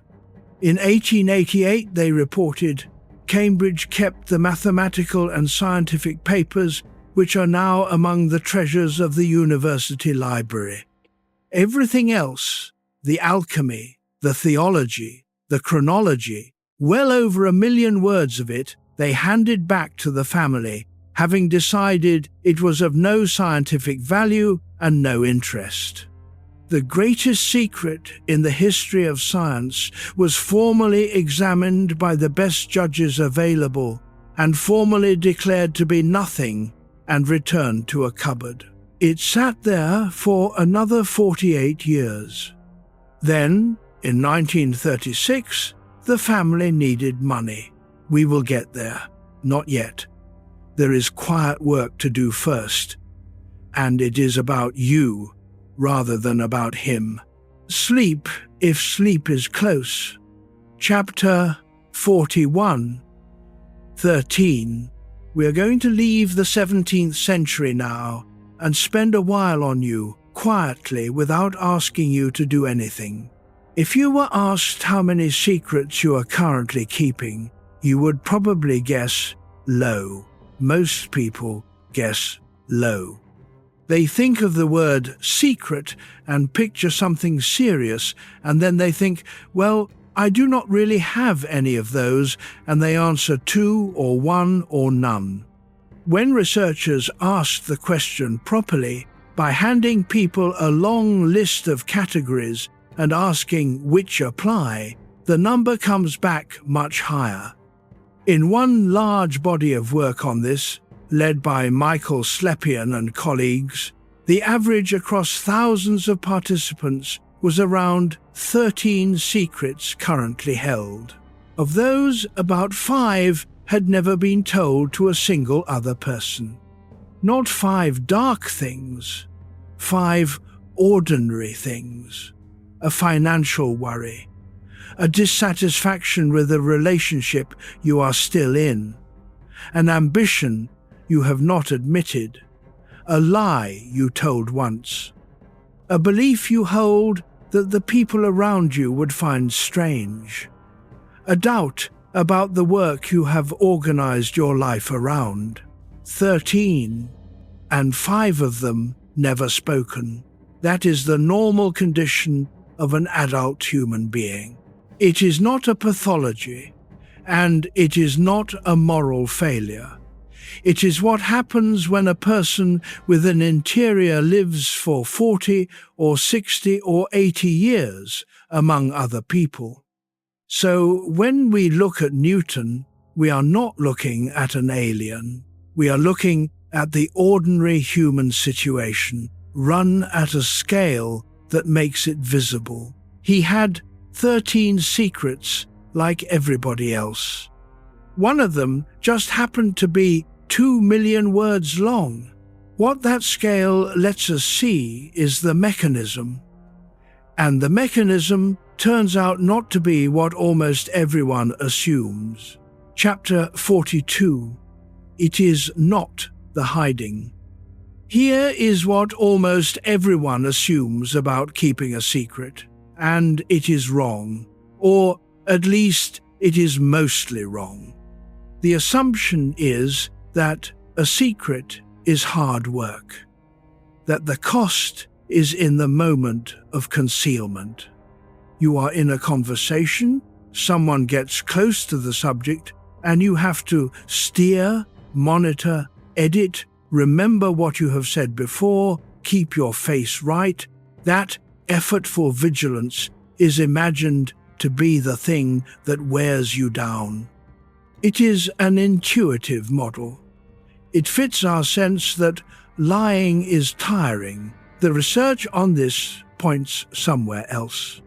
In 1888, they reported, Cambridge kept the mathematical and scientific papers which are now among the treasures of the university library. Everything else, the alchemy, the theology, the chronology, well over 1 million words of it, they handed back to the family, having decided it was of no scientific value and no interest. The greatest secret in the history of science was formally examined by the best judges available and formally declared to be nothing and returned to a cupboard. It sat there for another 48 years. Then, in 1936, the family needed money. We will get there. Not yet. There is quiet work to do first, and it is about you rather than about him. Sleep, if sleep is close. Chapter 41. 13. We are going to leave the 17th century now and spend a while on you, quietly, without asking you to do anything. If you were asked how many secrets you are currently keeping, you would probably guess low. Most people guess low. They think of the word secret and picture something serious, and then they think, well, I do not really have any of those, and they answer 2 or 1 or none. When researchers ask the question properly, by handing people a long list of categories and asking which apply, the number comes back much higher. In one large body of work on this, led by Michael Slepian and colleagues, the average across thousands of participants was around 13 secrets currently held. Of those, about 5 had never been told to a single other person. Not 5 dark things, 5 ordinary things. A financial worry, a dissatisfaction with a relationship you are still in, an ambition you have not admitted, a lie you told once, a belief you hold that the people around you would find strange, a doubt about the work you have organized your life around. 13, and 5 of them never spoken. That is the normal condition of an adult human being. It is not a pathology, and it is not a moral failure. It is what happens when a person with an interior lives for 40 or 60 or 80 years among other people. So when we look at Newton, we are not looking at an alien. We are looking at the ordinary human situation, run at a scale that makes it visible. He had 13 secrets like everybody else. One of them just happened to be 2 million words long. What that scale lets us see is the mechanism. And the mechanism turns out not to be what almost everyone assumes. Chapter 42. It is not the hiding. Here is what almost everyone assumes about keeping a secret, and it is wrong, or at least it is mostly wrong. The assumption is that a secret is hard work, that the cost is in the moment of concealment. You are in a conversation, someone gets close to the subject, and you have to steer, monitor, edit, remember what you have said before, keep your face right. That effort for vigilance is imagined to be the thing that wears you down. It is an intuitive model. It fits our sense that lying is tiring. The research on this points somewhere else.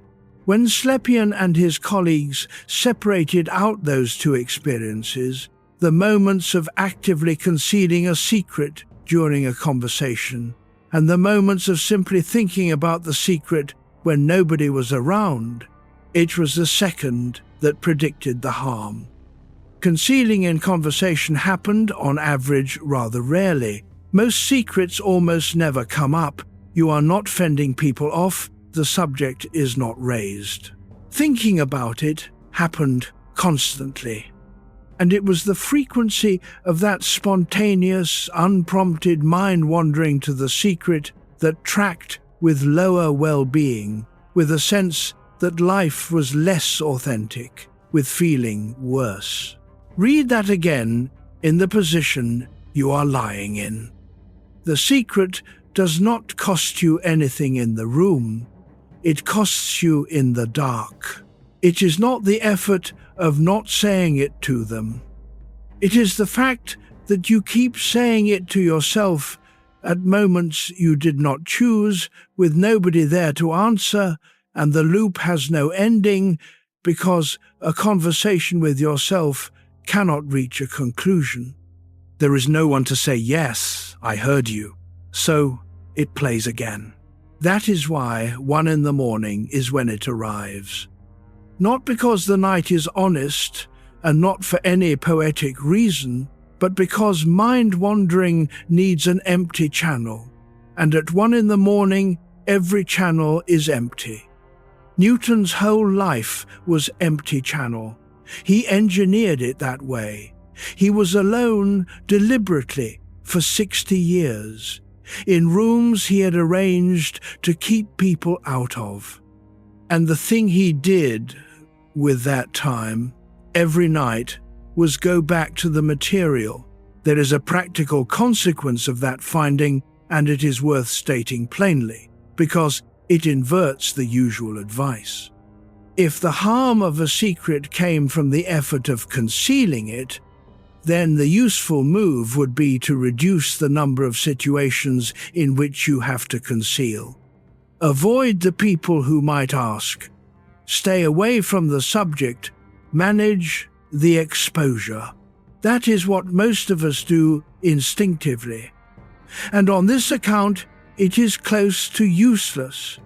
When Slepian and his colleagues separated out those two experiences, the moments of actively concealing a secret during a conversation, and the moments of simply thinking about the secret when nobody was around, it was the second that predicted the harm. Concealing in conversation happened, on average, rather rarely. Most secrets almost never come up. You are not fending people off, the subject is not raised. Thinking about it happened constantly. And it was the frequency of that spontaneous, unprompted mind-wandering to the secret that tracked with lower well-being, with a sense that life was less authentic, with feeling worse. Read that again in the position you are lying in. The secret does not cost you anything in the room. It costs you in the dark. It is not the effort of not saying it to them. It is the fact that you keep saying it to yourself at moments you did not choose, with nobody there to answer, and the loop has no ending, because a conversation with yourself cannot reach a conclusion. There is no one to say, "Yes, I heard you," so it plays again. That is why 1 a.m. is when it arrives. Not because the night is honest, and not for any poetic reason, but because mind-wandering needs an empty channel, and at 1 a.m, every channel is empty. Newton's whole life was empty channel. He engineered it that way. He was alone deliberately for 60 years, in rooms he had arranged to keep people out of. And the thing he did with that time, every night, was go back to the material. There is a practical consequence of that finding, and it is worth stating plainly, because it inverts the usual advice. If the harm of a secret came from the effort of concealing it, then the useful move would be to reduce the number of situations in which you have to conceal. Avoid the people who might ask. Stay away from the subject. Manage the exposure. That is what most of us do instinctively. And on this account, it is close to useless,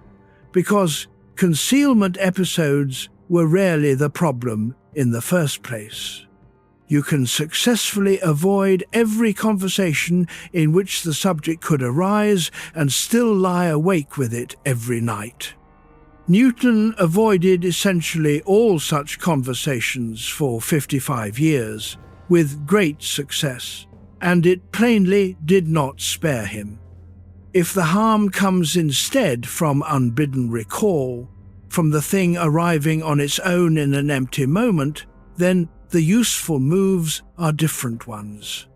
because concealment episodes were rarely the problem in the first place. You can successfully avoid every conversation in which the subject could arise and still lie awake with it every night. Newton avoided essentially all such conversations for 55 years, with great success, and it plainly did not spare him. If the harm comes instead from unbidden recall, from the thing arriving on its own in an empty moment, then the useful moves are different ones.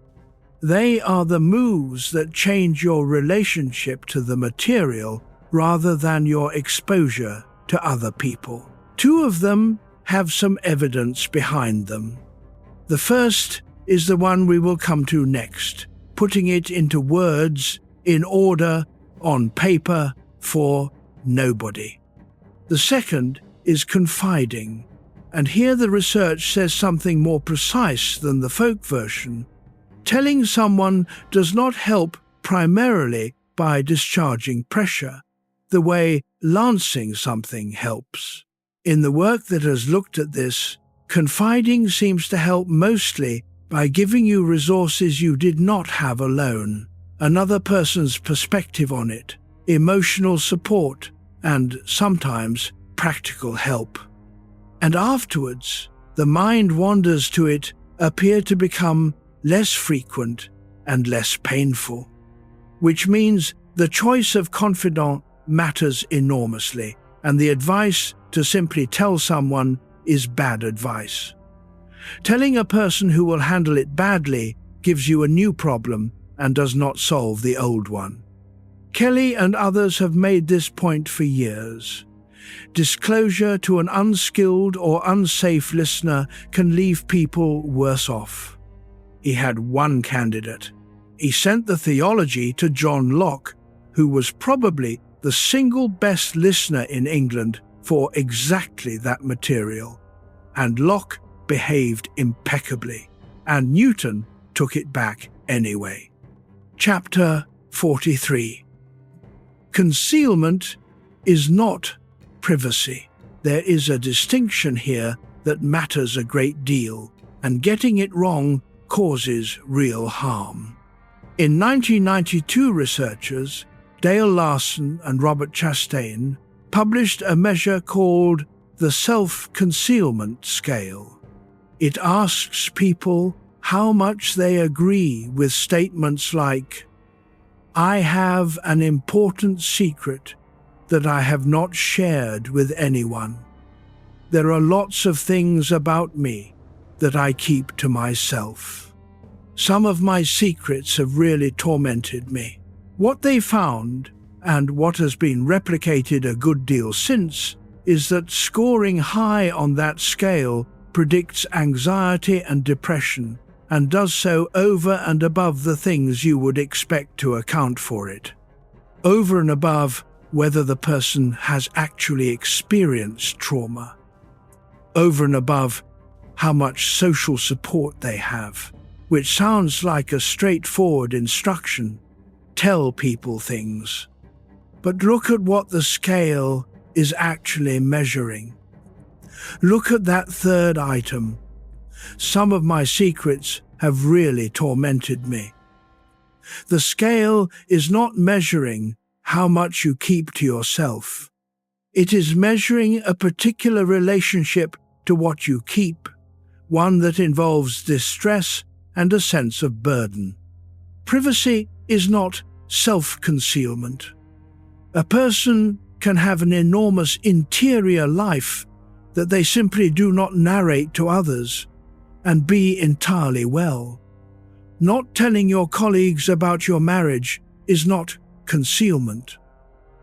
They are the moves that change your relationship to the material rather than your exposure to other people. Two of them have some evidence behind them. The first is the one we will come to next, putting it into words in order on paper for nobody. The second is confiding, and here the research says something more precise than the folk version. Telling someone does not help primarily by discharging pressure, the way lancing something helps. In the work that has looked at this, confiding seems to help mostly by giving you resources you did not have alone, another person's perspective on it, emotional support, and sometimes practical help. And afterwards, the mind wanders to it appear to become less frequent and less painful, which means the choice of confidant matters enormously, and the advice to simply tell someone is bad advice. Telling a person who will handle it badly gives you a new problem and does not solve the old one. Kelly and others have made this point for years. Disclosure to an unskilled or unsafe listener can leave people worse off. He had one candidate. He sent the theology to John Locke, who was probably the single best listener in England for exactly that material. And Locke behaved impeccably, and Newton took it back anyway. Chapter 43. Concealment is not privacy. There is a distinction here that matters a great deal, and getting it wrong causes real harm. In 1992, researchers Dale Larson and Robert Chastain published a measure called the Self-Concealment Scale. It asks people how much they agree with statements like, "I have an important secret that I have not shared with anyone. There are lots of things about me that I keep to myself. Some of my secrets have really tormented me." What they found, and what has been replicated a good deal since, is that scoring high on that scale predicts anxiety and depression, and does so over and above the things you would expect to account for it. Over and above whether the person has actually experienced trauma. Over and above how much social support they have, which sounds like a straightforward instruction. Tell people things. But look at what the scale is actually measuring. Look at that third item. Some of my secrets have really tormented me. The scale is not measuring how much you keep to yourself. It is measuring a particular relationship to what you keep, one that involves distress and a sense of burden. Privacy is not self-concealment. A person can have an enormous interior life that they simply do not narrate to others and be entirely well. Not telling your colleagues about your marriage is not concealment.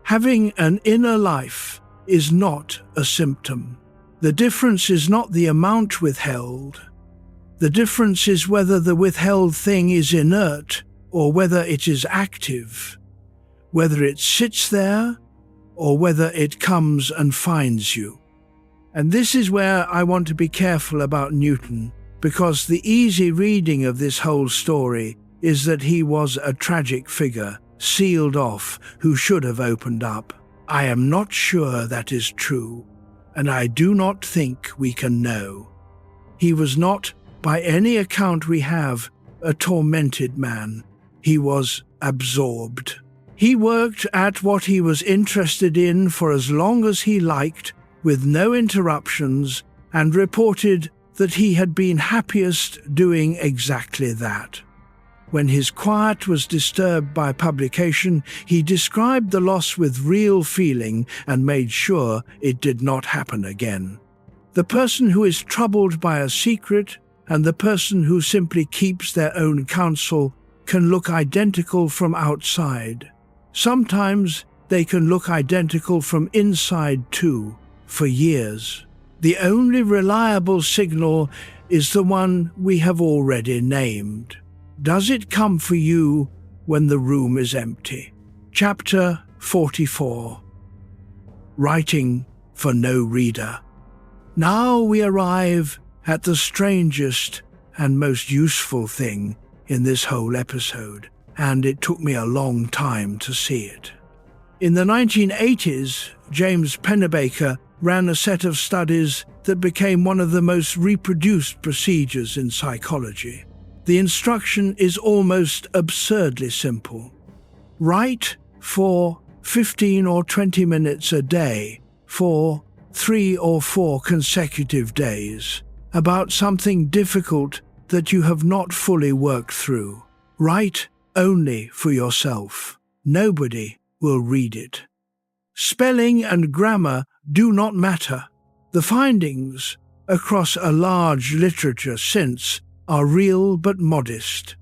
Having an inner life is not a symptom. The difference is not the amount withheld. The difference is whether the withheld thing is inert or whether it is active, whether it sits there or whether it comes and finds you. And this is where I want to be careful about Newton, because the easy reading of this whole story is that he was a tragic figure, sealed off, who should have opened up. I am not sure that is true, and I do not think we can know. He was not, by any account we have, a tormented man. He was absorbed. He worked at what he was interested in for as long as he liked, with no interruptions, and reported that he had been happiest doing exactly that. When his quiet was disturbed by publication, he described the loss with real feeling and made sure it did not happen again. The person who is troubled by a secret and the person who simply keeps their own counsel can look identical from outside. Sometimes they can look identical from inside too, for years. The only reliable signal is the one we have already named. Does it come for you when the room is empty? Chapter 44. Writing for no reader. Now we arrive at the strangest and most useful thing in this whole episode, and it took me a long time to see it. In the 1980s, James Pennebaker ran a set of studies that became one of the most reproduced procedures in psychology. The instruction is almost absurdly simple. Write for 15 or 20 minutes a day for 3 or 4 consecutive days about something difficult that you have not fully worked through. Write only for yourself. Nobody will read it. Spelling and grammar do not matter. The findings across a large literature since are real but modest.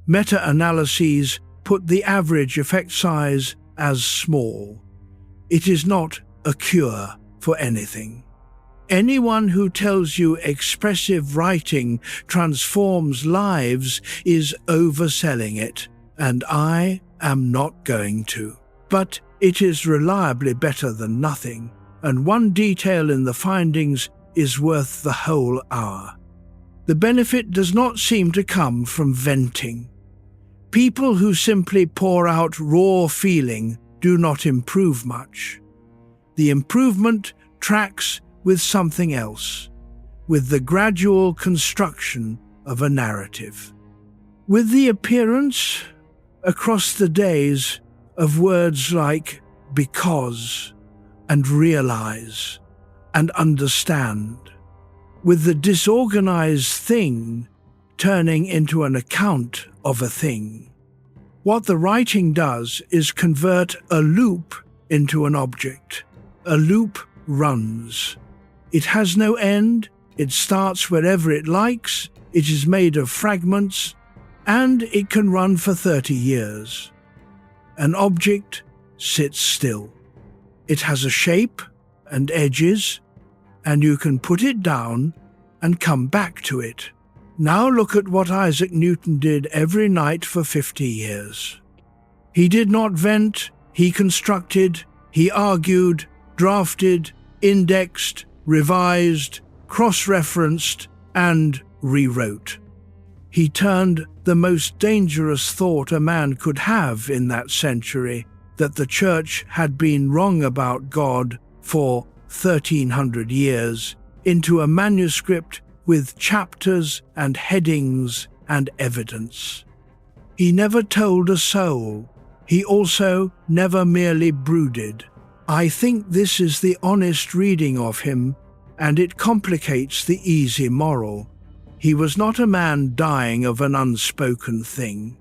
Meta-analyses put the average effect size as small. It is not a cure for anything. Anyone who tells you expressive writing transforms lives is overselling it, and I am not going to. But it is reliably better than nothing, and one detail in the findings is worth the whole hour. The benefit does not seem to come from venting. People who simply pour out raw feeling do not improve much. The improvement tracks with something else, with the gradual construction of a narrative. With the appearance, across the days, of words like because and realize and understand, with the disorganized thing turning into an account of a thing. What the writing does is convert a loop into an object. A loop runs. It has no end, it starts wherever it likes, it is made of fragments, and it can run for 30 years. An object sits still. It has a shape and edges, and you can put it down and come back to it. Now look at what Isaac Newton did every night for 50 years. He did not vent, he constructed, he argued, drafted, indexed, revised, cross-referenced, and rewrote. He turned the most dangerous thought a man could have in that century, that the Church had been wrong about God for 1300 years, into a manuscript with chapters and headings and evidence. He never told a soul. He also never merely brooded. I think this is the honest reading of him, and it complicates the easy moral. He was not a man dying of an unspoken thing.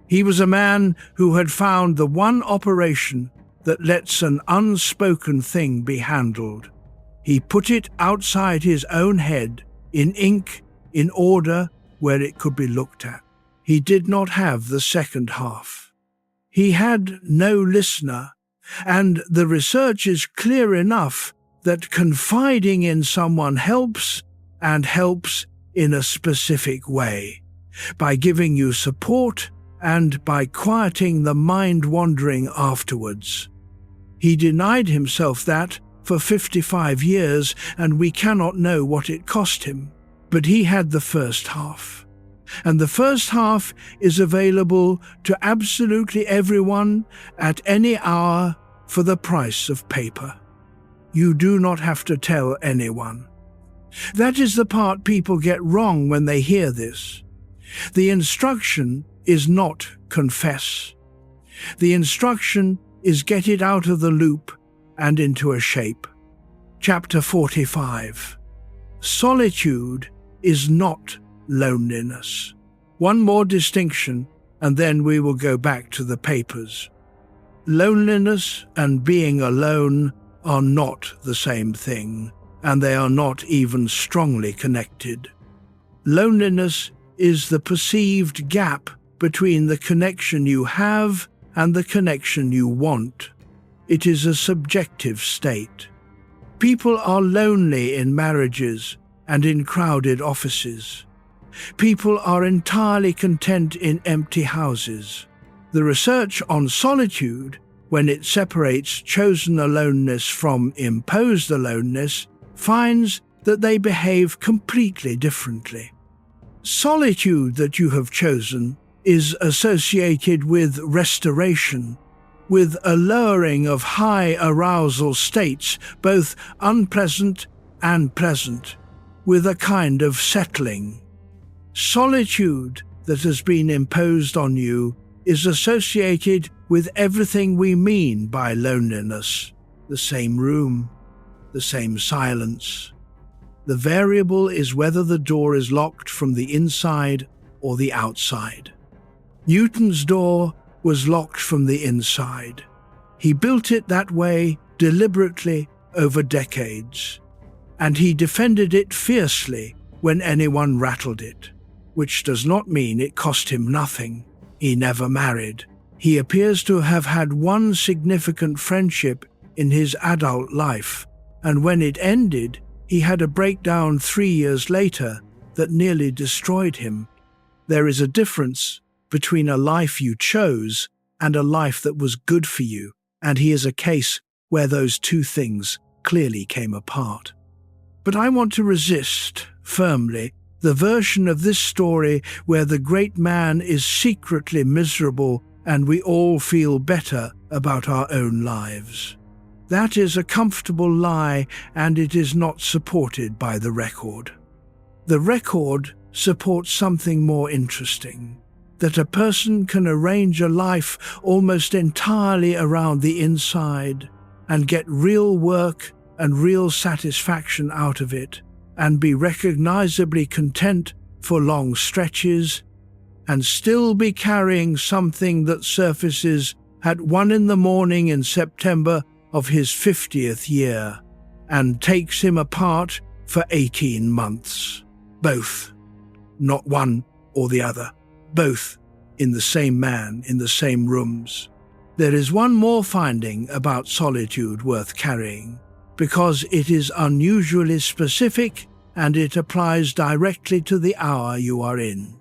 He was a man who had found the one operation that lets an unspoken thing be handled. He put it outside his own head, in ink, in order, where it could be looked at. He did not have the second half. He had no listener, and the research is clear enough that confiding in someone helps, and helps in a specific way, by giving you support and by quieting the mind wandering afterwards. He denied himself that for 55 years, and we cannot know what it cost him. But he had the first half. And the first half is available to absolutely everyone at any hour for the price of paper. You do not have to tell anyone. That is the part people get wrong when they hear this. The instruction is not confess. The instruction is get it out of the loop and into a shape. Chapter 45. Solitude is not loneliness. One more distinction, and then we will go back to the papers. Loneliness and being alone are not the same thing, and they are not even strongly connected. Loneliness is the perceived gap between the connection you have and the connection you want. It is a subjective state. People are lonely in marriages and in crowded offices. People are entirely content in empty houses. The research on solitude, when it separates chosen aloneness from imposed aloneness, finds that they behave completely differently. Solitude that you have chosen is associated with restoration, with a lowering of high arousal states, both unpleasant and pleasant, with a kind of settling. Solitude that has been imposed on you is associated with everything we mean by loneliness: the same room, the same silence. The variable is whether the door is locked from the inside or the outside. Newton's door was locked from the inside. He built it that way deliberately over decades, and he defended it fiercely when anyone rattled it, which does not mean it cost him nothing. He never married. He appears to have had one significant friendship in his adult life, and when it ended, he had a breakdown 3 years later that nearly destroyed him. There is a difference between a life you chose and a life that was good for you, and he is a case where those two things clearly came apart. But I want to resist firmly the version of this story where the great man is secretly miserable and we all feel better about our own lives. That is a comfortable lie, and it is not supported by the record. The record supports something more interesting, that a person can arrange a life almost entirely around the inside and get real work and real satisfaction out of it, and be recognizably content for long stretches, and still be carrying something that surfaces at 1 a.m. in September of his 50th year, and takes him apart for 18 months. Both. Not one or the other. Both in the same man, in the same rooms. There is one more finding about solitude worth carrying, because it is unusually specific and it applies directly to the hour you are in.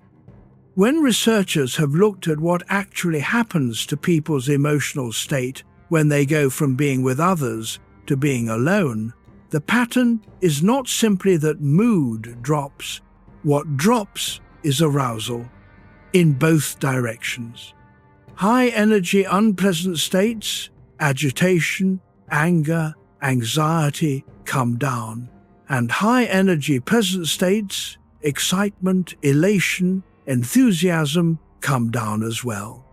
When researchers have looked at what actually happens to people's emotional state when they go from being with others to being alone, the pattern is not simply that mood drops. What drops is arousal, in both directions. High-energy unpleasant states, agitation, anger, anxiety, come down, and high-energy pleasant states, excitement, elation, enthusiasm, come down as well.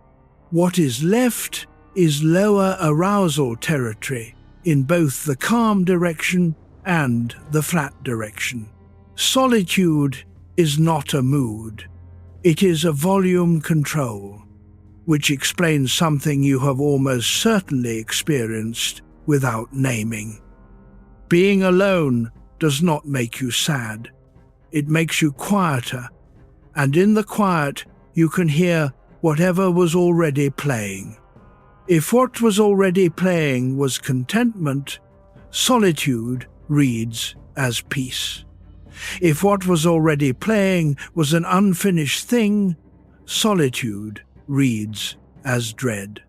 What is left is lower arousal territory in both the calm direction and the flat direction. Solitude is not a mood. It is a volume control, which explains something you have almost certainly experienced without naming. Being alone does not make you sad. It makes you quieter, and in the quiet you can hear whatever was already playing. If what was already playing was contentment, solitude reads as peace. If what was already playing was an unfinished thing, solitude reads as dread.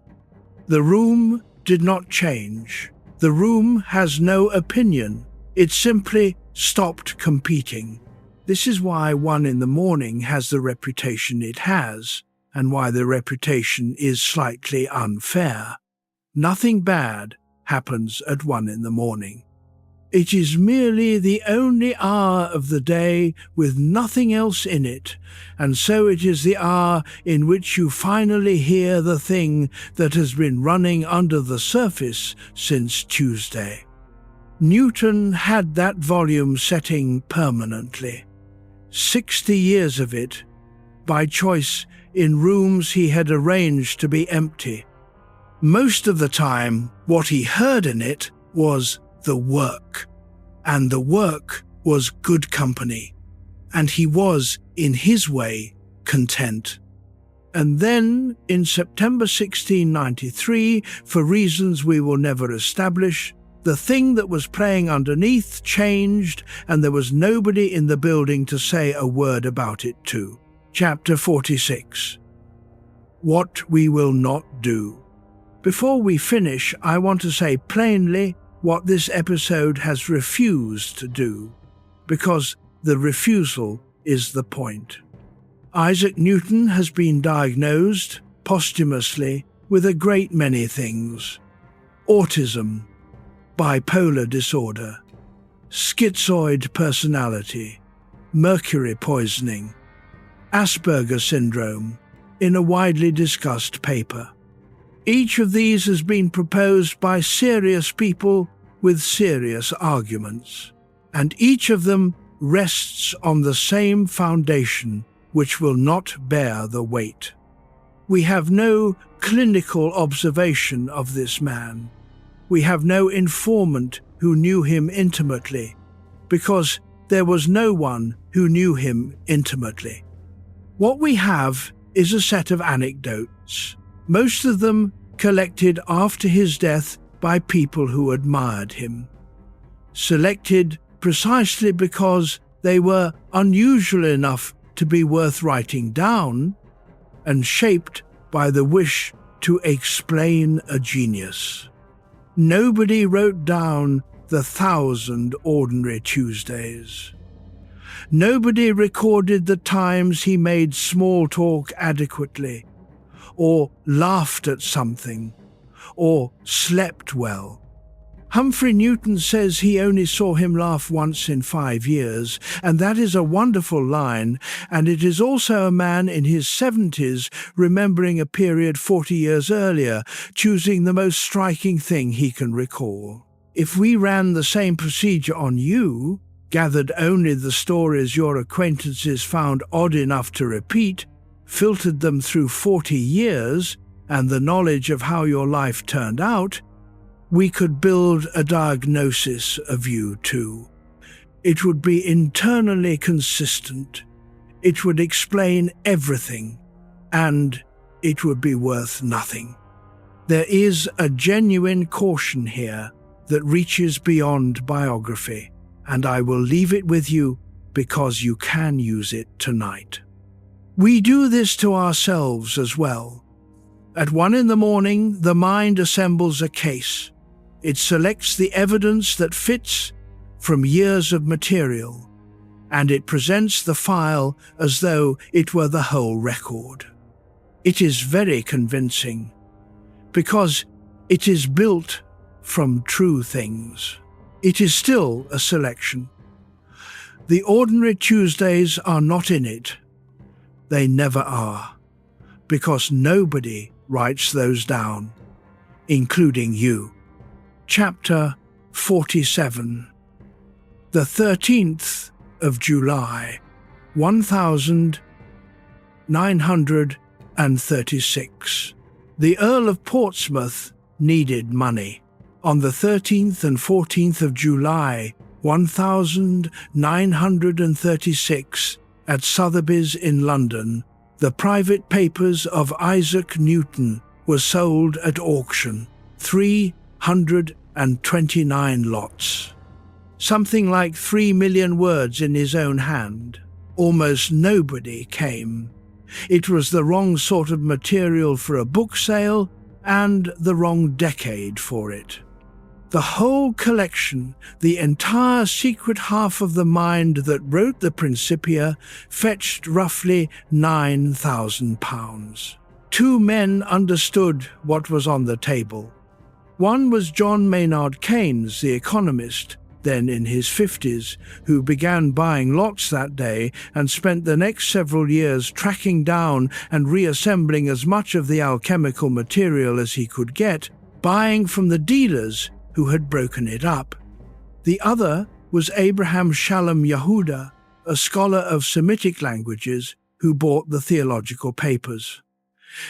The room did not change. The room has no opinion. It simply stopped competing. This is why 1 a.m. has the reputation it has, and why the reputation is slightly unfair. Nothing bad happens at 1 a.m. It is merely the only hour of the day with nothing else in it, and so it is the hour in which you finally hear the thing that has been running under the surface since Tuesday. Newton had that volume setting permanently. 60 years of it, by choice, in rooms he had arranged to be empty. Most of the time, what he heard in it was the work, and the work was good company, and he was, in his way, content. And then, in September 1693, for reasons we will never establish, the thing that was playing underneath changed, and there was nobody in the building to say a word about it to. Chapter 46. What we will not do. Before we finish, I want to say plainly what this episode has refused to do, because the refusal is the point. Isaac Newton has been diagnosed, posthumously, with a great many things. Autism, bipolar disorder, schizoid personality, mercury poisoning, Asperger's syndrome, in a widely discussed paper. Each of these has been proposed by serious people with serious arguments, and each of them rests on the same foundation which will not bear the weight. We have no clinical observation of this man. We have no informant who knew him intimately, because there was no one who knew him intimately. What we have is a set of anecdotes, most of them collected after his death by people who admired him, selected precisely because they were unusual enough to be worth writing down, and shaped by the wish to explain a genius. Nobody wrote down the 1,000 ordinary Tuesdays. Nobody recorded the times he made small talk adequately, or laughed at something, or slept well. Humphrey Newton says he only saw him laugh once in 5 years, and that is a wonderful line, and it is also a man in his 70s remembering a period 40 years earlier, choosing the most striking thing he can recall. If we ran the same procedure on you, gathered only the stories your acquaintances found odd enough to repeat, filtered them through 40 years, and the knowledge of how your life turned out, we could build a diagnosis of you too. It would be internally consistent. It would explain everything, and it would be worth nothing. There is a genuine caution here that reaches beyond biography, and I will leave it with you because you can use it tonight. We do this to ourselves as well. At 1 a.m, the mind assembles a case. It selects the evidence that fits from years of material, and it presents the file as though it were the whole record. It is very convincing, because it is built from true things. It is still a selection. The ordinary Tuesdays are not in it. They never are, because nobody writes those down, including you. Chapter 47. The 13th of July, 1936. The Earl of Portsmouth needed money. On the 13th and 14th of July, 1936, at Sotheby's in London, the private papers of Isaac Newton were sold at auction, 329 lots. Something like 3 million words in his own hand. Almost nobody came. It was the wrong sort of material for a book sale, and the wrong decade for it. The whole collection, the entire secret half of the mind that wrote the Principia, fetched roughly £9,000. Two men understood what was on the table. One was John Maynard Keynes, the economist, then in his 50s, who began buying lots that day and spent the next several years tracking down and reassembling as much of the alchemical material as he could get, buying from the dealers who had broken it up. The other was Abraham Shalom Yehuda, a scholar of Semitic languages, who bought the theological papers.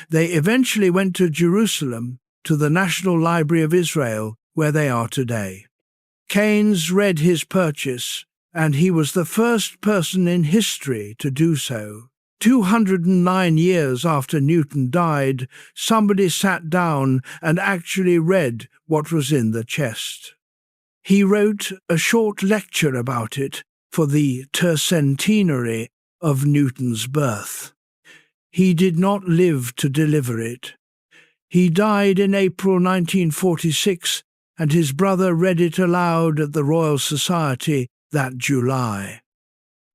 They eventually went to Jerusalem, to the National Library of Israel, where they are today. Keynes read his purchase, and he was the first person in history to do so, 209 years after Newton died, somebody sat down and actually read what was in the chest. He wrote a short lecture about it for the tercentenary of Newton's birth. He did not live to deliver it. He died in April 1946, and his brother read it aloud at the Royal Society that July.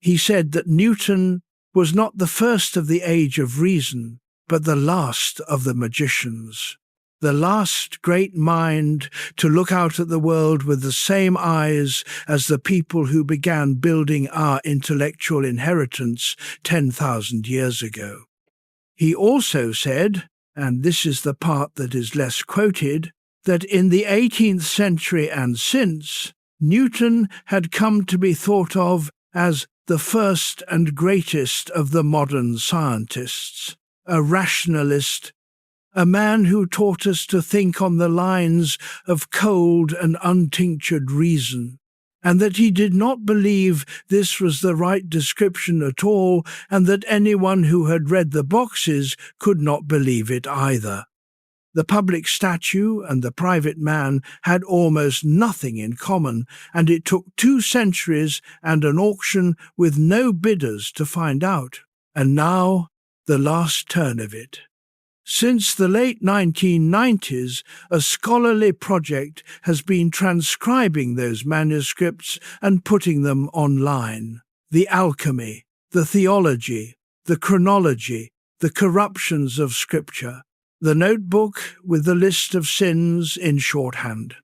He said that Newton was not the first of the age of reason, but the last of the magicians, the last great mind to look out at the world with the same eyes as the people who began building our intellectual inheritance 10,000 years ago. He also said, and this is the part that is less quoted, that in the 18th century and since, Newton had come to be thought of as the first and greatest of the modern scientists, a rationalist, a man who taught us to think on the lines of cold and untinctured reason, and that he did not believe this was the right description at all, and that anyone who had read the boxes could not believe it either. The public statue and the private man had almost nothing in common, and it took 2 centuries and an auction with no bidders to find out. And now, the last turn of it. Since the late 1990s, a scholarly project has been transcribing those manuscripts and putting them online. The Alchemy, the theology, the chronology, the corruptions of Scripture, the notebook with the list of sins in shorthand.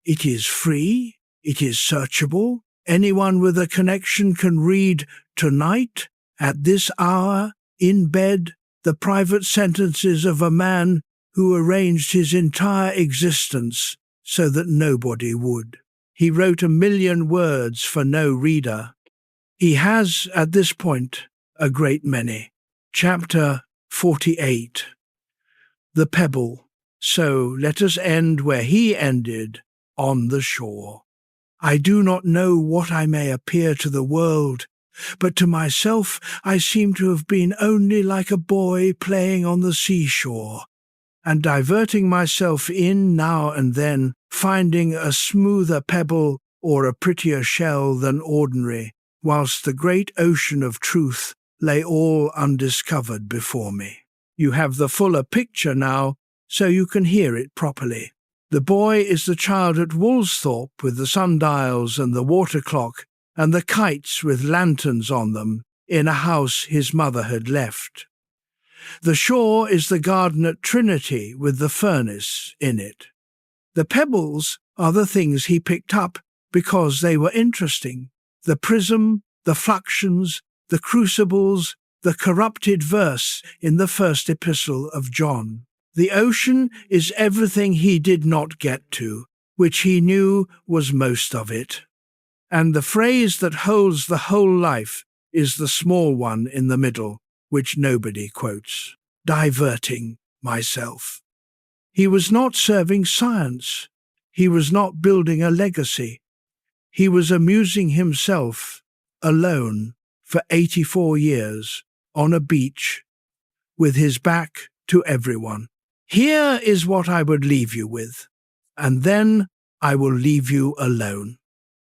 It is free, it is searchable, anyone with a connection can read tonight, at this hour, in bed, the private sentences of a man who arranged his entire existence so that nobody would. He wrote 1,000,000 words for no reader. He has, at this point, a great many. Chapter 48. The Pebble. So let us end where he ended, on the shore. I do not know what I may appear to the world, but to myself I seem to have been only like a boy playing on the seashore, and diverting myself in now and then, finding a smoother pebble or a prettier shell than ordinary, whilst the great ocean of truth lay all undiscovered before me. You have the fuller picture now, so you can hear it properly. The boy is the child at Woolsthorpe with the sundials and the water clock and the kites with lanterns on them in a house his mother had left. The shore is the garden at Trinity with the furnace in it. The pebbles are the things he picked up because they were interesting. The prism, the fluxions, the crucibles, the corrupted verse in the first epistle of John. The ocean is everything he did not get to, which he knew was most of it. And the phrase that holds the whole life is the small one in the middle, which nobody quotes. Diverting myself. He was not serving science. He was not building a legacy. He was amusing himself, alone, for 84 years, on a beach, with his back to everyone. Here is what I would leave you with, and then I will leave you alone.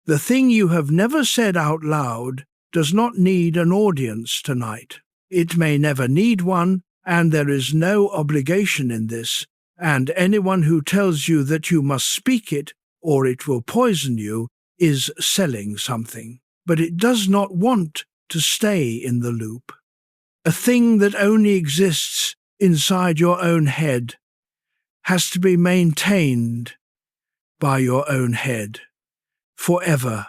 The thing you have never said out loud does not need an audience tonight. It may never need one, and there is no obligation in this, and anyone who tells you that you must speak it or it will poison you is selling something. But it does not want to stay in the loop. A thing that only exists inside your own head has to be maintained by your own head, forever,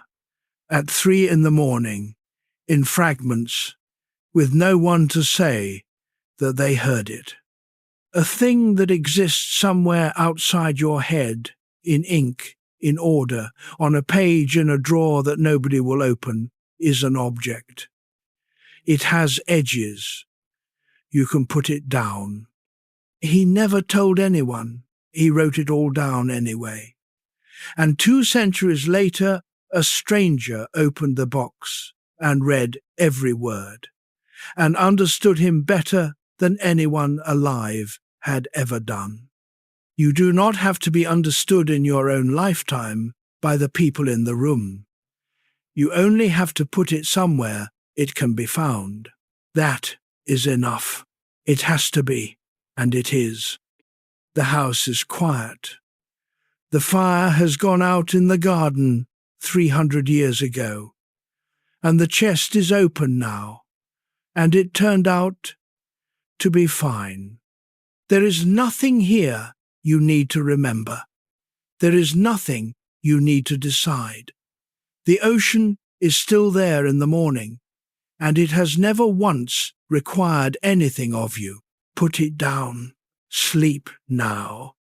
at 3 a.m, in fragments, with no one to say that they heard it. A thing that exists somewhere outside your head, in ink, in order, on a page in a drawer that nobody will open, is an object. It has edges. You can put it down. He never told anyone. He wrote it all down anyway. And 2 centuries later, a stranger opened the box and read every word. and understood him better than anyone alive had ever done. You do not have to be understood in your own lifetime by the people in the room. You only have to put it somewhere it can be found. That is enough. It has to be, and it is. The house is quiet. The fire has gone out in the garden 300 years ago, and the chest is open now, and it turned out to be fine. There is nothing here you need to remember. There is nothing you need to decide. The ocean is still there in the morning, and it has never once required anything of you. Put it down. Sleep now.